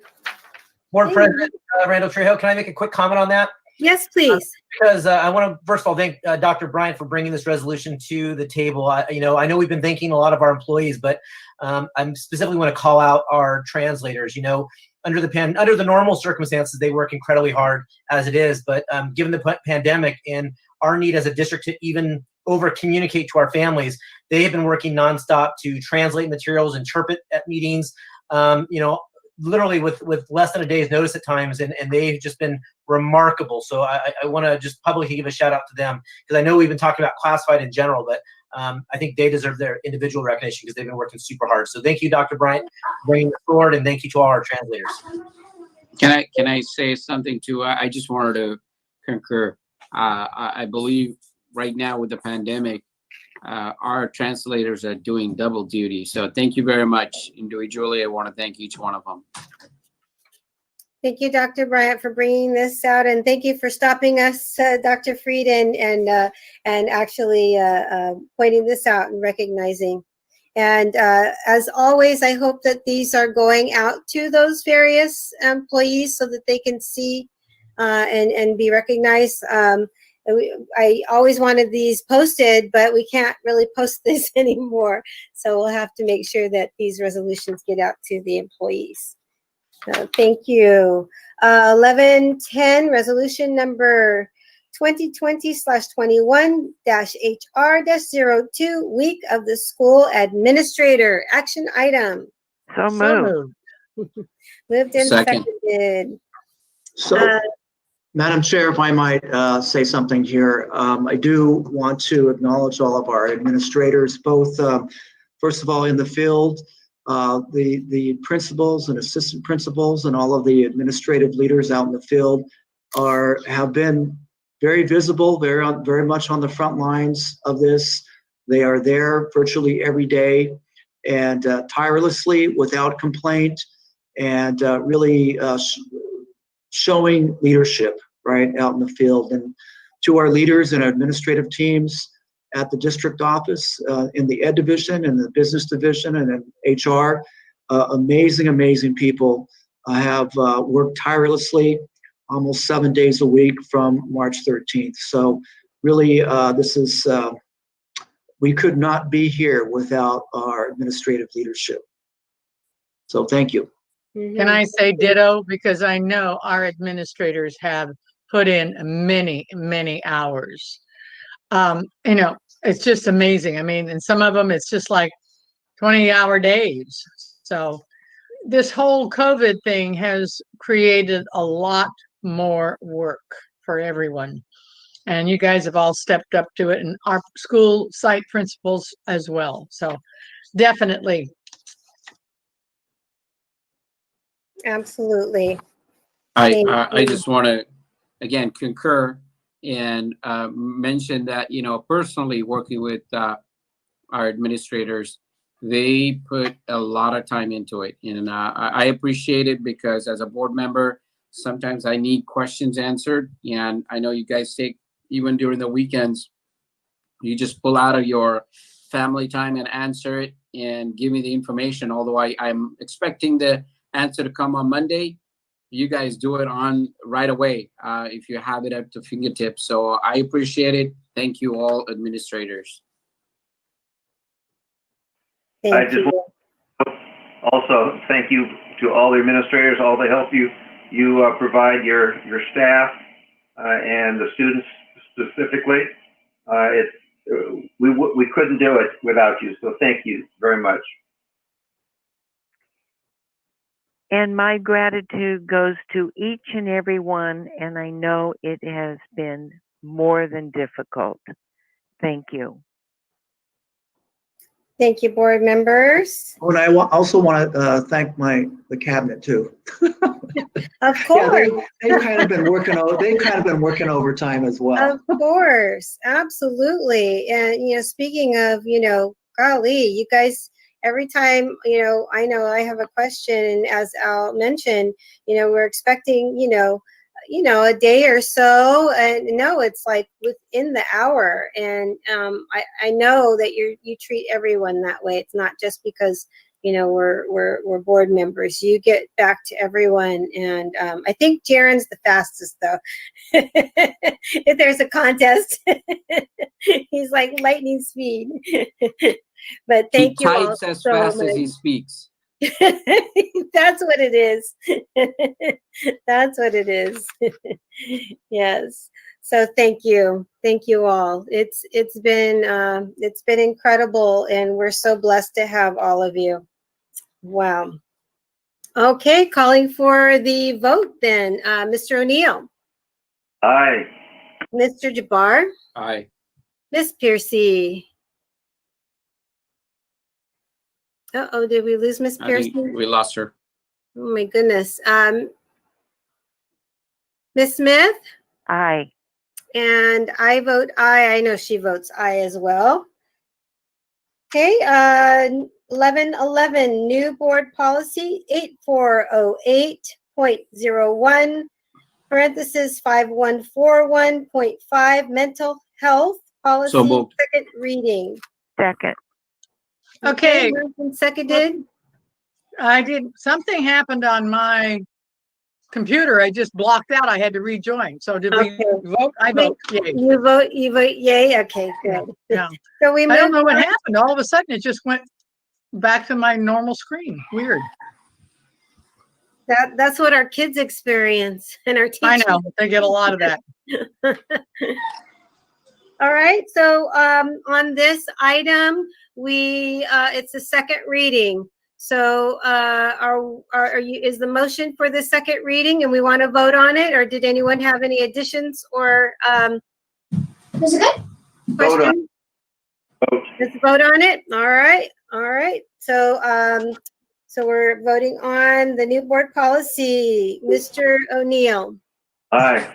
Board Hey. President Randall Trejo, can I make a quick comment on that? Yes, please. Because I want to first of all thank Dr. Bryant for bringing this resolution to the table. I know we've been thanking a lot of our employees, but I specifically want to call out our translators. Under the normal circumstances, they work incredibly hard as it is. But given the pandemic and our need as a district to even over communicate to our families, they have been working nonstop to translate materials, interpret at meetings. Literally with less than a day's notice at times, and they've just been remarkable. So I want to just publicly give a shout out to them, because I know we've been talking about classified in general, but I think they deserve their individual recognition because they've been working super hard. So thank you, Dr. Bryant, for bringing it forward, and thank you to all our translators. Can I say something too? I just wanted to concur. I believe right now with the pandemic, our translators are doing double duty. So thank you very much. Individually, I want to thank each one of them. Thank you, Dr. Bryant, for bringing this out, and thank you for stopping us, Dr. Fried, and actually pointing this out and recognizing. And as always, I hope that these are going out to those various employees so that they can see and be recognized. I always wanted these posted, but we can't really post this anymore. So we'll have to make sure that these resolutions get out to the employees. So thank you. 1110, resolution number 2020/21-HR-02, week of the school administrator. Action item. So moved. Moved and Second. seconded. So, Madam Chair, if I might say something here, I do want to acknowledge all of our administrators, both, first of all, in the field, the principals and assistant principals and all of the administrative leaders out in the field have been very visible, very much on the front lines of this. They are there virtually every day and tirelessly, without complaint, and really showing leadership right out in the field. And to our leaders and our administrative teams at the district office, in the ed division and the business division and in HR, amazing people have worked tirelessly almost 7 days a week from March 13th. So really, this is, we could not be here without our administrative leadership. So thank you. Can I say ditto? Because I know our administrators have put in many hours. You know, it's just amazing. I mean, and some of them, it's just like 20-hour days. So this whole COVID thing has created a lot more work for everyone. And you guys have all stepped up to it, and our school site principals as well. So definitely. Absolutely. I just want to, again, concur and mention that, you know, personally working with our administrators, they put a lot of time into it. And I appreciate it because as a board member, sometimes I need questions answered. And I know you guys take, even during the weekends, you just pull out of your family time and answer it and give me the information. Although I'm expecting the answer to come on Monday, you guys do it on right away if you have it at the fingertips. So I appreciate it. Thank you all administrators. I just want to also thank you to all the administrators, all the help you provide your staff and the students specifically. We couldn't do it without you. So thank you very much. And my gratitude goes to each and every one, and I know it has been more than difficult. Thank you. Thank you, board members. Oh, and I also want to thank the cabinet too. Of course. Yeah, they've kind of been working overtime as well. Of course, absolutely. And you know, speaking of, you know, golly, you guys, every time, you know I have a question, and as Al mentioned, you know, we're expecting, you know, a day or so, and no, it's like within the hour. And I know that you treat everyone that way. It's not just because, you know, we're board members. You get back to everyone, and I think Jaren's the fastest though. If there's a contest, he's like lightning speed. But thank you all He types as so fast much. as he speaks. That's what it is. That's what it is. Yes. So thank you all. It's been incredible, and we're so blessed to have all of you. Wow. Okay, calling for the vote then. Mr. O'Neill. Aye. Mr. Jabbar. Aye. Miss Piercy. Uh-oh, did we lose Miss I Pearson? think we lost her. Oh my goodness. Miss Smith? Aye. And I vote aye. I know she votes aye as well. Okay, 1111, new board policy 8408.01, parentheses 5141.5, mental health policy, So moved. second reading. Second. Okay. Moved and seconded. Something happened on my computer. I just blocked out. I had to rejoin. So did we vote? I vote yay. You vote yay? Okay, good. Yeah. So we I don't moved know what on. happened. All of a sudden it just went back to my normal screen. Weird. That's what our kids experience and our teachers. I know. They get a lot of that. All right, so on this item, it's a second reading. So is the motion for the second reading and we want to vote on it, or did anyone have any additions or Was it good? questions? Let's vote on it. All right. So so we're voting on the new board policy. Mr. O'Neill. Aye.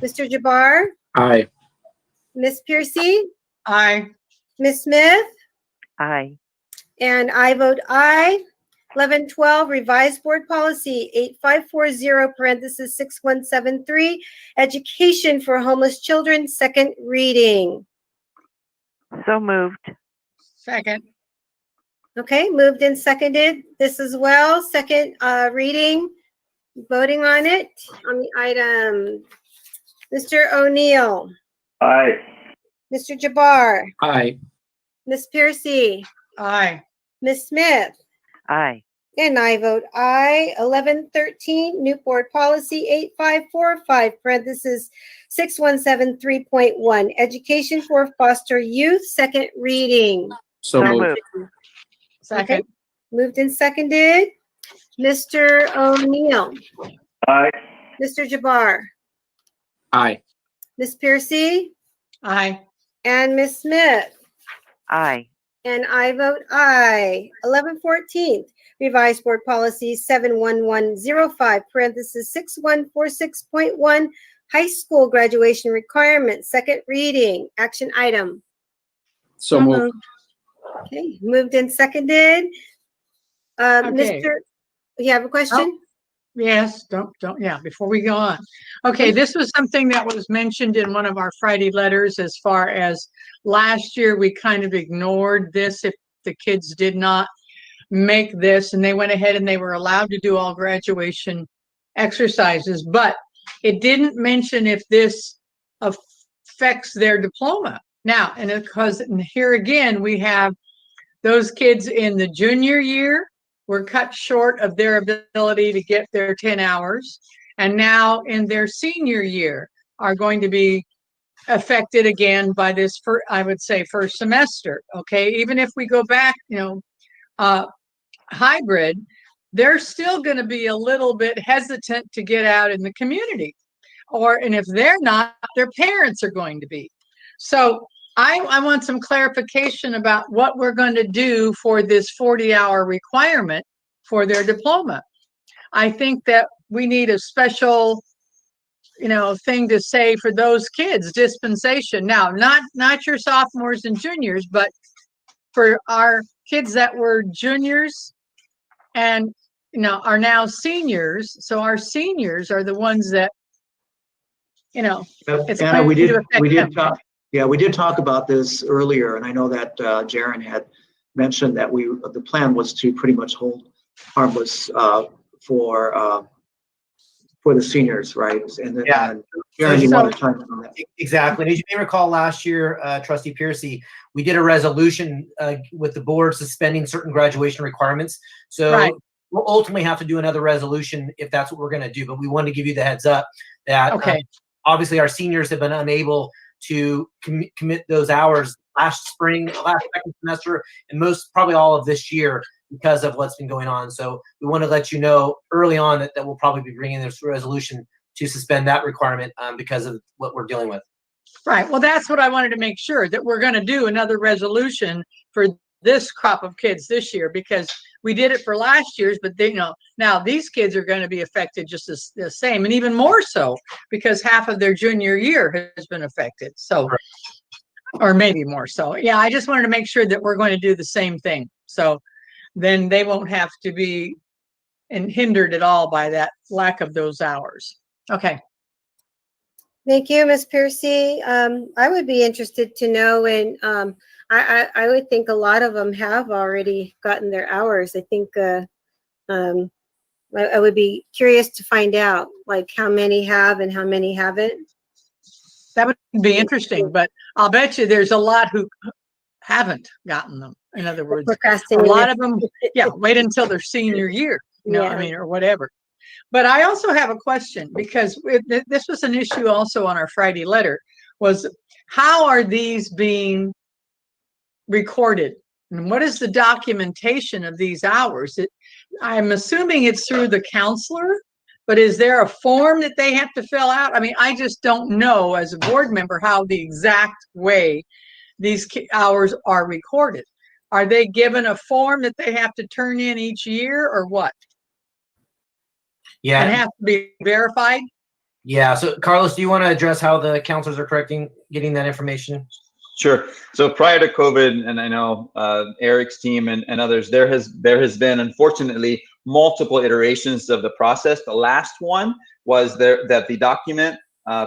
Mr. Jabbar. Aye. Miss Piercy. Aye. Miss Smith. Aye. And I vote aye. 1112, revised board policy 8540, parentheses 6173, education for homeless children, second reading. So moved. Second. Okay, moved and seconded. This as well, second reading. Voting on it, on the item. Mr. O'Neill. Aye. Mr. Jabbar. Aye. Miss Piercy. Aye. Miss Smith. Aye. And I vote aye. 1113, new board policy 8545, parentheses 6173.1, education for foster youth, second reading. So moved. Second. Okay. Moved and seconded. Mr. O'Neill. Aye. Mr. Jabbar. Aye. Miss Piercy. Aye. And Miss Smith. Aye. And I vote aye. 1114, revised board policy 71105, parentheses 6146.1, high school graduation requirements, second reading, action item. So moved. Okay, moved and seconded. Okay. Mr. You have a question? Yes, yeah, before we go on. Okay, this was something that was mentioned in one of our Friday letters as far as last year we kind of ignored this if the kids did not make this, and they went ahead and they were allowed to do all graduation exercises, but it didn't mention if this affects their diploma. Now, and because here again, we have those kids in the junior year were cut short of their ability to get their 10 hours. And now in their senior year are going to be affected again by this, I would say, first semester. Okay, even if we go back, hybrid, they're still going to be a little bit hesitant to get out in the community. And if they're not, their parents are going to be. So I want some clarification about what we're going to do for this 40-hour requirement for their diploma. I think that we need a special, thing to say for those kids, dispensation. Now, not your sophomores and juniors, but for our kids that were juniors and, are now seniors. So our seniors are the ones that, it's Anna, we going to affect them. did talk. Yeah, we did talk about this earlier, and I know that Jaren had mentioned that the plan was to pretty much hold harmless for the seniors, right? And Yeah. Jaren, you want to chime in on that? Exactly. And as you may recall, last year, Trustee Piercy, we did a resolution with the board suspending certain graduation requirements. So we'll ultimately have to do another resolution if that's what we're going to do. But we wanted to give you the heads up that obviously our seniors have been unable to commit those hours last second semester, and probably all of this year because of what's been going on. So we want to let you know early on that we'll probably be bringing this resolution to suspend that requirement because of what we're dealing with. Right. Well, that's what I wanted to make sure, that we're going to do another resolution for this crop of kids this year because we did it for last year's, but they, now these kids are going to be affected just as the same, and even more so because half of their junior year has been affected. So, or maybe more so. Yeah, I just wanted to make sure that we're going to do the same thing. So then they won't have to be hindered at all by that lack of those hours. Okay. Thank you, Ms. Piercy. I would be interested to know, and I would think a lot of them have already gotten their hours. I think I would be curious to find out, like how many have and how many haven't. That would be interesting, but I'll bet you there's a lot who haven't gotten them. In other words, a lot of them, yeah, wait until their senior year, I mean, or whatever. But I also have a question because this was an issue also on our Friday letter, was how are these being recorded? And what is the documentation of these hours? I'm assuming it's through the counselor, but is there a form that they have to fill out? I mean, I just don't know as a board member how the exact way these hours are recorded. Are they given a form that they have to turn in each year or what? Yeah. And have to be verified? Yeah. So Carlos, do you want to address how the counselors are getting that information? Sure. So prior to COVID, and I know Eric's team and others, there has been, unfortunately, multiple iterations of the process. The last one was that the document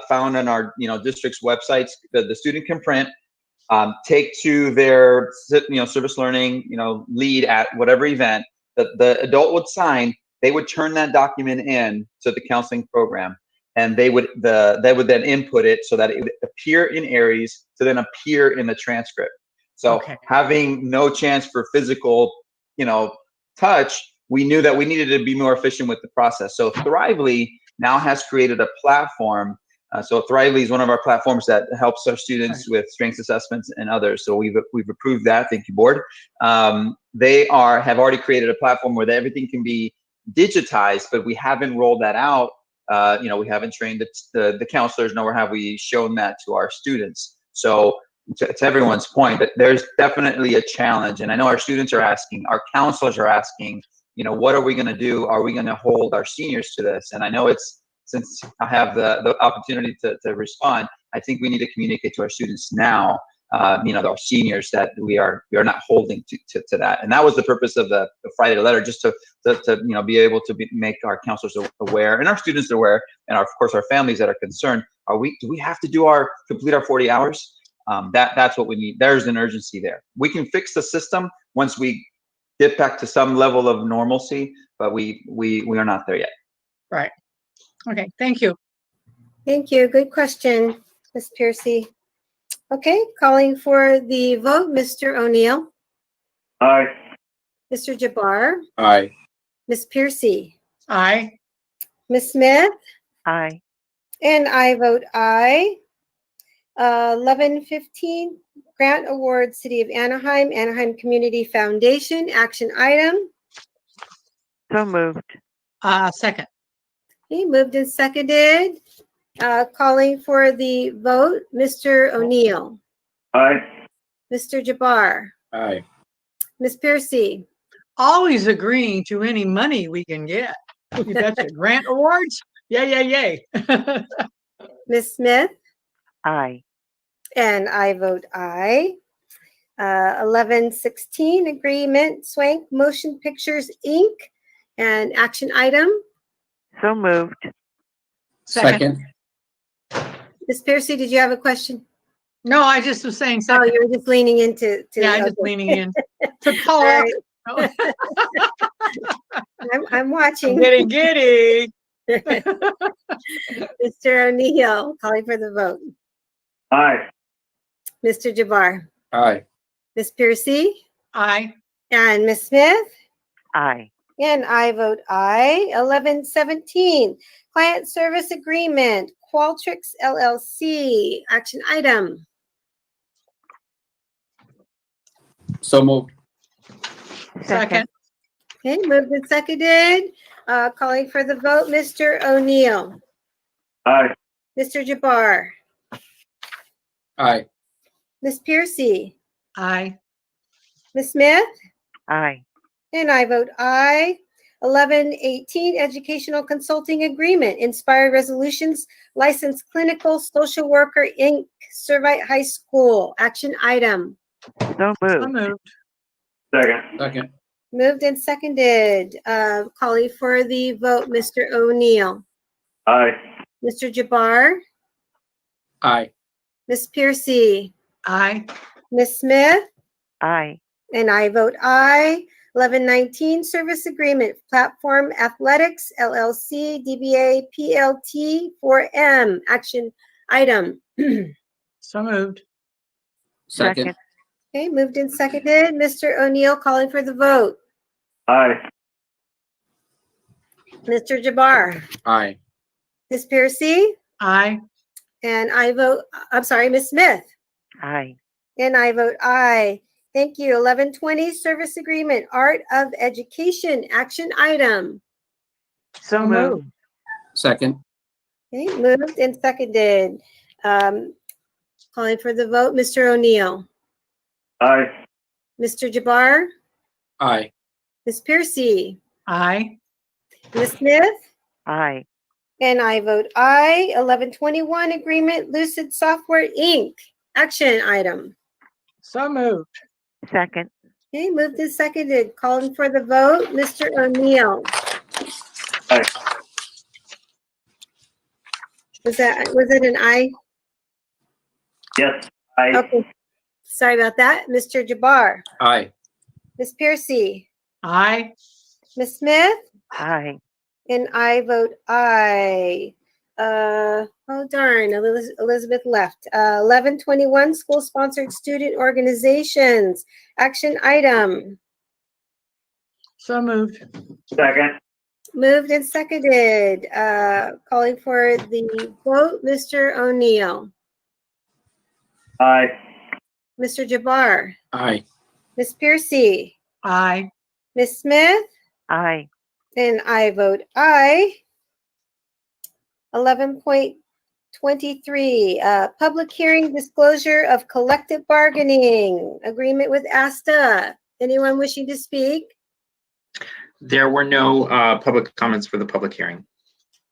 found on our district's websites that the student can print, take to their service learning lead at whatever event that the adult would sign. They would turn that document in to the counseling program, and they would then input it so that it would appear in Aries to then appear in the transcript. So having no chance for physical, touch, we knew that we needed to be more efficient with the process. So Thrively now has created a platform. So Thrively is one of our platforms that helps our students with strengths assessments and others. So we've approved that. Thank you, board. They have already created a platform where everything can be digitized, but we haven't rolled that out. We haven't trained the counselors, nor have we shown that to our students. So to everyone's point, that there's definitely a challenge. And I know our students are asking, our counselors are asking, what are we going to do? Are we going to hold our seniors to this? And I know since I have the opportunity to respond, I think we need to communicate to our students now, our seniors, that we are not holding to that. And that was the purpose of the Friday letter, just to be able to make our counselors aware and our students aware, and of course our families that are concerned. Do we have to complete our 40 hours? That's what we need. There's an urgency there. We can fix the system once we get back to some level of normalcy, but we are not there yet. Right. Okay. Thank you. Thank you. Good question, Ms. Piercy. Okay, calling for the vote, Mr. O'Neill. Aye. Mr. Jabbar. Aye. Ms. Piercy. Aye. Ms. Smith. Aye. And I vote aye. 11:15, grant award, City of Anaheim, Anaheim Community Foundation, action item. So moved. Second. Okay, moved and seconded. Calling for the vote, Mr. O'Neill. Aye. Mr. Jabbar. Aye. Ms. Piercy. Always agreeing to any money we can get. You betcha. Grant awards? Yay. Ms. Smith. Aye. And I vote aye. 11:16, agreement, Swank Motion Pictures, Inc., and action item. So moved. Second. Ms. Piercy, did you have a question? No, I just was saying second. Oh, you were just leaning into. Yeah, I'm just leaning in to talk. Right. I'm watching. I'm getting giddy. Mr. O'Neill, calling for the vote. Aye. Mr. Jabbar. Aye. Ms. Piercy. Aye. And Ms. Smith. Aye. And I vote aye. 11:17, client service agreement, Qualtrics LLC, action item. So moved. Second. Okay, moved and seconded. Calling for the vote, Mr. O'Neill. Aye. Mr. Jabbar. Aye. Ms. Piercy. Aye. Ms. Smith? Aye. And I vote aye. 1118, Educational Consulting Agreement, Inspired Resolutions, Licensed Clinical Social Worker, Inc., Servite High School. Action item. So So moved. moved. Second. Moved and seconded. Calling for the vote, Mr. O'Neill. Aye. Mr. Jabbar? Aye. Ms. Piercy? Aye. Ms. Smith? Aye. And I vote aye. 1119, Service Agreement, Platform Athletics, LLC, DBA, PLT, 4M. Action item. So moved. Second. Okay, moved and seconded. Mr. O'Neill calling for the vote. Aye. Mr. Jabbar? Aye. Ms. Piercy? Aye. And I vote, I'm sorry, Ms. Smith? Aye. And I vote aye. Thank you. 1120, Service Agreement, Art of Education, Action item. So moved. Second. Okay, moved and seconded. Calling for the vote, Mr. O'Neill. Aye. Mr. Jabbar? Aye. Ms. Piercy? Aye. Ms. Smith? Aye. And I vote aye. 1121, Agreement, Lucid Software, Inc. Action item. So moved. Second. Okay, moved and seconded. Calling for the vote, Mr. O'Neill. Aye. Was it an aye? Yes. Aye. Okay. Sorry about that. Mr. Jabbar? Aye. Ms. Piercy? Aye. Ms. Smith? Aye. And I vote aye. Oh darn, Elizabeth left. 1121, School-Sponsored Student Organizations. Action item. So moved. Second. Moved and seconded. Calling for the vote, Mr. O'Neill. Aye. Mr. Jabbar? Aye. Ms. Piercy? Aye. Ms. Smith? Aye. And I vote aye. 11.23, public hearing disclosure of collective bargaining agreement with ASTA. Anyone wishing to speak? There were no public comments for the public hearing.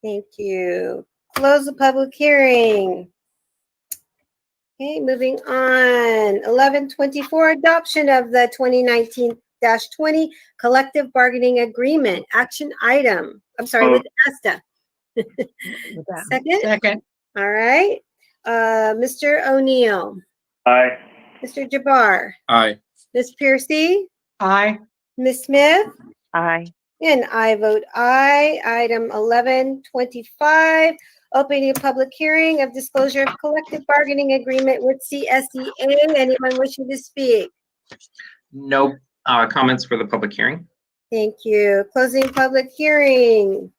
Thank you. Close the public hearing. Okay, moving on. 1124, adoption of the 2019-20 collective bargaining agreement. Action item. I'm sorry, with ASTA. Second? All right. Mr. O'Neill. Aye. Mr. Jabbar. Aye. Ms. Piercy. Aye. Ms. Smith. Aye. And I vote aye. Item 1125, opening a public hearing of disclosure of collective bargaining agreement with CSEA. Anyone wishing to speak? No comments for the public hearing. Thank you. Closing public hearing.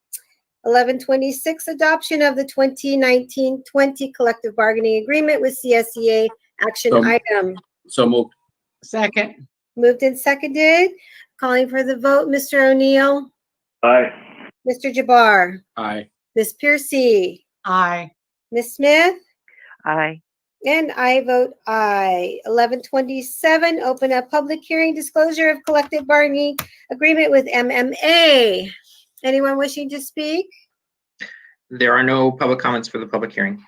1126, adoption of the 2019-20 collective bargaining agreement with CSEA. Action item. So moved. Second. Moved and seconded. Calling for the vote, Mr. O'Neill. Aye. Mr. Jabbar. Aye. Ms. Piercy. Aye. Ms. Smith. Aye. And I vote aye. 1127, open a public hearing disclosure of collective bargaining agreement with MMA. Anyone wishing to speak? There are no public comments for the public hearing.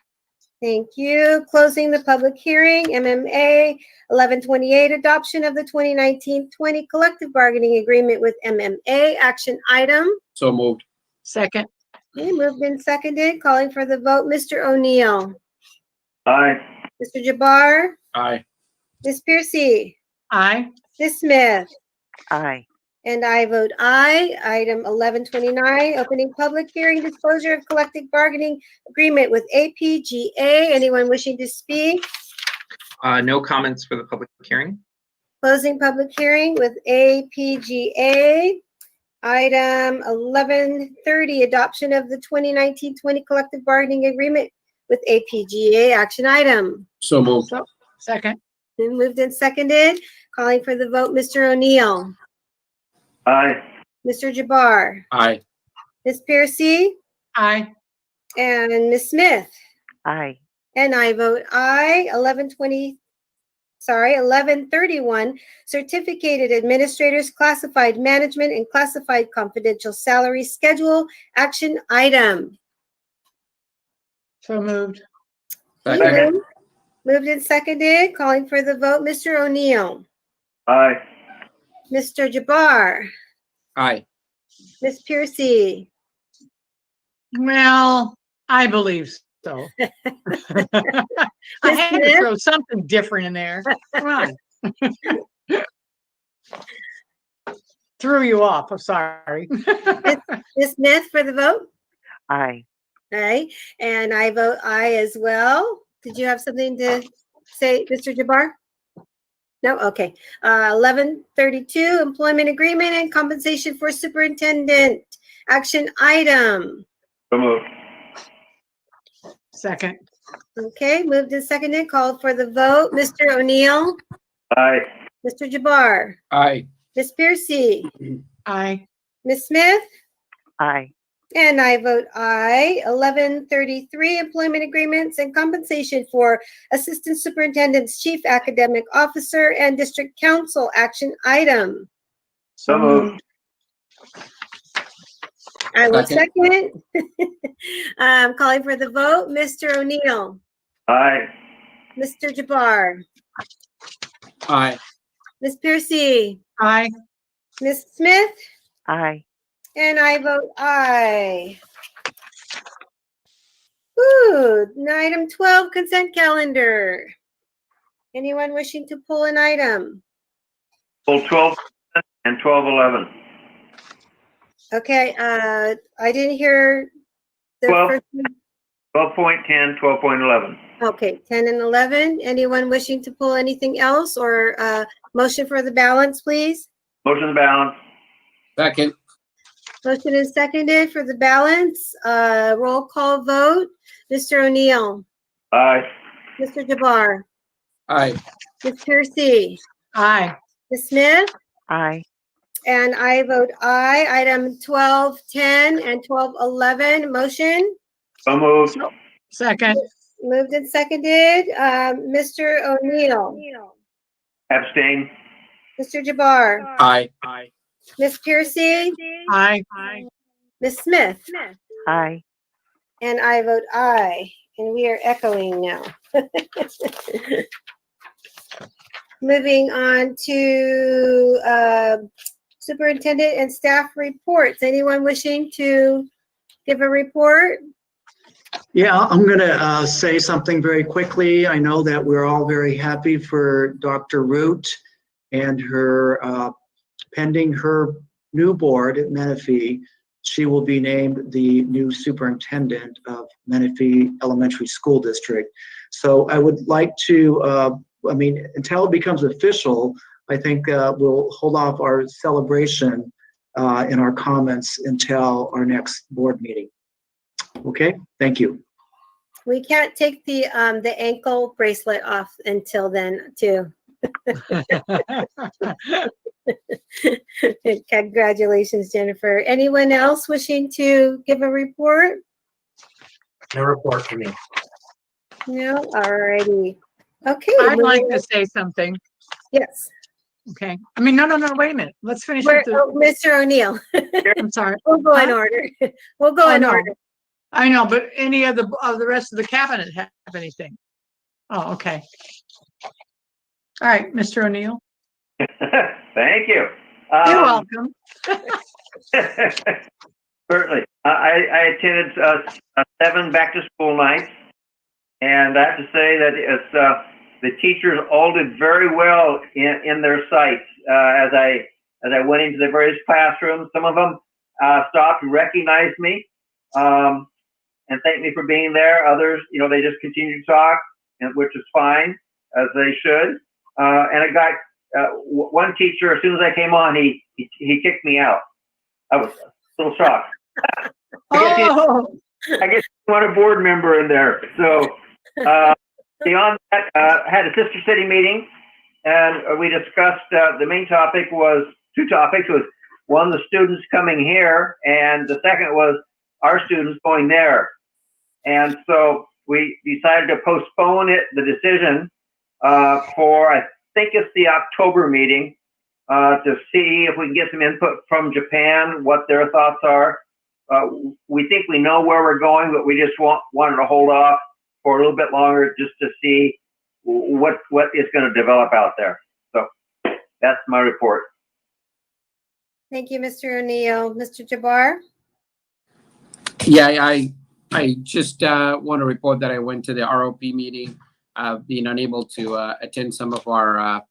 Thank you. Closing the public hearing. MMA. 1128, adoption of the 2019-20 collective bargaining agreement with MMA. Action item. So moved. Second. Okay, moved and seconded. Calling for the vote, Mr. O'Neill. Aye. Mr. Jabbar. Aye. Ms. Piercy. Aye. Ms. Smith. Aye. And I vote aye. Item 1129, opening public hearing disclosure of collective bargaining agreement with APGA. Anyone wishing to speak? No comments for the public hearing. Closing public hearing with APGA. Item 1130, adoption of the 2019-20 collective bargaining agreement with APGA. Action item. So moved. Second. Been moved and seconded. Calling for the vote, Mr. O'Neill. Aye. Mr. Jabbar. Aye. Ms. Piercy. Aye. And Ms. Smith. Aye. And I vote aye. 1126, 1131, certificated administrators, classified management, and classified confidential salary schedule action item. So moved. Second. Moved and seconded. Calling for the vote. Mr. O'Neill. Aye. Mr. Jabbar. Aye. Ms. Piercy. Well, I believe so. I had to throw something different in there. Come on. Threw you off. I'm sorry. Ms. Smith for the vote? Aye. Aye. And I vote aye as well. Did you have something to say, Mr. Jabbar? No? Okay. 1132, employment agreement and compensation for superintendent. Action item. So moved. Second. Okay, moved and seconded. Called for the vote. Mr. O'Neill. Aye. Mr. Jabbar. Aye. Ms. Piercy. Aye. Ms. Smith. Aye. And I vote aye. 1133, employment agreements and compensation for assistant superintendents, chief academic officer, and district council action item. So moved. I will second. Calling for the vote. Mr. O'Neill. Aye. Mr. Jabbar. Aye. Ms. Piercy. Aye. Ms. Smith. Aye. And I vote aye. Ooh, item 12, consent calendar. Anyone wishing to pull an item? Pull 12 and 1211. Okay, I didn't hear the 12. first. 12.10, 12.11. Okay, 10 and 11. Anyone wishing to pull anything else or motion for the balance, please? Motion to balance. Second. Motion is seconded for the balance. Roll call vote. Mr. O'Neill. Aye. Mr. Jabbar. Aye. Ms. Piercy. Aye. Ms. Smith. Aye. And I vote aye. Item 1210 and 1211. Motion. So moved. Second. Moved and seconded. Mr. O'Neill. Abstain. Mr. Jabbar. Aye. Aye. Ms. Piercy. Aye. Ms. Smith. Aye. And I vote aye. And we are echoing now. Moving on to superintendent and staff reports. Anyone wishing to give a report? Yeah, I'm going to say something very quickly. I know that we're all very happy for Dr. Root and her pending her new board at Menifee. She will be named the new superintendent of Menifee Elementary School District. So I would like to, until it becomes official, I think we'll hold off our celebration and our comments until our next board meeting. Okay, thank you. We can't take the ankle bracelet off until then, too. Congratulations, Jennifer. Anyone else wishing to give a report? No report for me. No? Alrighty. Okay. I'd like to say something. Yes. Okay. No, wait a minute. Let's finish with the. Mr. O'Neill. I'm sorry. We'll go in order. We'll go in order. I know, but any of the rest of the cabinet have anything? Oh, okay. All right, Mr. O'Neill. Thank you. You're welcome. Certainly. I attended 7 back-to-school nights, and I have to say that it's, the teachers all did very well in their sites. As I went into the various classrooms, some of them stopped and recognized me and thanked me for being there. Others, they just continued to talk, which is fine, as they should. And I got one teacher, as soon as I came on, he kicked me out. I was a little shocked. I guess you want a board member in there. So beyond that, I had a sister city meeting, and we discussed the main topic was 2 topics. Was one, the students coming here, and the second was our students going there. And so we decided to postpone the decision for think it's the October meeting, to see if we can get some input from Japan, what their thoughts are. We think we know where we're going, but we just wanted to hold off for a little bit longer just to see what is going to develop out there. So that's my report. Thank you, Mr. O'Neill. Mr. Jabbar? Yeah, I just want to report that I went to the ROP meeting, being unable to attend some of our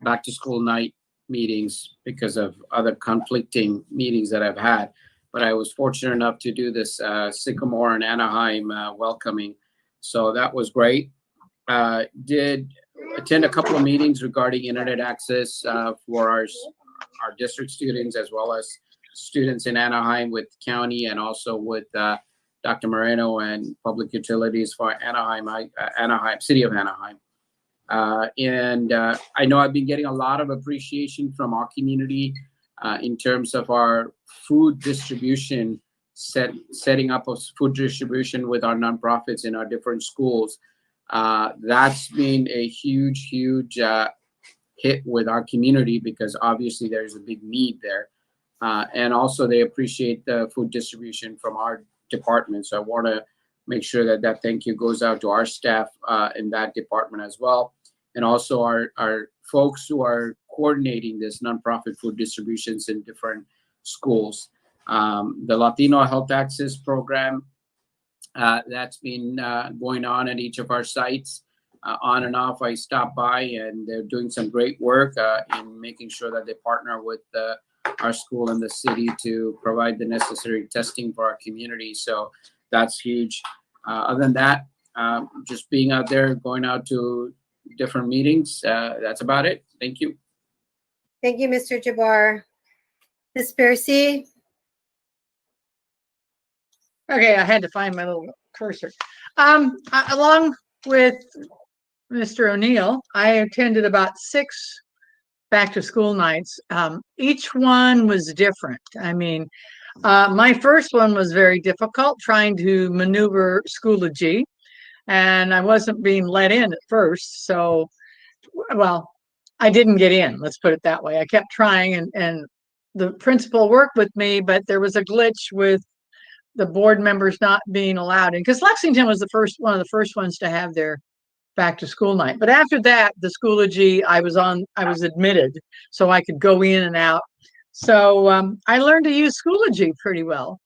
back to school night meetings because of other conflicting meetings that I've had. But I was fortunate enough to do this Sycamore and Anaheim welcoming. So that was great. Did attend a couple of meetings regarding internet access for our district students, as well as students in Anaheim with county, and also with Dr. Moreno and Public Utilities for Anaheim, City of Anaheim. And I know I've been getting a lot of appreciation from our community in terms of our food distribution, setting up of food distribution with our nonprofits in our different schools. That's been a huge hit with our community, because obviously there's a big need there. And also they appreciate the food distribution from our department. So I want to make sure that thank you goes out to our staff in that department as well. And also our folks who are coordinating this nonprofit food distributions in different schools. The Latino Health Access Program, that's been going on at each of our sites. On and off, I stop by, and they're doing some great work in making sure that they partner with our school and the city to provide the necessary testing for our community. So that's huge. Other than that, just being out there, going out to different meetings. That's about it. Thank you. Thank you, Mr. Jabbar. Ms. Piercy? Okay, I had to find my little cursor. Along with Mr. O'Neill, I attended about 6 back to school nights. Each one was different. I mean, my first one was very difficult, trying to maneuver Schoology, and I wasn't being let in at first. So, well, I didn't get in, let's put it that way. I kept trying, and the principal worked with me, but there was a glitch with the board members not being allowed in, because Lexington was one of the first ones to have their back to school night. But after that, the Schoology, I was admitted, so I could go in and out. So I learned to use Schoology pretty well.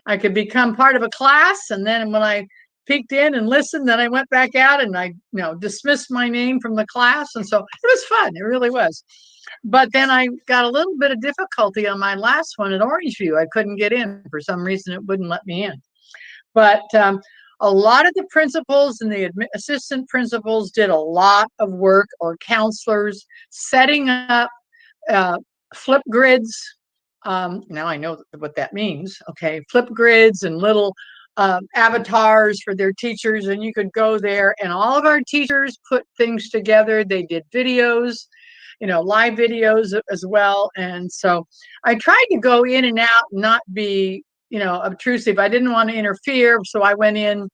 I could become part of a class, and then when I peeked in and listened, then I went back out and I dismissed my name from the class. And so it was fun. It really was. But then I got a little bit of difficulty on my last one at Orangeview. I couldn't get in. For some reason, it wouldn't let me in. But a lot of the principals and the assistant principals did a lot of work, or counselors, setting up flip grids. Now I know what that means. Okay, flip grids and little avatars for their teachers, and you could go there, and all of our teachers put things together. They did videos, live videos as well. And so I tried to go in and out, not be obtrusive. I didn't want to interfere, so I went in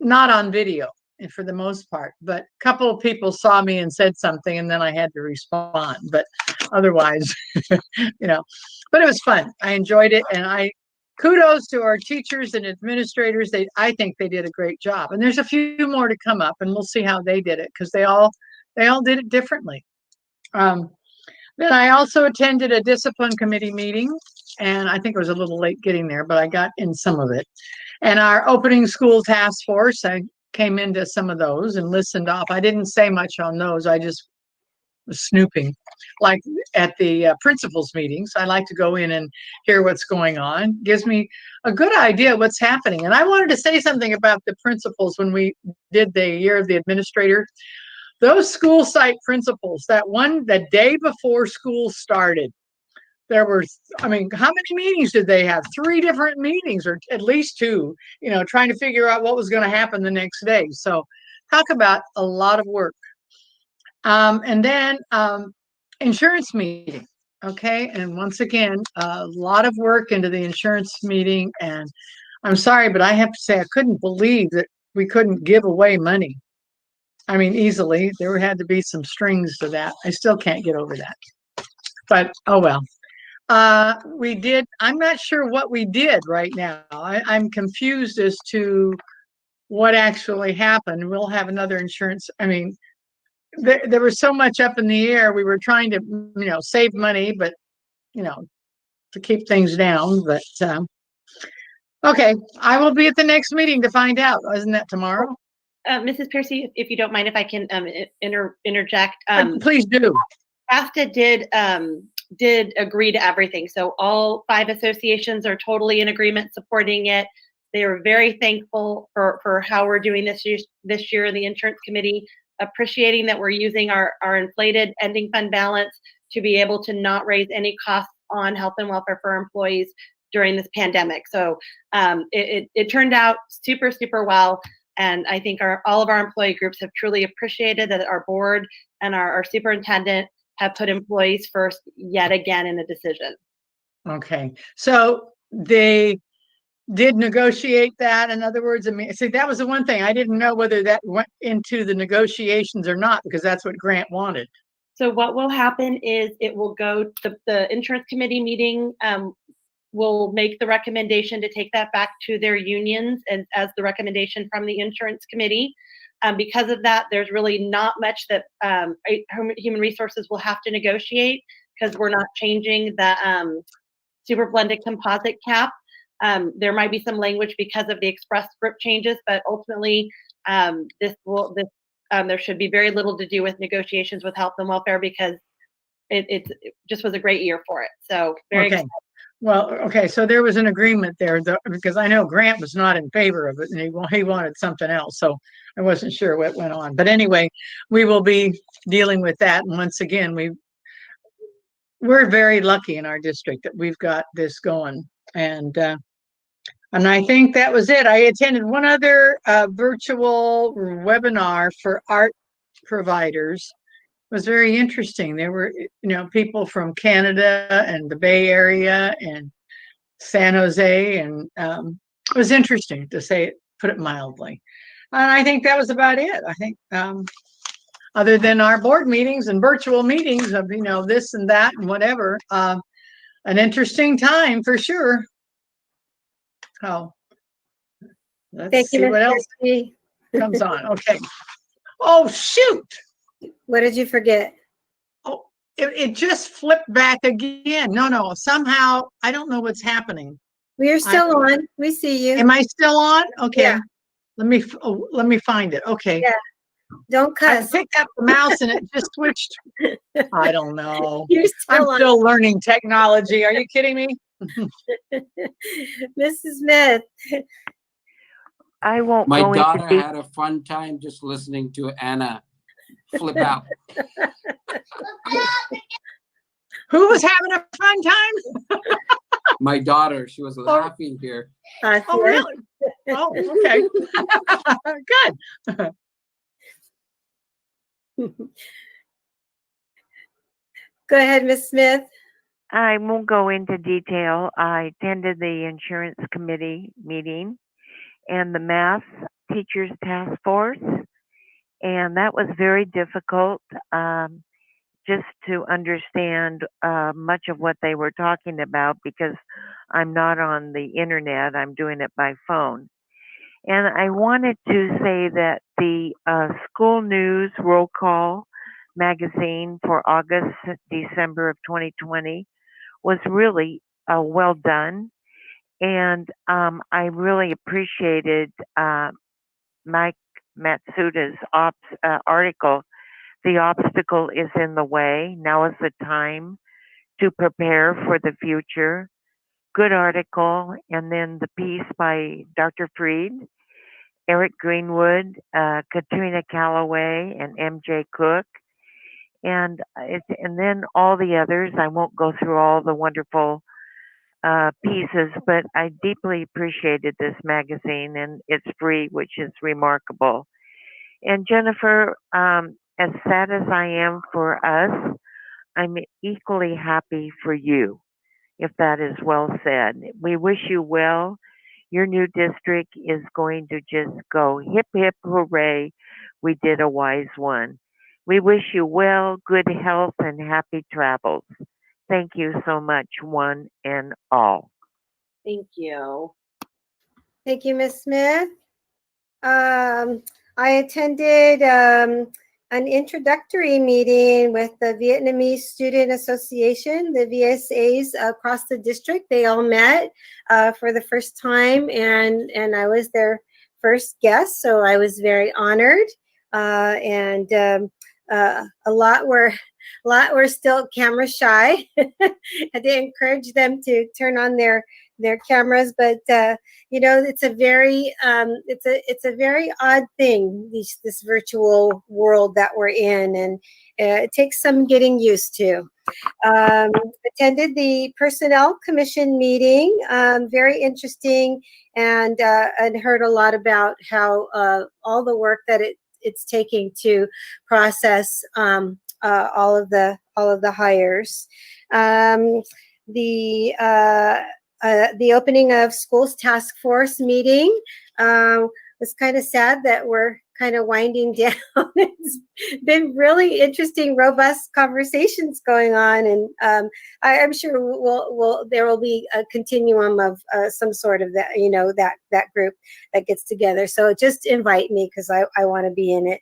not on video, and for the most part. But a couple of people saw me and said something, and then I had to respond. But otherwise, but it was fun. I enjoyed it, and kudos to our teachers and administrators. I think they did a great job. And there's a few more to come up, and we'll see how they did it, because they all did it differently. Then I also attended a discipline committee meeting, and I think it was a little late getting there, but I got in some of it. And our opening school task force, I came into some of those and listened off. I didn't say much on those. I just was snooping. Like at the principals meetings, I like to go in and hear what's going on. Gives me a good idea what's happening. And I wanted to say something about the principals when we did the year of the administrator. Those school site principals, the day before school started, there were, how many meetings did they have? 3 different meetings, or at least 2, trying to figure out what was going to happen the next day. So talk about a lot of work. And then insurance meeting. Okay. And once again, a lot of work into the insurance meeting. And I'm sorry, but I have to say, I couldn't believe that we couldn't give away money. I mean, easily. There had to be some strings to that. I still can't get over that. But oh well. I'm not sure what we did right now. I'm confused as to what actually happened. We'll have another insurance. I mean, there was so much up in the air. We were trying to, save money, but, to keep things down. But okay, I will be at the next meeting to find out. Isn't that tomorrow? Mrs. Piercy, if you don't mind, if I can interject. Please do. AFTA did agree to everything. So all 5 associations are totally in agreement supporting it. They are very thankful for how we're doing this year in the insurance committee, appreciating that we're using our inflated ending fund balance to be able to not raise any costs on health and welfare for employees during this pandemic. So it turned out super, super well. And I think all of our employee groups have truly appreciated that our board and our superintendent have put employees first yet again in a decision. Okay, so they did negotiate that. In other words, I mean, see, that was the one thing I didn't know whether that went into the negotiations or not, because that's what Grant wanted. So what will happen is it will go to the insurance committee meeting. Will make the recommendation to take that back to their unions as the recommendation from the insurance committee. Because of that, there's really not much that human resources will have to negotiate, because we're not changing the super blended composite cap. There might be some language because of the express script changes, but ultimately there should be very little to do with negotiations with health and welfare, because it just was a great year for it. So very okay. excited. Well, okay, so there was an agreement there, because I know Grant was not in favor of it, and he wanted something else, so I wasn't sure what went on. But anyway, we will be dealing with that, and once again, we're very lucky in our district that we've got this going, and I think that was it. I attended one other virtual webinar for art providers. Was very interesting. There were, people from Canada and the Bay Area and San Jose, and it was interesting to put it mildly. And I think that was about it. I think other than our board meetings and virtual meetings of, this and that and whatever, an interesting time for sure. Oh, let's see what else comes on. Okay. Oh, shoot. What did you forget? Oh, it just flipped back again. No. Somehow, I don't know what's happening. We're still on. We see you. Am I still on? Okay. Yeah. Let me find it. Okay. Yeah. Don't cuss. I picked up the mouse and it just switched. I don't know. I'm still learning technology. Are you kidding me? Mrs. Smith. I won't My go daughter into had a fun time just listening to Anna flip out. Who was having a fun time? My daughter, she was laughing here. Oh, really? Oh, okay. Good. Go ahead, Ms. Smith. I won't go into detail. I attended the insurance committee meeting and the math teachers task force, and that was very difficult just to understand much of what they were talking about, because I'm not on the internet. I'm doing it by phone. And I wanted to say that the school news roll call magazine for August, December of 2020 was really well done. And I really appreciated Mike Matsuda's article, "The Obstacle is in the Way. Now is the time to prepare for the future." Good article. And then the piece by Dr. Freed, Eric Greenwood, Katrina Calloway, and MJ Cook. And then all the others. I won't go through all the wonderful pieces, but I deeply appreciated this magazine, and it's free, which is remarkable. And Jennifer, as sad as I am for us, I'm equally happy for you, if that is well said. We wish you well. Your new district is going to just go hip, hip, hooray We did a wise one. We wish you well, good health, and happy travels. Thank you so much, one and all. Thank you. Thank you, Ms. Smith. I attended an introductory meeting with the Vietnamese Student Association, the VSAs across the district. They all met for the first time, and I was their first guest, so I was very honored. A lot were still camera shy. I did encourage them to turn on their cameras, but you know, it's a very odd thing, this virtual world that we're in, and it takes some getting used to. Attended the Personnel Commission meeting, very interesting, and heard a lot about how all the work that it's taking to process all of the hires. The opening of schools task force meeting was kind of sad that we're kind of winding down. It's been really interesting, robust conversations going on, and I'm sure there will be a continuum of some sort of that, you know, that group that gets together. So just invite me, because I want to be in it.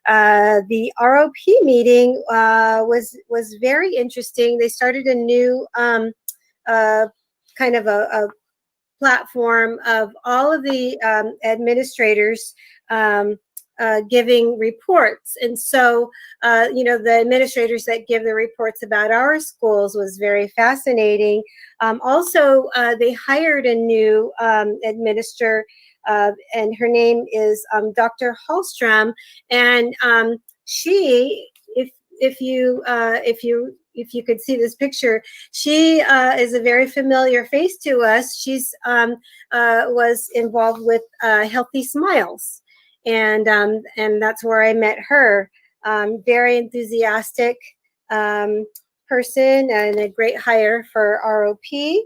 The ROP meeting was very interesting. They started a new kind of a platform of all of the administrators giving reports. And so, you know, the administrators that give the reports about our schools was very fascinating. Also, they hired a new administrator, and her name is Dr. Hallstrom. And she, if you could see this picture, she is a very familiar face to us. She's was involved with Healthy Smiles, and that's where I met her. Very enthusiastic person and a great hire for ROP.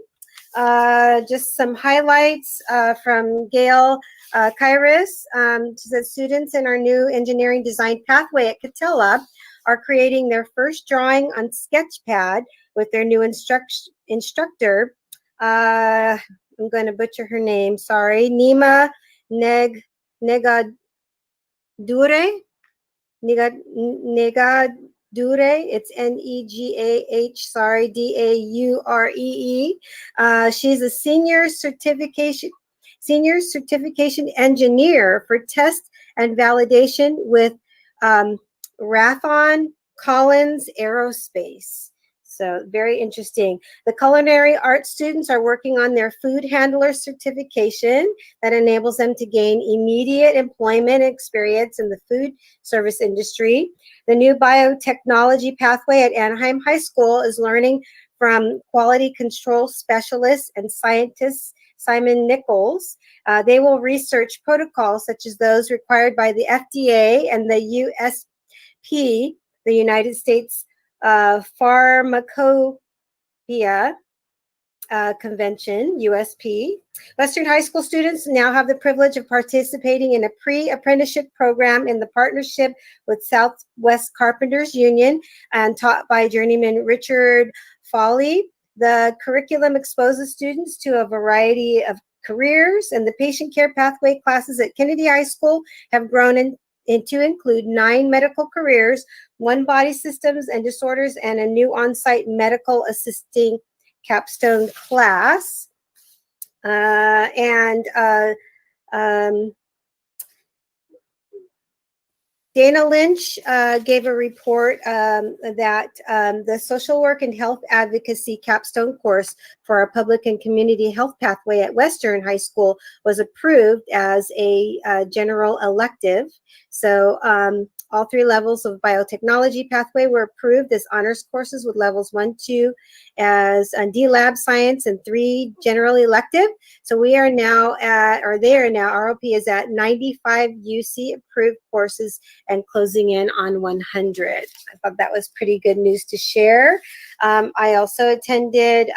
Just some highlights from Gail Kairos. She said students in our new engineering design pathway at Catella are creating their first drawing on Sketchpad with their new instructor. I'm going to butcher her name, sorry. Nima Negadure. It's Negah, sorry, Dauree. She's a senior certification engineer for test and validation with Rathon Collins Aerospace. So very interesting. The culinary arts students are working on their food handler certification that enables them to gain immediate employment experience in the food service industry. The new biotechnology pathway at Anaheim High School is learning from quality control specialist and scientist Simon Nichols. They will research protocols such as those required by the FDA and the USP, the United States Pharmacopeia Convention, USP. Western High School students now have the privilege of participating in a pre-apprenticeship program in the partnership with Southwest Carpenters Union and taught by journeyman Richard Foley. The curriculum exposes students to a variety of careers, and the patient care pathway classes at Kennedy High School have grown to include 9 medical careers, 1 body systems and disorders, and a new on-site medical assisting capstone class. Dana Lynch gave a report that the social work and health advocacy capstone course for our public and community health pathway at Western High School was approved as a general elective. So all 3 levels of biotechnology pathway were approved as honors courses, with levels 1, 2 as D Lab Science and 3 general elective. So we are now at, or they are now, ROP is at 95 UC approved courses and closing in on 100. I thought that was pretty good news to share. I also attended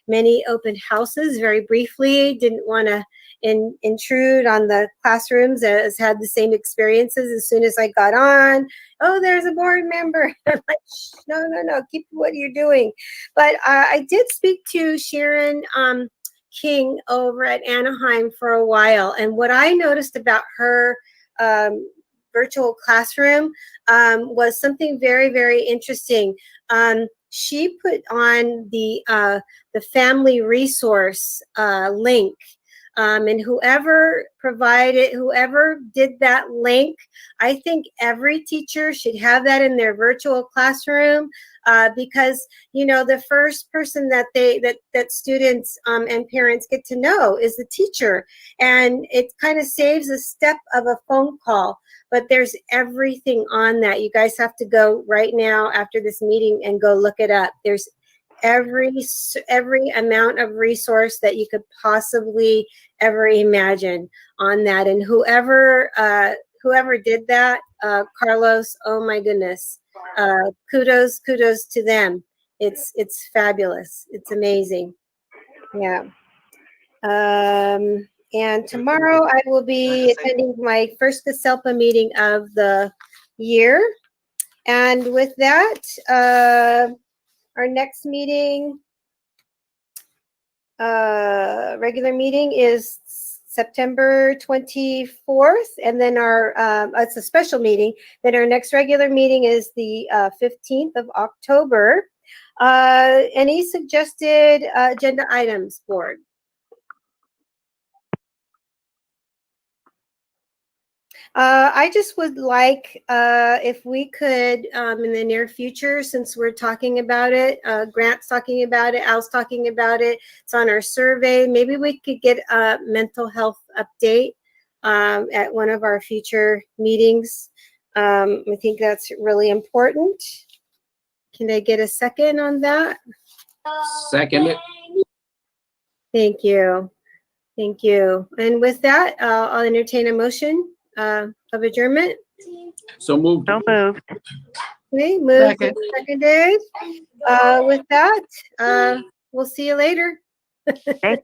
many open houses very briefly. Didn't want to intrude on the classrooms has had the same experiences. As soon as I got on, oh, there's a board member. I'm like, no, keep what you're doing. But I did speak to Sharon King over at Anaheim for a while, and what I noticed about her virtual classroom was something very, very interesting. She put on the family resource link, and whoever did that link, I think every teacher should have that in their virtual classroom, because the first person that students and parents get to know is the teacher, and it kind of saves a step of a phone call. But there's everything on that. You guys have to go right now after this meeting and go look it up. There's every amount of resource that you could possibly ever imagine on that. And whoever did that, Carlos, oh my goodness, kudos to them. It's fabulous. It's amazing. Yeah. And tomorrow I will be attending my first CASELPA meeting of the year. And with that, our next meeting, regular meeting is September 24th, and then it's a special meeting. Then our next regular meeting is the 15th of October. Any suggested agenda items, board? I just would like, if we could, in the near future, since we're talking about it, Grant's talking about it, Al's talking about it, it's on our survey, maybe we could get a mental health update at one of our future meetings. I think that's really important. Can I get a second on that? Second it. Thank you. Thank you. And with that, I'll entertain a motion of adjournment. So moved. So moved. Okay, moved and Second. seconded. With that, we'll see you later. Thank